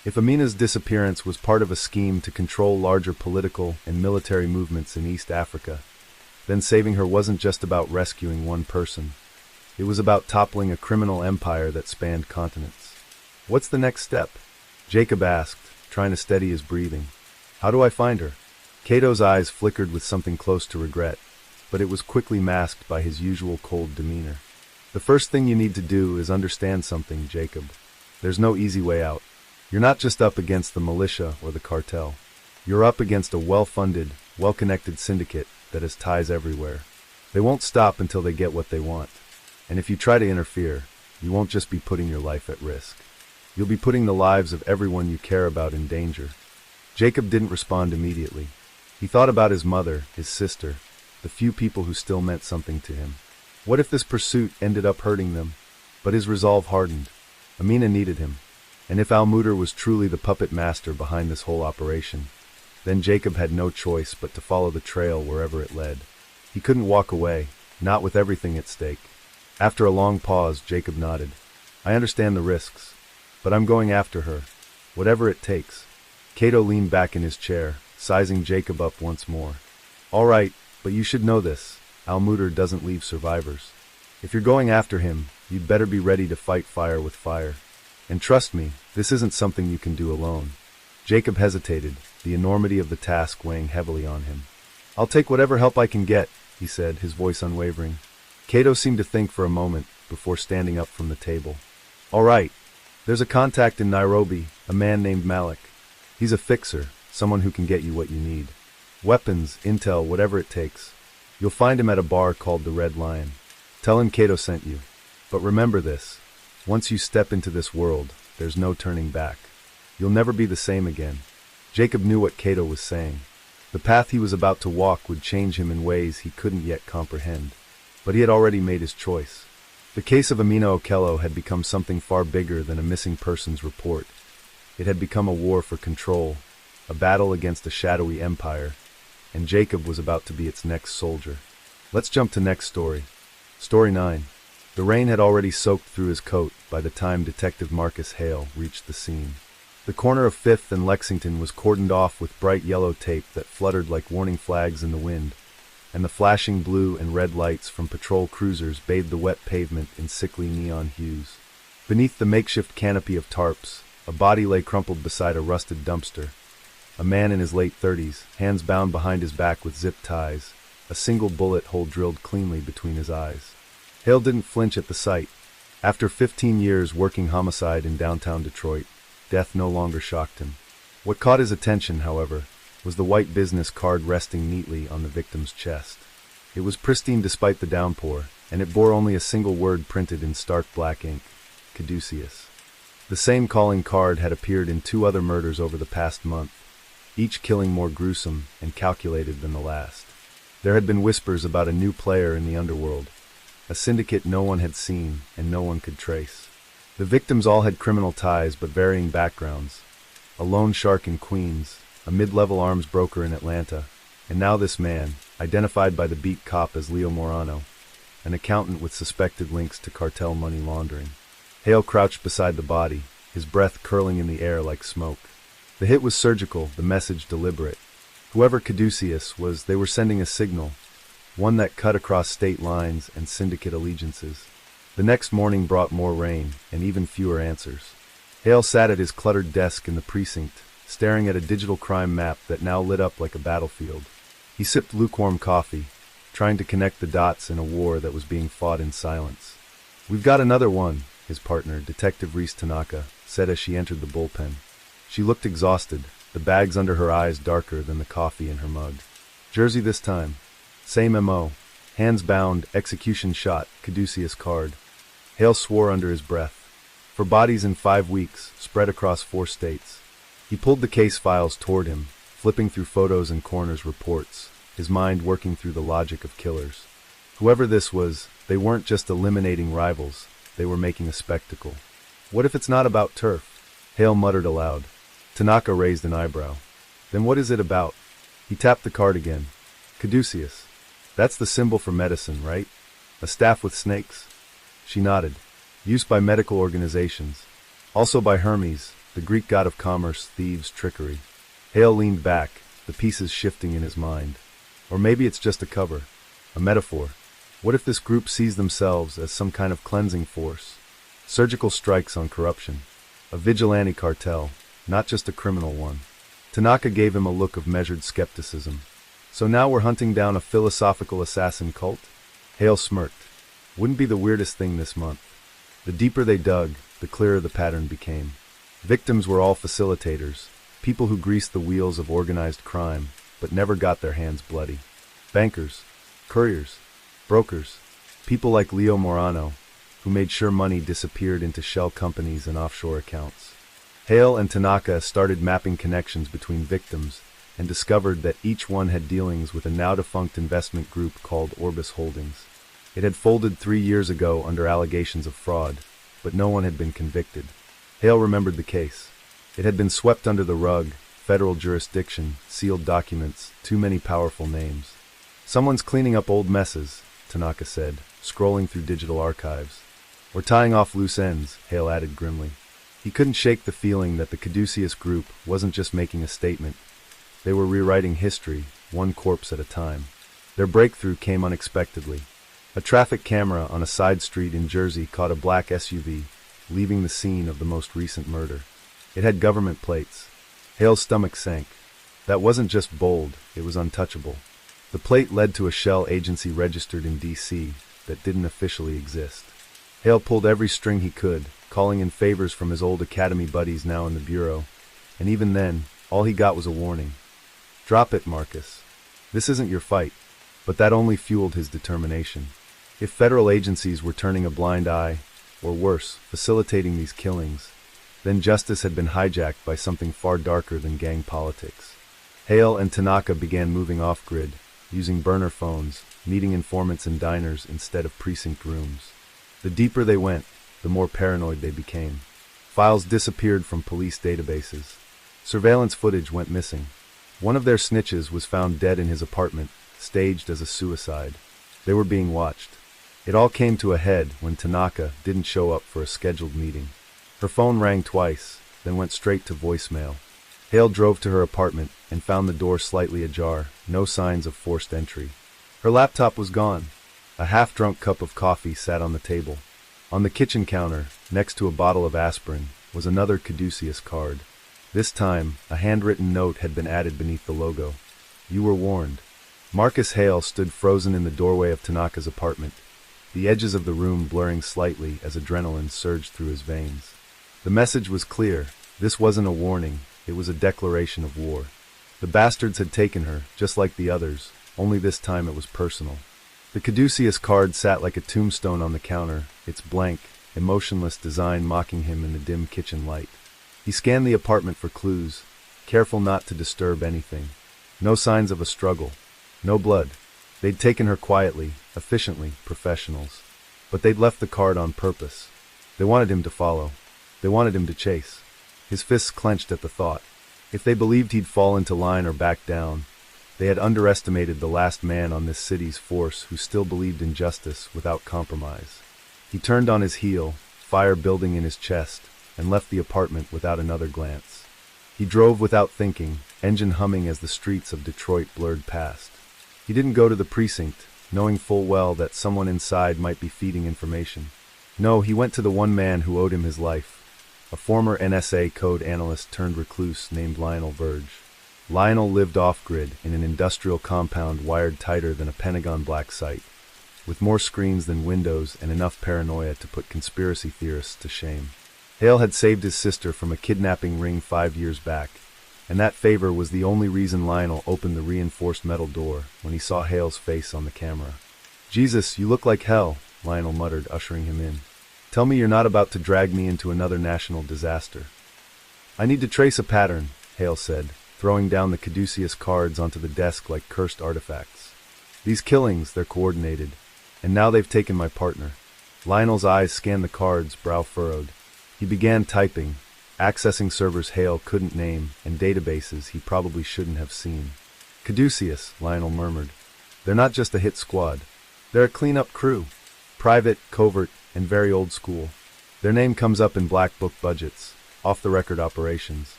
If Amina's disappearance was part of a scheme to control larger political and military movements in East Africa, then saving her wasn't just about rescuing one person. It was about toppling a criminal empire that spanned continents. "What's the next step?" Jacob asked, trying to steady his breathing. "How do I find her?" Cato's eyes flickered with something close to regret, but it was quickly masked by his usual cold demeanor. The first thing you need to do is understand something, Jacob. There's no easy way out. You're not just up against the militia or the cartel. You're up against a well-funded, well-connected syndicate that has ties everywhere. They won't stop until they get what they want. And if you try to interfere, you won't just be putting your life at risk. You'll be putting the lives of everyone you care about in danger. Jacob didn't respond immediately. He thought about his mother, his sister, the few people who still meant something to him. What if this pursuit ended up hurting them? But his resolve hardened. Amina needed him. And if Al-Mudir was truly the puppet master behind this whole operation, then Jacob had no choice but to follow the trail wherever it led. He couldn't walk away, not with everything at stake. After a long pause, Jacob nodded. I understand the risks, but I'm going after her, whatever it takes. Cato leaned back in his chair, sizing Jacob up once more. All right, but you should know this. Al-Mudir doesn't leave survivors. If you're going after him, you'd better be ready to fight fire with fire. And trust me, this isn't something you can do alone. Jacob hesitated, the enormity of the task weighing heavily on him. I'll take whatever help I can get, he said, his voice unwavering. Cato seemed to think for a moment before standing up from the table. All right, there's a contact in Nairobi, a man named Malik. He's a fixer, someone who can get you what you need. Weapons, intel, whatever it takes. You'll find him at a bar called the Red Lion. Tell him Cato sent you. But remember this, once you step into this world, there's no turning back. You'll never be the same again. Jacob knew what Cato was saying. The path he was about to walk would change him in ways he couldn't yet comprehend. But he had already made his choice. The case of Amina Okello had become something far bigger than a missing persons report. It had become a war for control, a battle against a shadowy empire, and Jacob was about to be its next soldier. Let's jump to next story. Story 9. The rain had already soaked through his coat by the time Detective Marcus Hale reached the scene. The corner of 5th and Lexington was cordoned off with bright yellow tape that fluttered like warning flags in the wind, and the flashing blue and red lights from patrol cruisers bathed the wet pavement in sickly neon hues. Beneath the makeshift canopy of tarps, a body lay crumpled beside a rusted dumpster. A man in his late 30s, hands bound behind his back with zip ties, a single bullet hole drilled cleanly between his eyes. Hale didn't flinch at the sight. After 15 years working homicide in downtown Detroit, death no longer shocked him. What caught his attention, however, was the white business card resting neatly on the victim's chest. It was pristine despite the downpour, and it bore only a single word printed in stark black ink: Caduceus. The same calling card had appeared in 2 other murders over the past month, each killing more gruesome and calculated than the last. There had been whispers about a new player in the underworld, a syndicate no one had seen and no one could trace. The victims all had criminal ties but varying backgrounds. A loan shark in Queens, a mid-level arms broker in Atlanta, and now this man, identified by the beat cop as Leo Morano, an accountant with suspected links to cartel money laundering. Hale crouched beside the body, his breath curling in the air like smoke. The hit was surgical, the message deliberate. Whoever Caduceus was, they were sending a signal, one that cut across state lines and syndicate allegiances. The next morning brought more rain and even fewer answers. Hale sat at his cluttered desk in the precinct, staring at a digital crime map that now lit up like a battlefield. He sipped lukewarm coffee, trying to connect the dots in a war that was being fought in silence. We've got another one, his partner, Detective Reese Tanaka, said as she entered the bullpen. She looked exhausted, the bags under her eyes darker than the coffee in her mug. Jersey this time. Same MO. Hands bound, execution shot, Caduceus card. Hale swore under his breath. For bodies in 5 weeks, spread across 4 states. He pulled the case files toward him, flipping through photos and coroner's reports, his mind working through the logic of killers. Whoever this was, they weren't just eliminating rivals, they were making a spectacle. What if it's not about turf? Hale muttered aloud. Tanaka raised an eyebrow. Then what is it about? He tapped the card again. Caduceus. That's the symbol for medicine, right? A staff with snakes? She nodded. Used by medical organizations. Also by Hermes, the Greek god of commerce, thieves, trickery. Hale leaned back, the pieces shifting in his mind. Or maybe it's just a cover, a metaphor. What if this group sees themselves as some kind of cleansing force? Surgical strikes on corruption. A vigilante cartel, not just a criminal one. Tanaka gave him a look of measured skepticism. So now we're hunting down a philosophical assassin cult? Hale smirked. Wouldn't be the weirdest thing this month. The deeper they dug, the clearer the pattern became. Victims were all facilitators, people who greased the wheels of organized crime, but never got their hands bloody. Bankers, couriers, brokers, people like Leo Morano, who made sure money disappeared into shell companies and offshore accounts. Hale and Tanaka started mapping connections between victims and discovered that each one had dealings with a now-defunct investment group called Orbis Holdings. It had folded 3 years ago under allegations of fraud, but no one had been convicted. Hale remembered the case. It had been swept under the rug, federal jurisdiction, sealed documents, too many powerful names. Someone's cleaning up old messes, Tanaka said, scrolling through digital archives. Or tying off loose ends, Hale added grimly. He couldn't shake the feeling that the Caduceus group wasn't just making a statement. They were rewriting history, one corpse at a time. Their breakthrough came unexpectedly. A traffic camera on a side street in Jersey caught a black SUV, leaving the scene of the most recent murder. It had government plates. Hale's stomach sank. That wasn't just bold, it was untouchable. The plate led to a shell agency registered in D.C. that didn't officially exist. Hale pulled every string he could, calling in favors from his old academy buddies now in the bureau, and even then, all he got was a warning. Drop it, Marcus. This isn't your fight. But that only fueled his determination. If federal agencies were turning a blind eye, or worse, facilitating these killings, then justice had been hijacked by something far darker than gang politics. Hale and Tanaka began moving off-grid, using burner phones, meeting informants in diners instead of precinct rooms. The deeper they went, the more paranoid they became. Files disappeared from police databases. Surveillance footage went missing. One of their snitches was found dead in his apartment, staged as a suicide. They were being watched. It all came to a head when Tanaka didn't show up for a scheduled meeting. Her phone rang twice, then went straight to voicemail. Hale drove to her apartment and found the door slightly ajar, no signs of forced entry. Her laptop was gone. A half-drunk cup of coffee sat on the table. On the kitchen counter, next to a bottle of aspirin, was another Caduceus card. This time, a handwritten note had been added beneath the logo. You were warned. Marcus Hale stood frozen in the doorway of Tanaka's apartment, the edges of the room blurring slightly as adrenaline surged through his veins. The message was clear. This wasn't a warning, it was a declaration of war. The bastards had taken her, just like the others, only this time it was personal. The Caduceus card sat like a tombstone on the counter, its blank, emotionless design mocking him in the dim kitchen light. He scanned the apartment for clues, careful not to disturb anything. No signs of a struggle. No blood. They'd taken her quietly, efficiently, professionals. But they'd left the card on purpose. They wanted him to follow. They wanted him to chase. His fists clenched at the thought. If they believed he'd fall into line or back down, they had underestimated the last man on this city's force who still believed in justice without compromise. He turned on his heel, fire building in his chest, and left the apartment without another glance. He drove without thinking, engine humming as the streets of Detroit blurred past. He didn't go to the precinct, knowing full well that someone inside might be feeding information. No, he went to the one man who owed him his life, a former NSA code analyst turned recluse named Lionel Verge. Lionel lived off-grid in an industrial compound wired tighter than a Pentagon black site, with more screens than windows and enough paranoia to put conspiracy theorists to shame. Hale had saved his sister from a kidnapping ring 5 years back, and that favor was the only reason Lionel opened the reinforced metal door when he saw Hale's face on the camera. Jesus, you look like hell, Lionel muttered, ushering him in. Tell me you're not about to drag me into another national disaster. I need to trace a pattern, Hale said, throwing down the Caduceus cards onto the desk like cursed artifacts. These killings, they're coordinated, and now they've taken my partner. Lionel's eyes scanned the cards, brow furrowed. He began typing, accessing servers Hale couldn't name and databases he probably shouldn't have seen. Caduceus, Lionel murmured. They're not just a hit squad. They're a clean-up crew. Private, covert, and very old school. Their name comes up in black book budgets, off-the-record operations.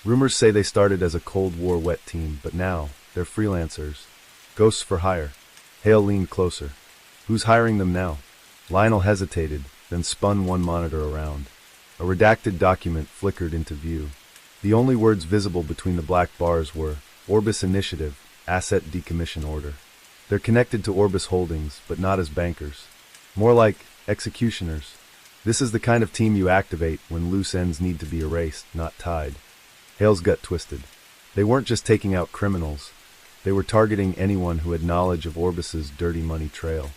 Rumors say they started as a Cold War wet team, but now, they're freelancers. Ghosts for hire. Hale leaned closer. Who's hiring them now? Lionel hesitated, then spun one monitor around. A redacted document flickered into view. The only words visible between the black bars were, Orbis Initiative, Asset Decommission Order. They're connected to Orbis Holdings, but not as bankers. More like executioners. This is the kind of team you activate when loose ends need to be erased, not tied. Hale's gut twisted. They weren't just taking out criminals. They were targeting anyone who had knowledge of Orbis's dirty money trail.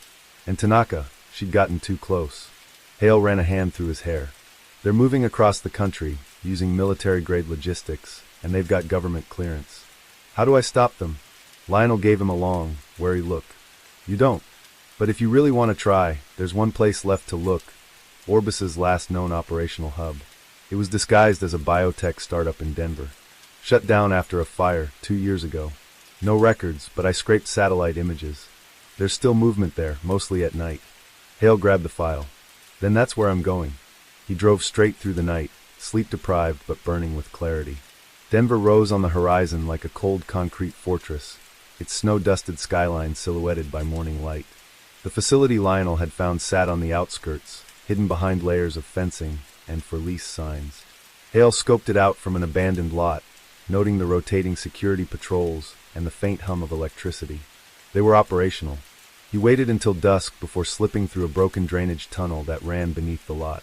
And Tanaka, she'd gotten too close. Hale ran a hand through his hair. They're moving across the country, using military-grade logistics, and they've got government clearance. How do I stop them? Lionel gave him a long, wary look. You don't. But if you really want to try, there's one place left to look. Orbis's last known operational hub. It was disguised as a biotech startup in Denver. Shut down after a fire 2 years ago. No records, but I scraped satellite images. There's still movement there, mostly at night. Hale grabbed the file. Then that's where I'm going. He drove straight through the night, sleep-deprived but burning with clarity. Denver rose on the horizon like a cold concrete fortress, its snow-dusted skyline silhouetted by morning light. The facility Lionel had found sat on the outskirts, hidden behind layers of fencing and for-lease signs. Hale scoped it out from an abandoned lot, noting the rotating security patrols and the faint hum of electricity. They were operational. He waited until dusk before slipping through a broken drainage tunnel that ran beneath the lot.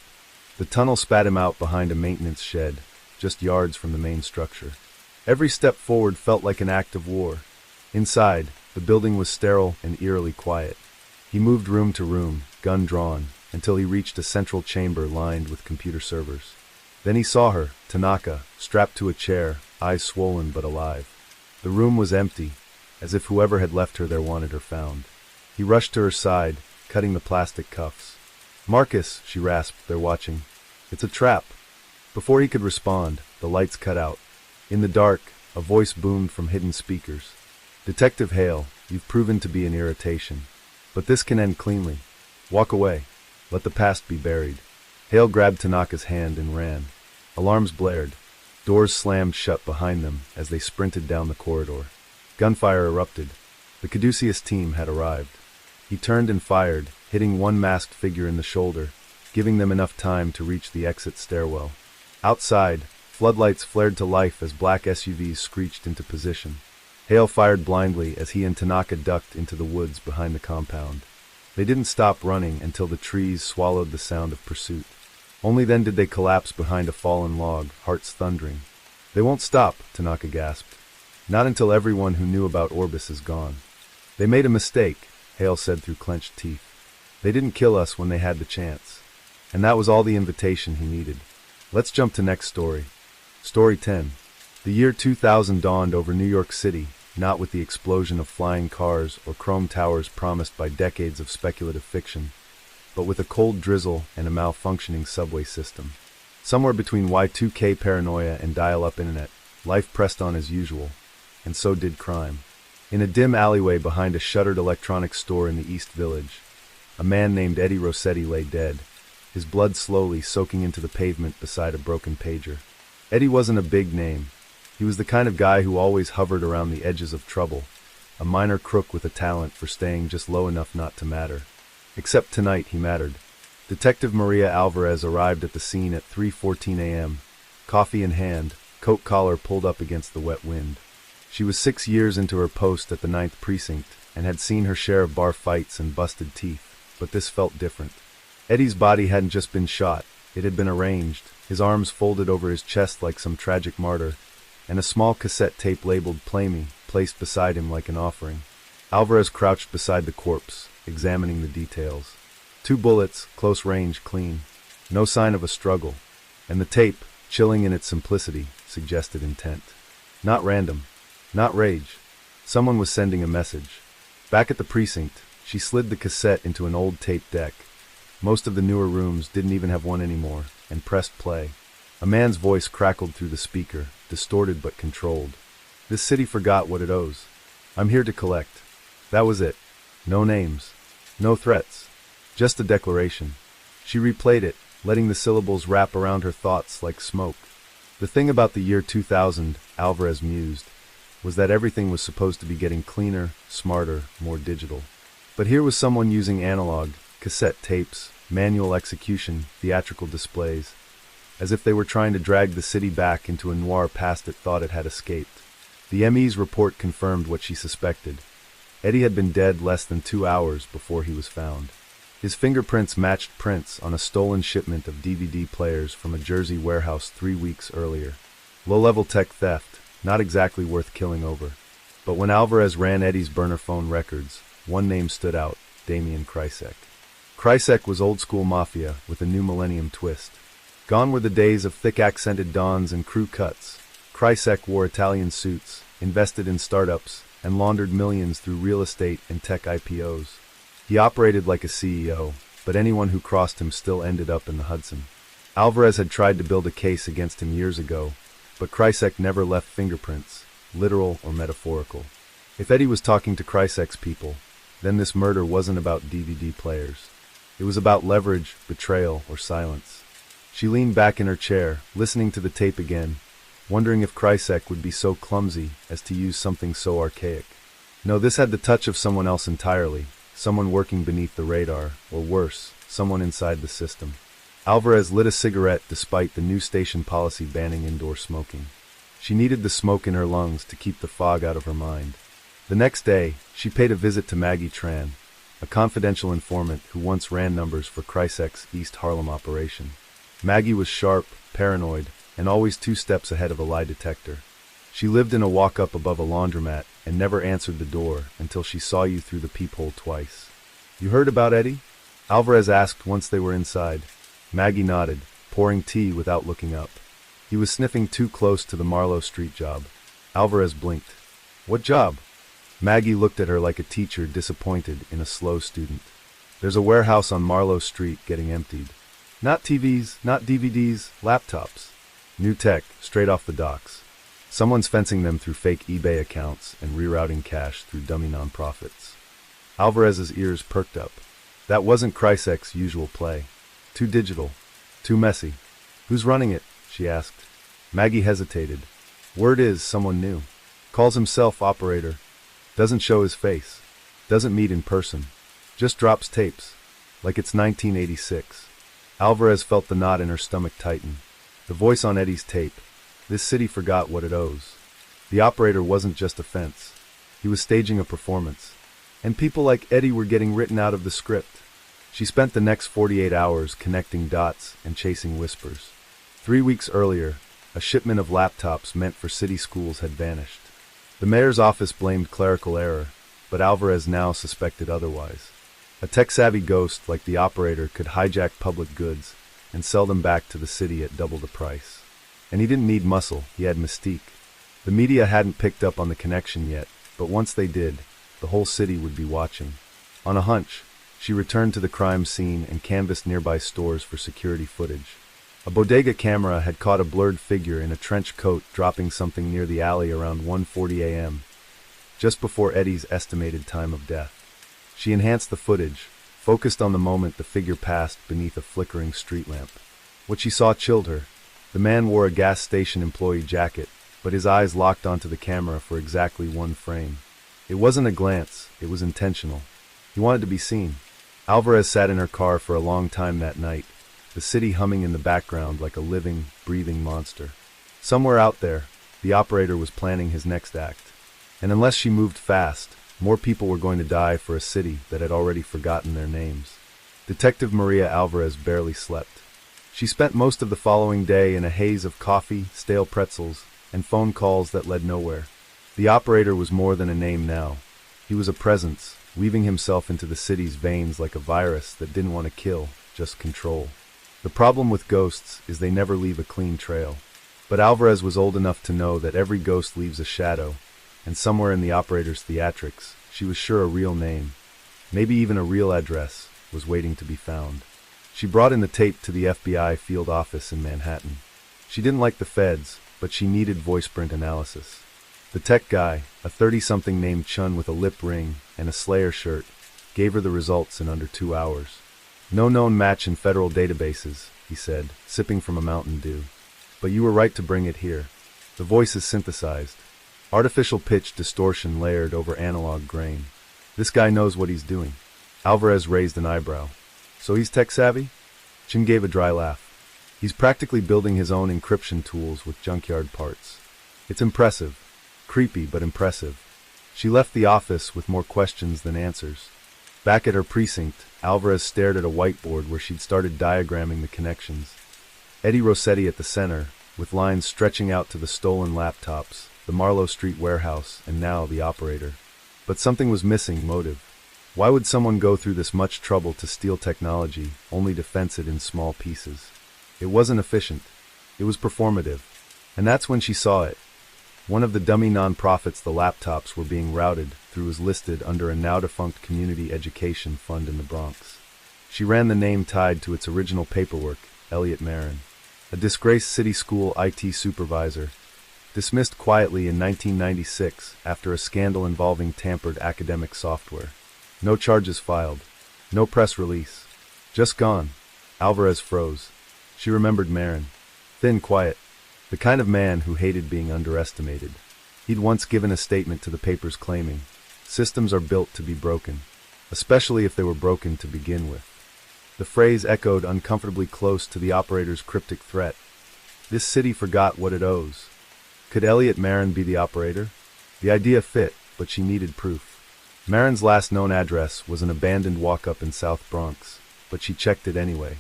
The tunnel spat him out behind a maintenance shed, just yards from the main structure. Every step forward felt like an act of war. Inside, the building was sterile and eerily quiet. He moved room to room, gun drawn, until he reached a central chamber lined with computer servers. Then he saw her, Tanaka, strapped to a chair, eyes swollen but alive. The room was empty, as if whoever had left her there wanted her found. He rushed to her side, cutting the plastic cuffs. "Marcus," she rasped, "they're watching. It's a trap." Before he could respond, the lights cut out. In the dark, a voice boomed from hidden speakers. "Detective Hale, you've proven to be an irritation. But this can end cleanly. Walk away. Let the past be buried." Hale grabbed Tanaka's hand and ran. Alarms blared. Doors slammed shut behind them as they sprinted down the corridor. Gunfire erupted. The Caduceus team had arrived. He turned and fired, hitting one masked figure in the shoulder, giving them enough time to reach the exit stairwell. Outside, floodlights flared to life as black SUVs screeched into position. Hale fired blindly as he and Tanaka ducked into the woods behind the compound. They didn't stop running until the trees swallowed the sound of pursuit. Only then did they collapse behind a fallen log, hearts thundering. "They won't stop," Tanaka gasped. "Not until everyone who knew about Orbis is gone." "They made a mistake," Hale said through clenched teeth. "They didn't kill us when they had the chance." And that was all the invitation he needed. Let's jump to next story. Story 10. The year 2000 dawned over New York City, not with the explosion of flying cars or chrome towers promised by decades of speculative fiction, but with a cold drizzle and a malfunctioning subway system. Somewhere between Y2K paranoia and dial-up internet, life pressed on as usual, and so did crime. In a dim alleyway behind a shuttered electronics store in the East Village, a man named Eddie Rossetti lay dead, his blood slowly soaking into the pavement beside a broken pager. Eddie wasn't a big name. He was the kind of guy who always hovered around the edges of trouble, a minor crook with a talent for staying just low enough not to matter. Except tonight he mattered. Detective Maria Alvarez arrived at the scene at 3:14 a.m., coffee in hand, coat collar pulled up against the wet wind. She was 6 years into her post at the 9th Precinct and had seen her share of bar fights and busted teeth, but this felt different. Eddie's body hadn't just been shot, it had been arranged, his arms folded over his chest like some tragic martyr, and a small cassette tape labeled "Play Me" placed beside him like an offering. Alvarez crouched beside the corpse, examining the details. 2 bullets, close range, clean. No sign of a struggle. And the tape, chilling in its simplicity, suggested intent. Not random. Not rage. Someone was sending a message. Back at the precinct, she slid the cassette into an old tape deck. Most of the newer rooms didn't even have one anymore, and pressed play. A man's voice crackled through the speaker, distorted but controlled. "This city forgot what it owes. I'm here to collect." That was it. No names. No threats. Just a declaration. She replayed it, letting the syllables wrap around her thoughts like smoke. The thing about the year 2000, Alvarez mused, was that everything was supposed to be getting cleaner, smarter, more digital. But here was someone using analog, cassette tapes, manual execution, theatrical displays, as if they were trying to drag the city back into a noir past it thought it had escaped. The ME's report confirmed what she suspected. Eddie had been dead less than 2 hours before he was found. His fingerprints matched prints on a stolen shipment of DVD players from a Jersey warehouse 3 weeks earlier. Low-level tech theft, not exactly worth killing over. But when Alvarez ran Eddie's burner phone records, one name stood out: Damian Krysek. Krysek was old-school mafia with a new millennium twist. Gone were the days of thick-accented dons and crew cuts. Krysek wore Italian suits, invested in startups, and laundered millions through real estate and tech IPOs. He operated like a CEO, but anyone who crossed him still ended up in the Hudson. Alvarez had tried to build a case against him years ago, but Krysek never left fingerprints, literal or metaphorical. If Eddie was talking to Krysek's people, then this murder wasn't about DVD players. It was about leverage, betrayal, or silence. She leaned back in her chair, listening to the tape again, wondering if Krysek would be so clumsy as to use something so archaic. No, this had the touch of someone else entirely, someone working beneath the radar, or worse, someone inside the system. Alvarez lit a cigarette despite the new station policy banning indoor smoking. She needed the smoke in her lungs to keep the fog out of her mind. The next day, she paid a visit to Maggie Tran, a confidential informant who once ran numbers for Krysek's East Harlem operation. Maggie was sharp, paranoid, and always 2 steps ahead of a lie detector. She lived in a walk-up above a laundromat and never answered the door until she saw you through the peephole twice. "You heard about Eddie?" Alvarez asked once they were inside. Maggie nodded, pouring tea without looking up. He was sniffing too close to the Marlowe Street job. Alvarez blinked. "What job?" Maggie looked at her like a teacher disappointed in a slow student. "There's a warehouse on Marlowe Street getting emptied. Not TVs, not DVDs, laptops. New tech, straight off the docks. Someone's fencing them through fake eBay accounts and rerouting cash through dummy nonprofits." Alvarez's ears perked up. That wasn't Krysek's usual play. Too digital. Too messy. "Who's running it?" she asked. Maggie hesitated. "Word is someone new. Calls himself operator. Doesn't show his face. Doesn't meet in person. Just drops tapes. Like it's 1986. Alvarez felt the knot in her stomach tighten. The voice on Eddie's tape. This city forgot what it owes. The operator wasn't just a fence. He was staging a performance. And people like Eddie were getting written out of the script. She spent the next 48 hours connecting dots and chasing whispers. 3 weeks earlier, a shipment of laptops meant for city schools had vanished. The mayor's office blamed clerical error, but Alvarez now suspected otherwise. A tech-savvy ghost like the operator could hijack public goods and sell them back to the city at double the price. And he didn't need muscle, he had mystique. The media hadn't picked up on the connection yet, but once they did, the whole city would be watching. On a hunch, she returned to the crime scene and canvassed nearby stores for security footage. A bodega camera had caught a blurred figure in a trench coat dropping something near the alley around 1:40 a.m., just before Eddie's estimated time of death. She enhanced the footage, focused on the moment the figure passed beneath a flickering street lamp. What she saw chilled her. The man wore a gas station employee jacket, but his eyes locked onto the camera for exactly 1 frame. It wasn't a glance, it was intentional. He wanted to be seen. Alvarez sat in her car for a long time that night, the city humming in the background like a living, breathing monster. Somewhere out there, the operator was planning his next act. And unless she moved fast, more people were going to die for a city that had already forgotten their names. Detective Maria Alvarez barely slept. She spent most of the following day in a haze of coffee, stale pretzels, and phone calls that led nowhere. The operator was more than a name now. He was a presence, weaving himself into the city's veins like a virus that didn't want to kill, just control. The problem with ghosts is they never leave a clean trail. But Alvarez was old enough to know that every ghost leaves a shadow, and somewhere in the operator's theatrics, she was sure a real name, maybe even a real address, was waiting to be found. She brought in the tape to the FBI field office in Manhattan. She didn't like the feds, but she needed voice-print analysis. The tech guy, a 30-something named Chun with a lip ring and a Slayer shirt, gave her the results in under 2 hours. "No known match in federal databases," he said, sipping from a Mountain Dew. "But you were right to bring it here. The voice is synthesized. Artificial pitch distortion layered over analog grain. This guy knows what he's doing." Alvarez raised an eyebrow. "So he's tech-savvy?" Chin gave a dry laugh. "He's practically building his own encryption tools with junkyard parts. It's impressive. Creepy, but impressive." She left the office with more questions than answers. Back at her precinct, Alvarez stared at a whiteboard where she'd started diagramming the connections. Eddie Rossetti at the center, with lines stretching out to the stolen laptops, the Marlowe Street warehouse, and now the operator. But something was missing: motive. Why would someone go through this much trouble to steal technology, only to fence it in small pieces? It wasn't efficient. It was performative. And that's when she saw it. One of the dummy nonprofits the laptops were being routed through was listed under a now-defunct community education fund in the Bronx. She ran the name tied to its original paperwork: Elliot Marin, a disgraced city school IT supervisor, dismissed quietly in 1996 after a scandal involving tampered academic software. No charges filed. No press release. Just gone. Alvarez froze. She remembered Marin. Thin, quiet. The kind of man who hated being underestimated. He'd once given a statement to the papers claiming, "Systems are built to be broken, especially if they were broken to begin with." The phrase echoed uncomfortably close to the operator's cryptic threat. This city forgot what it owes. Could Elliot Marin be the operator? The idea fit, but she needed proof. Marin's last known address was an abandoned walk-up in South Bronx, but she checked it anyway.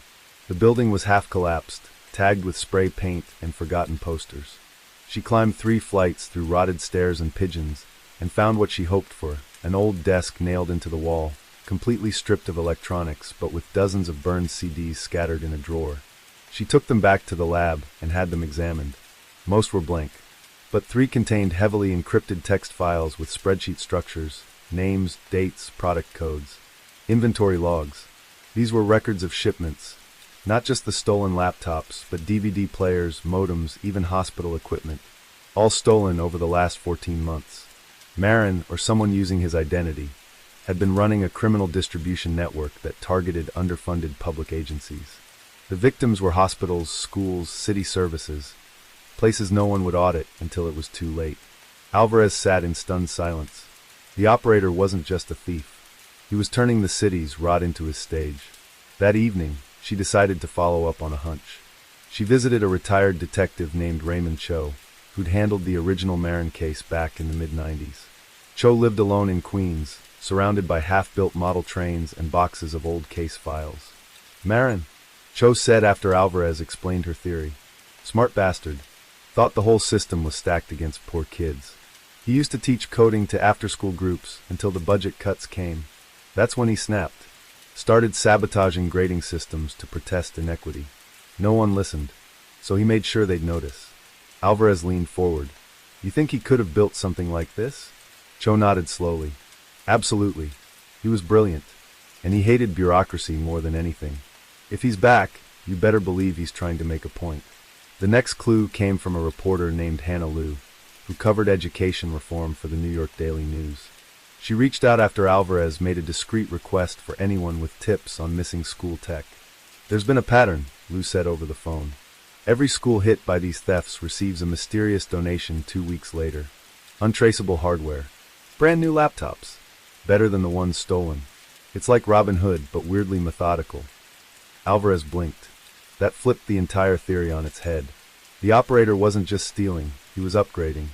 The building was half collapsed, tagged with spray paint and forgotten posters. She climbed 3 flights through rotted stairs and pigeons, and found what she hoped for: an old desk nailed into the wall, completely stripped of electronics but with dozens of burned CDs scattered in a drawer. She took them back to the lab and had them examined. Most were blank, but 3 contained heavily encrypted text files with spreadsheet structures, names, dates, product codes, inventory logs. These were records of shipments. Not just the stolen laptops, but DVD players, modems, even hospital equipment. All stolen over the last 14 months. Marin, or someone using his identity, had been running a criminal distribution network that targeted underfunded public agencies. The victims were hospitals, schools, city services, places no one would audit until it was too late. Alvarez sat in stunned silence. The operator wasn't just a thief. He was turning the city's rot into his stage. That evening, she decided to follow up on a hunch. She visited a retired detective named Raymond Cho, who'd handled the original Marin case back in the mid-90s. Cho lived alone in Queens, surrounded by half-built model trains and boxes of old case files. "Marin," Cho said after Alvarez explained her theory. "Smart bastard. Thought the whole system was stacked against poor kids. He used to teach coding to after-school groups until the budget cuts came. That's when he snapped. Started sabotaging grading systems to protest inequity. No one listened, so he made sure they'd notice." Alvarez leaned forward. "You think he could have built something like this?" Cho nodded slowly. "Absolutely. He was brilliant, and he hated bureaucracy more than anything. If he's back, you better believe he's trying to make a point." The next clue came from a reporter named Hannah Liu, who covered education reform for the New York Daily News. She reached out after Alvarez made a discreet request for anyone with tips on missing school tech. "There's been a pattern," Liu said over the phone. "Every school hit by these thefts receives a mysterious donation 2 weeks later. Untraceable hardware. Brand new laptops. Better than the ones stolen. It's like Robin Hood, but weirdly methodical." Alvarez blinked. That flipped the entire theory on its head. The operator wasn't just stealing, he was upgrading.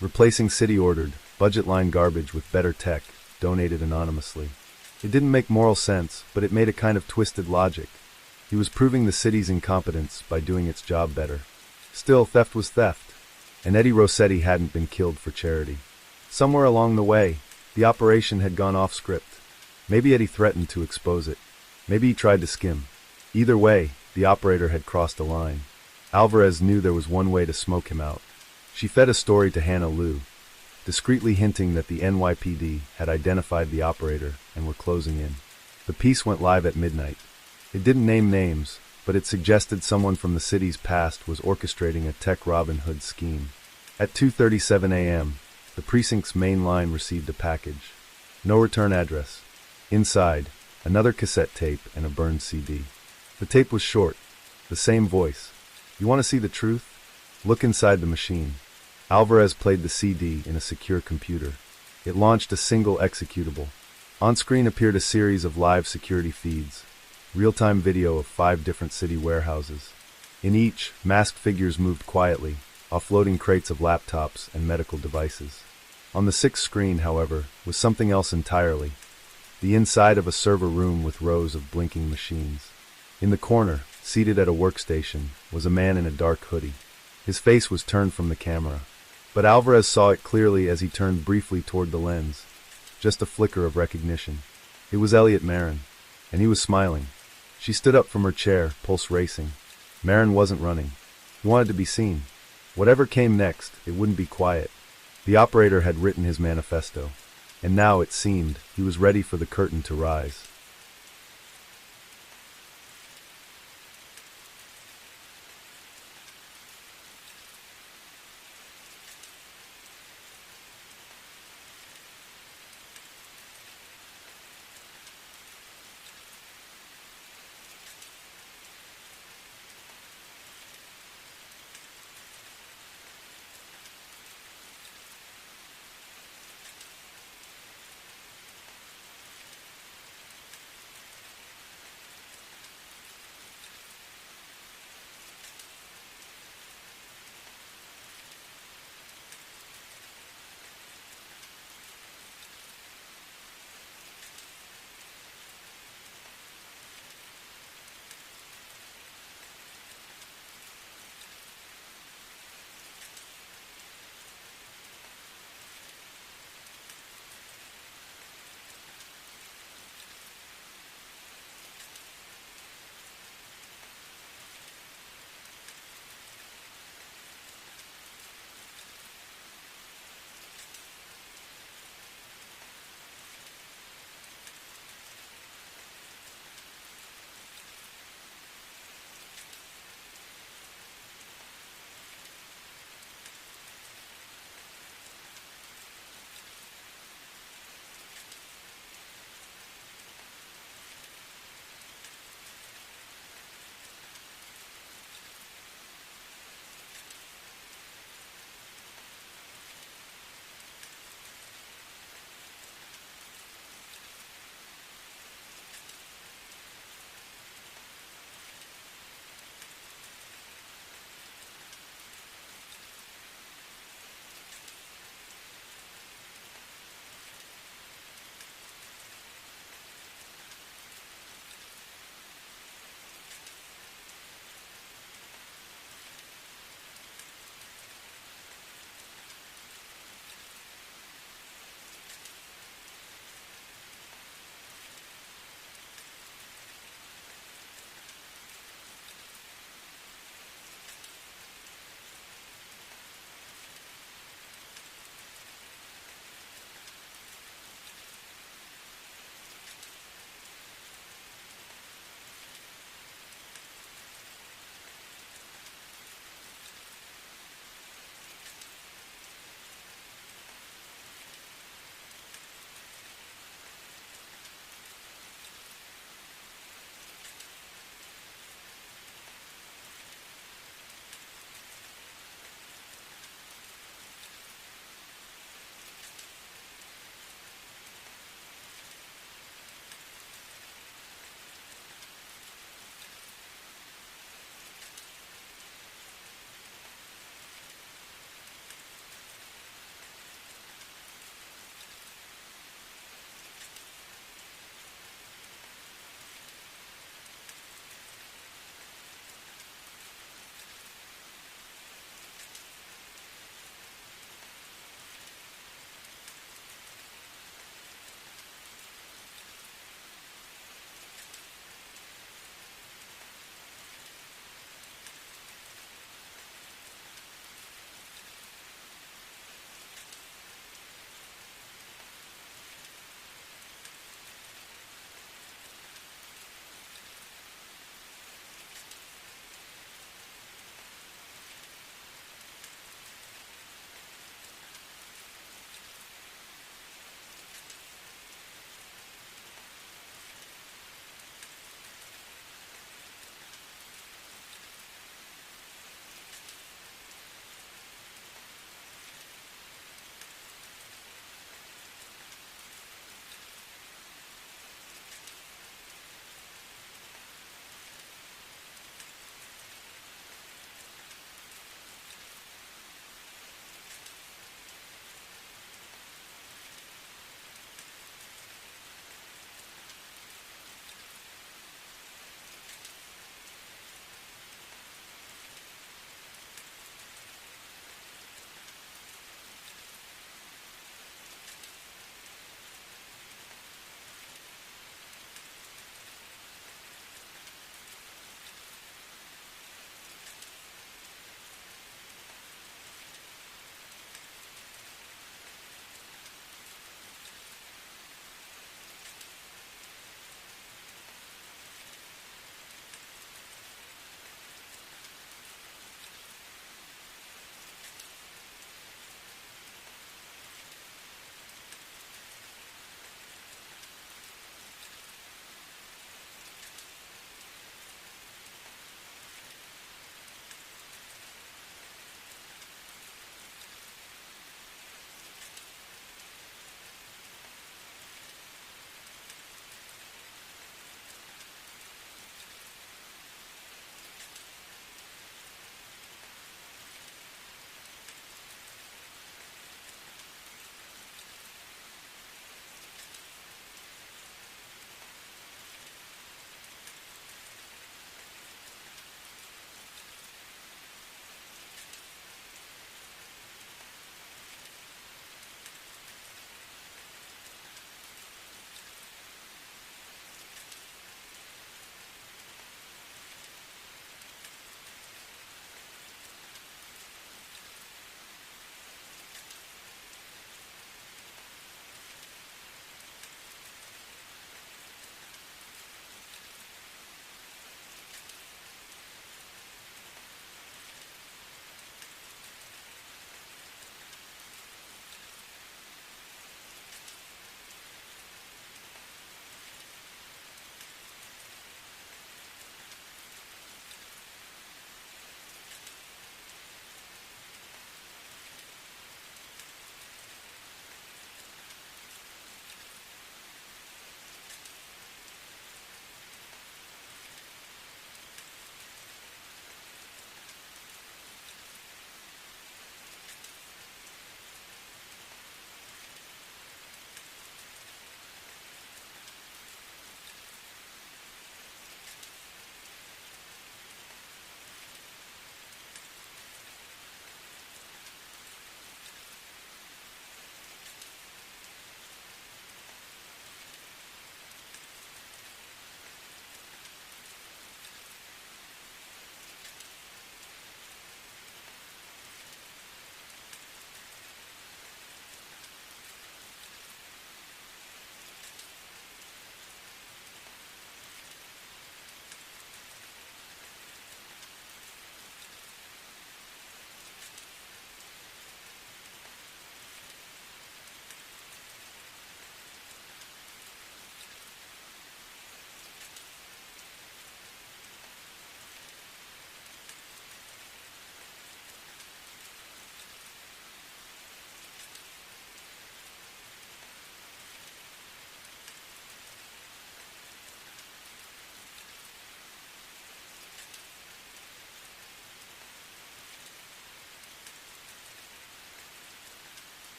Replacing city-ordered, budget-line garbage with better tech, donated anonymously. It didn't make moral sense, but it made a kind of twisted logic. He was proving the city's incompetence by doing its job better. Still, theft was theft, and Eddie Rossetti hadn't been killed for charity. Somewhere along the way, the operation had gone off script. Maybe Eddie threatened to expose it. Maybe he tried to skim. Either way, the operator had crossed a line. Alvarez knew there was one way to smoke him out. She fed a story to Hannah Liu, discreetly hinting that the NYPD had identified the operator and were closing in. The piece went live at midnight. It didn't name names, but it suggested someone from the city's past was orchestrating a tech Robin Hood scheme. At 2:37 a.m., the precinct's main line received a package. No return address. Inside, another cassette tape and a burned CD. The tape was short. The same voice. "You want to see the truth? Look inside the machine." Alvarez played the CD in a secure computer. It launched a single executable. On screen appeared a series of live security feeds, real-time video of 5 different city warehouses. In each, masked figures moved quietly, offloading crates of laptops and medical devices. On the 6th screen, however, was something else entirely. the inside of a server room with rows of blinking machines. In the corner, seated at a workstation, was a man in a dark hoodie. His face was turned from the camera, but Alvarez saw it clearly as he turned briefly toward the lens. Just a flicker of recognition. It was Elliot Marin, and he was smiling. She stood up from her chair, pulse racing. Marin wasn't running. He wanted to be seen. Whatever came next, it wouldn't be quiet. The operator had written his manifesto, and now, it seemed, he was ready for the curtain to rise.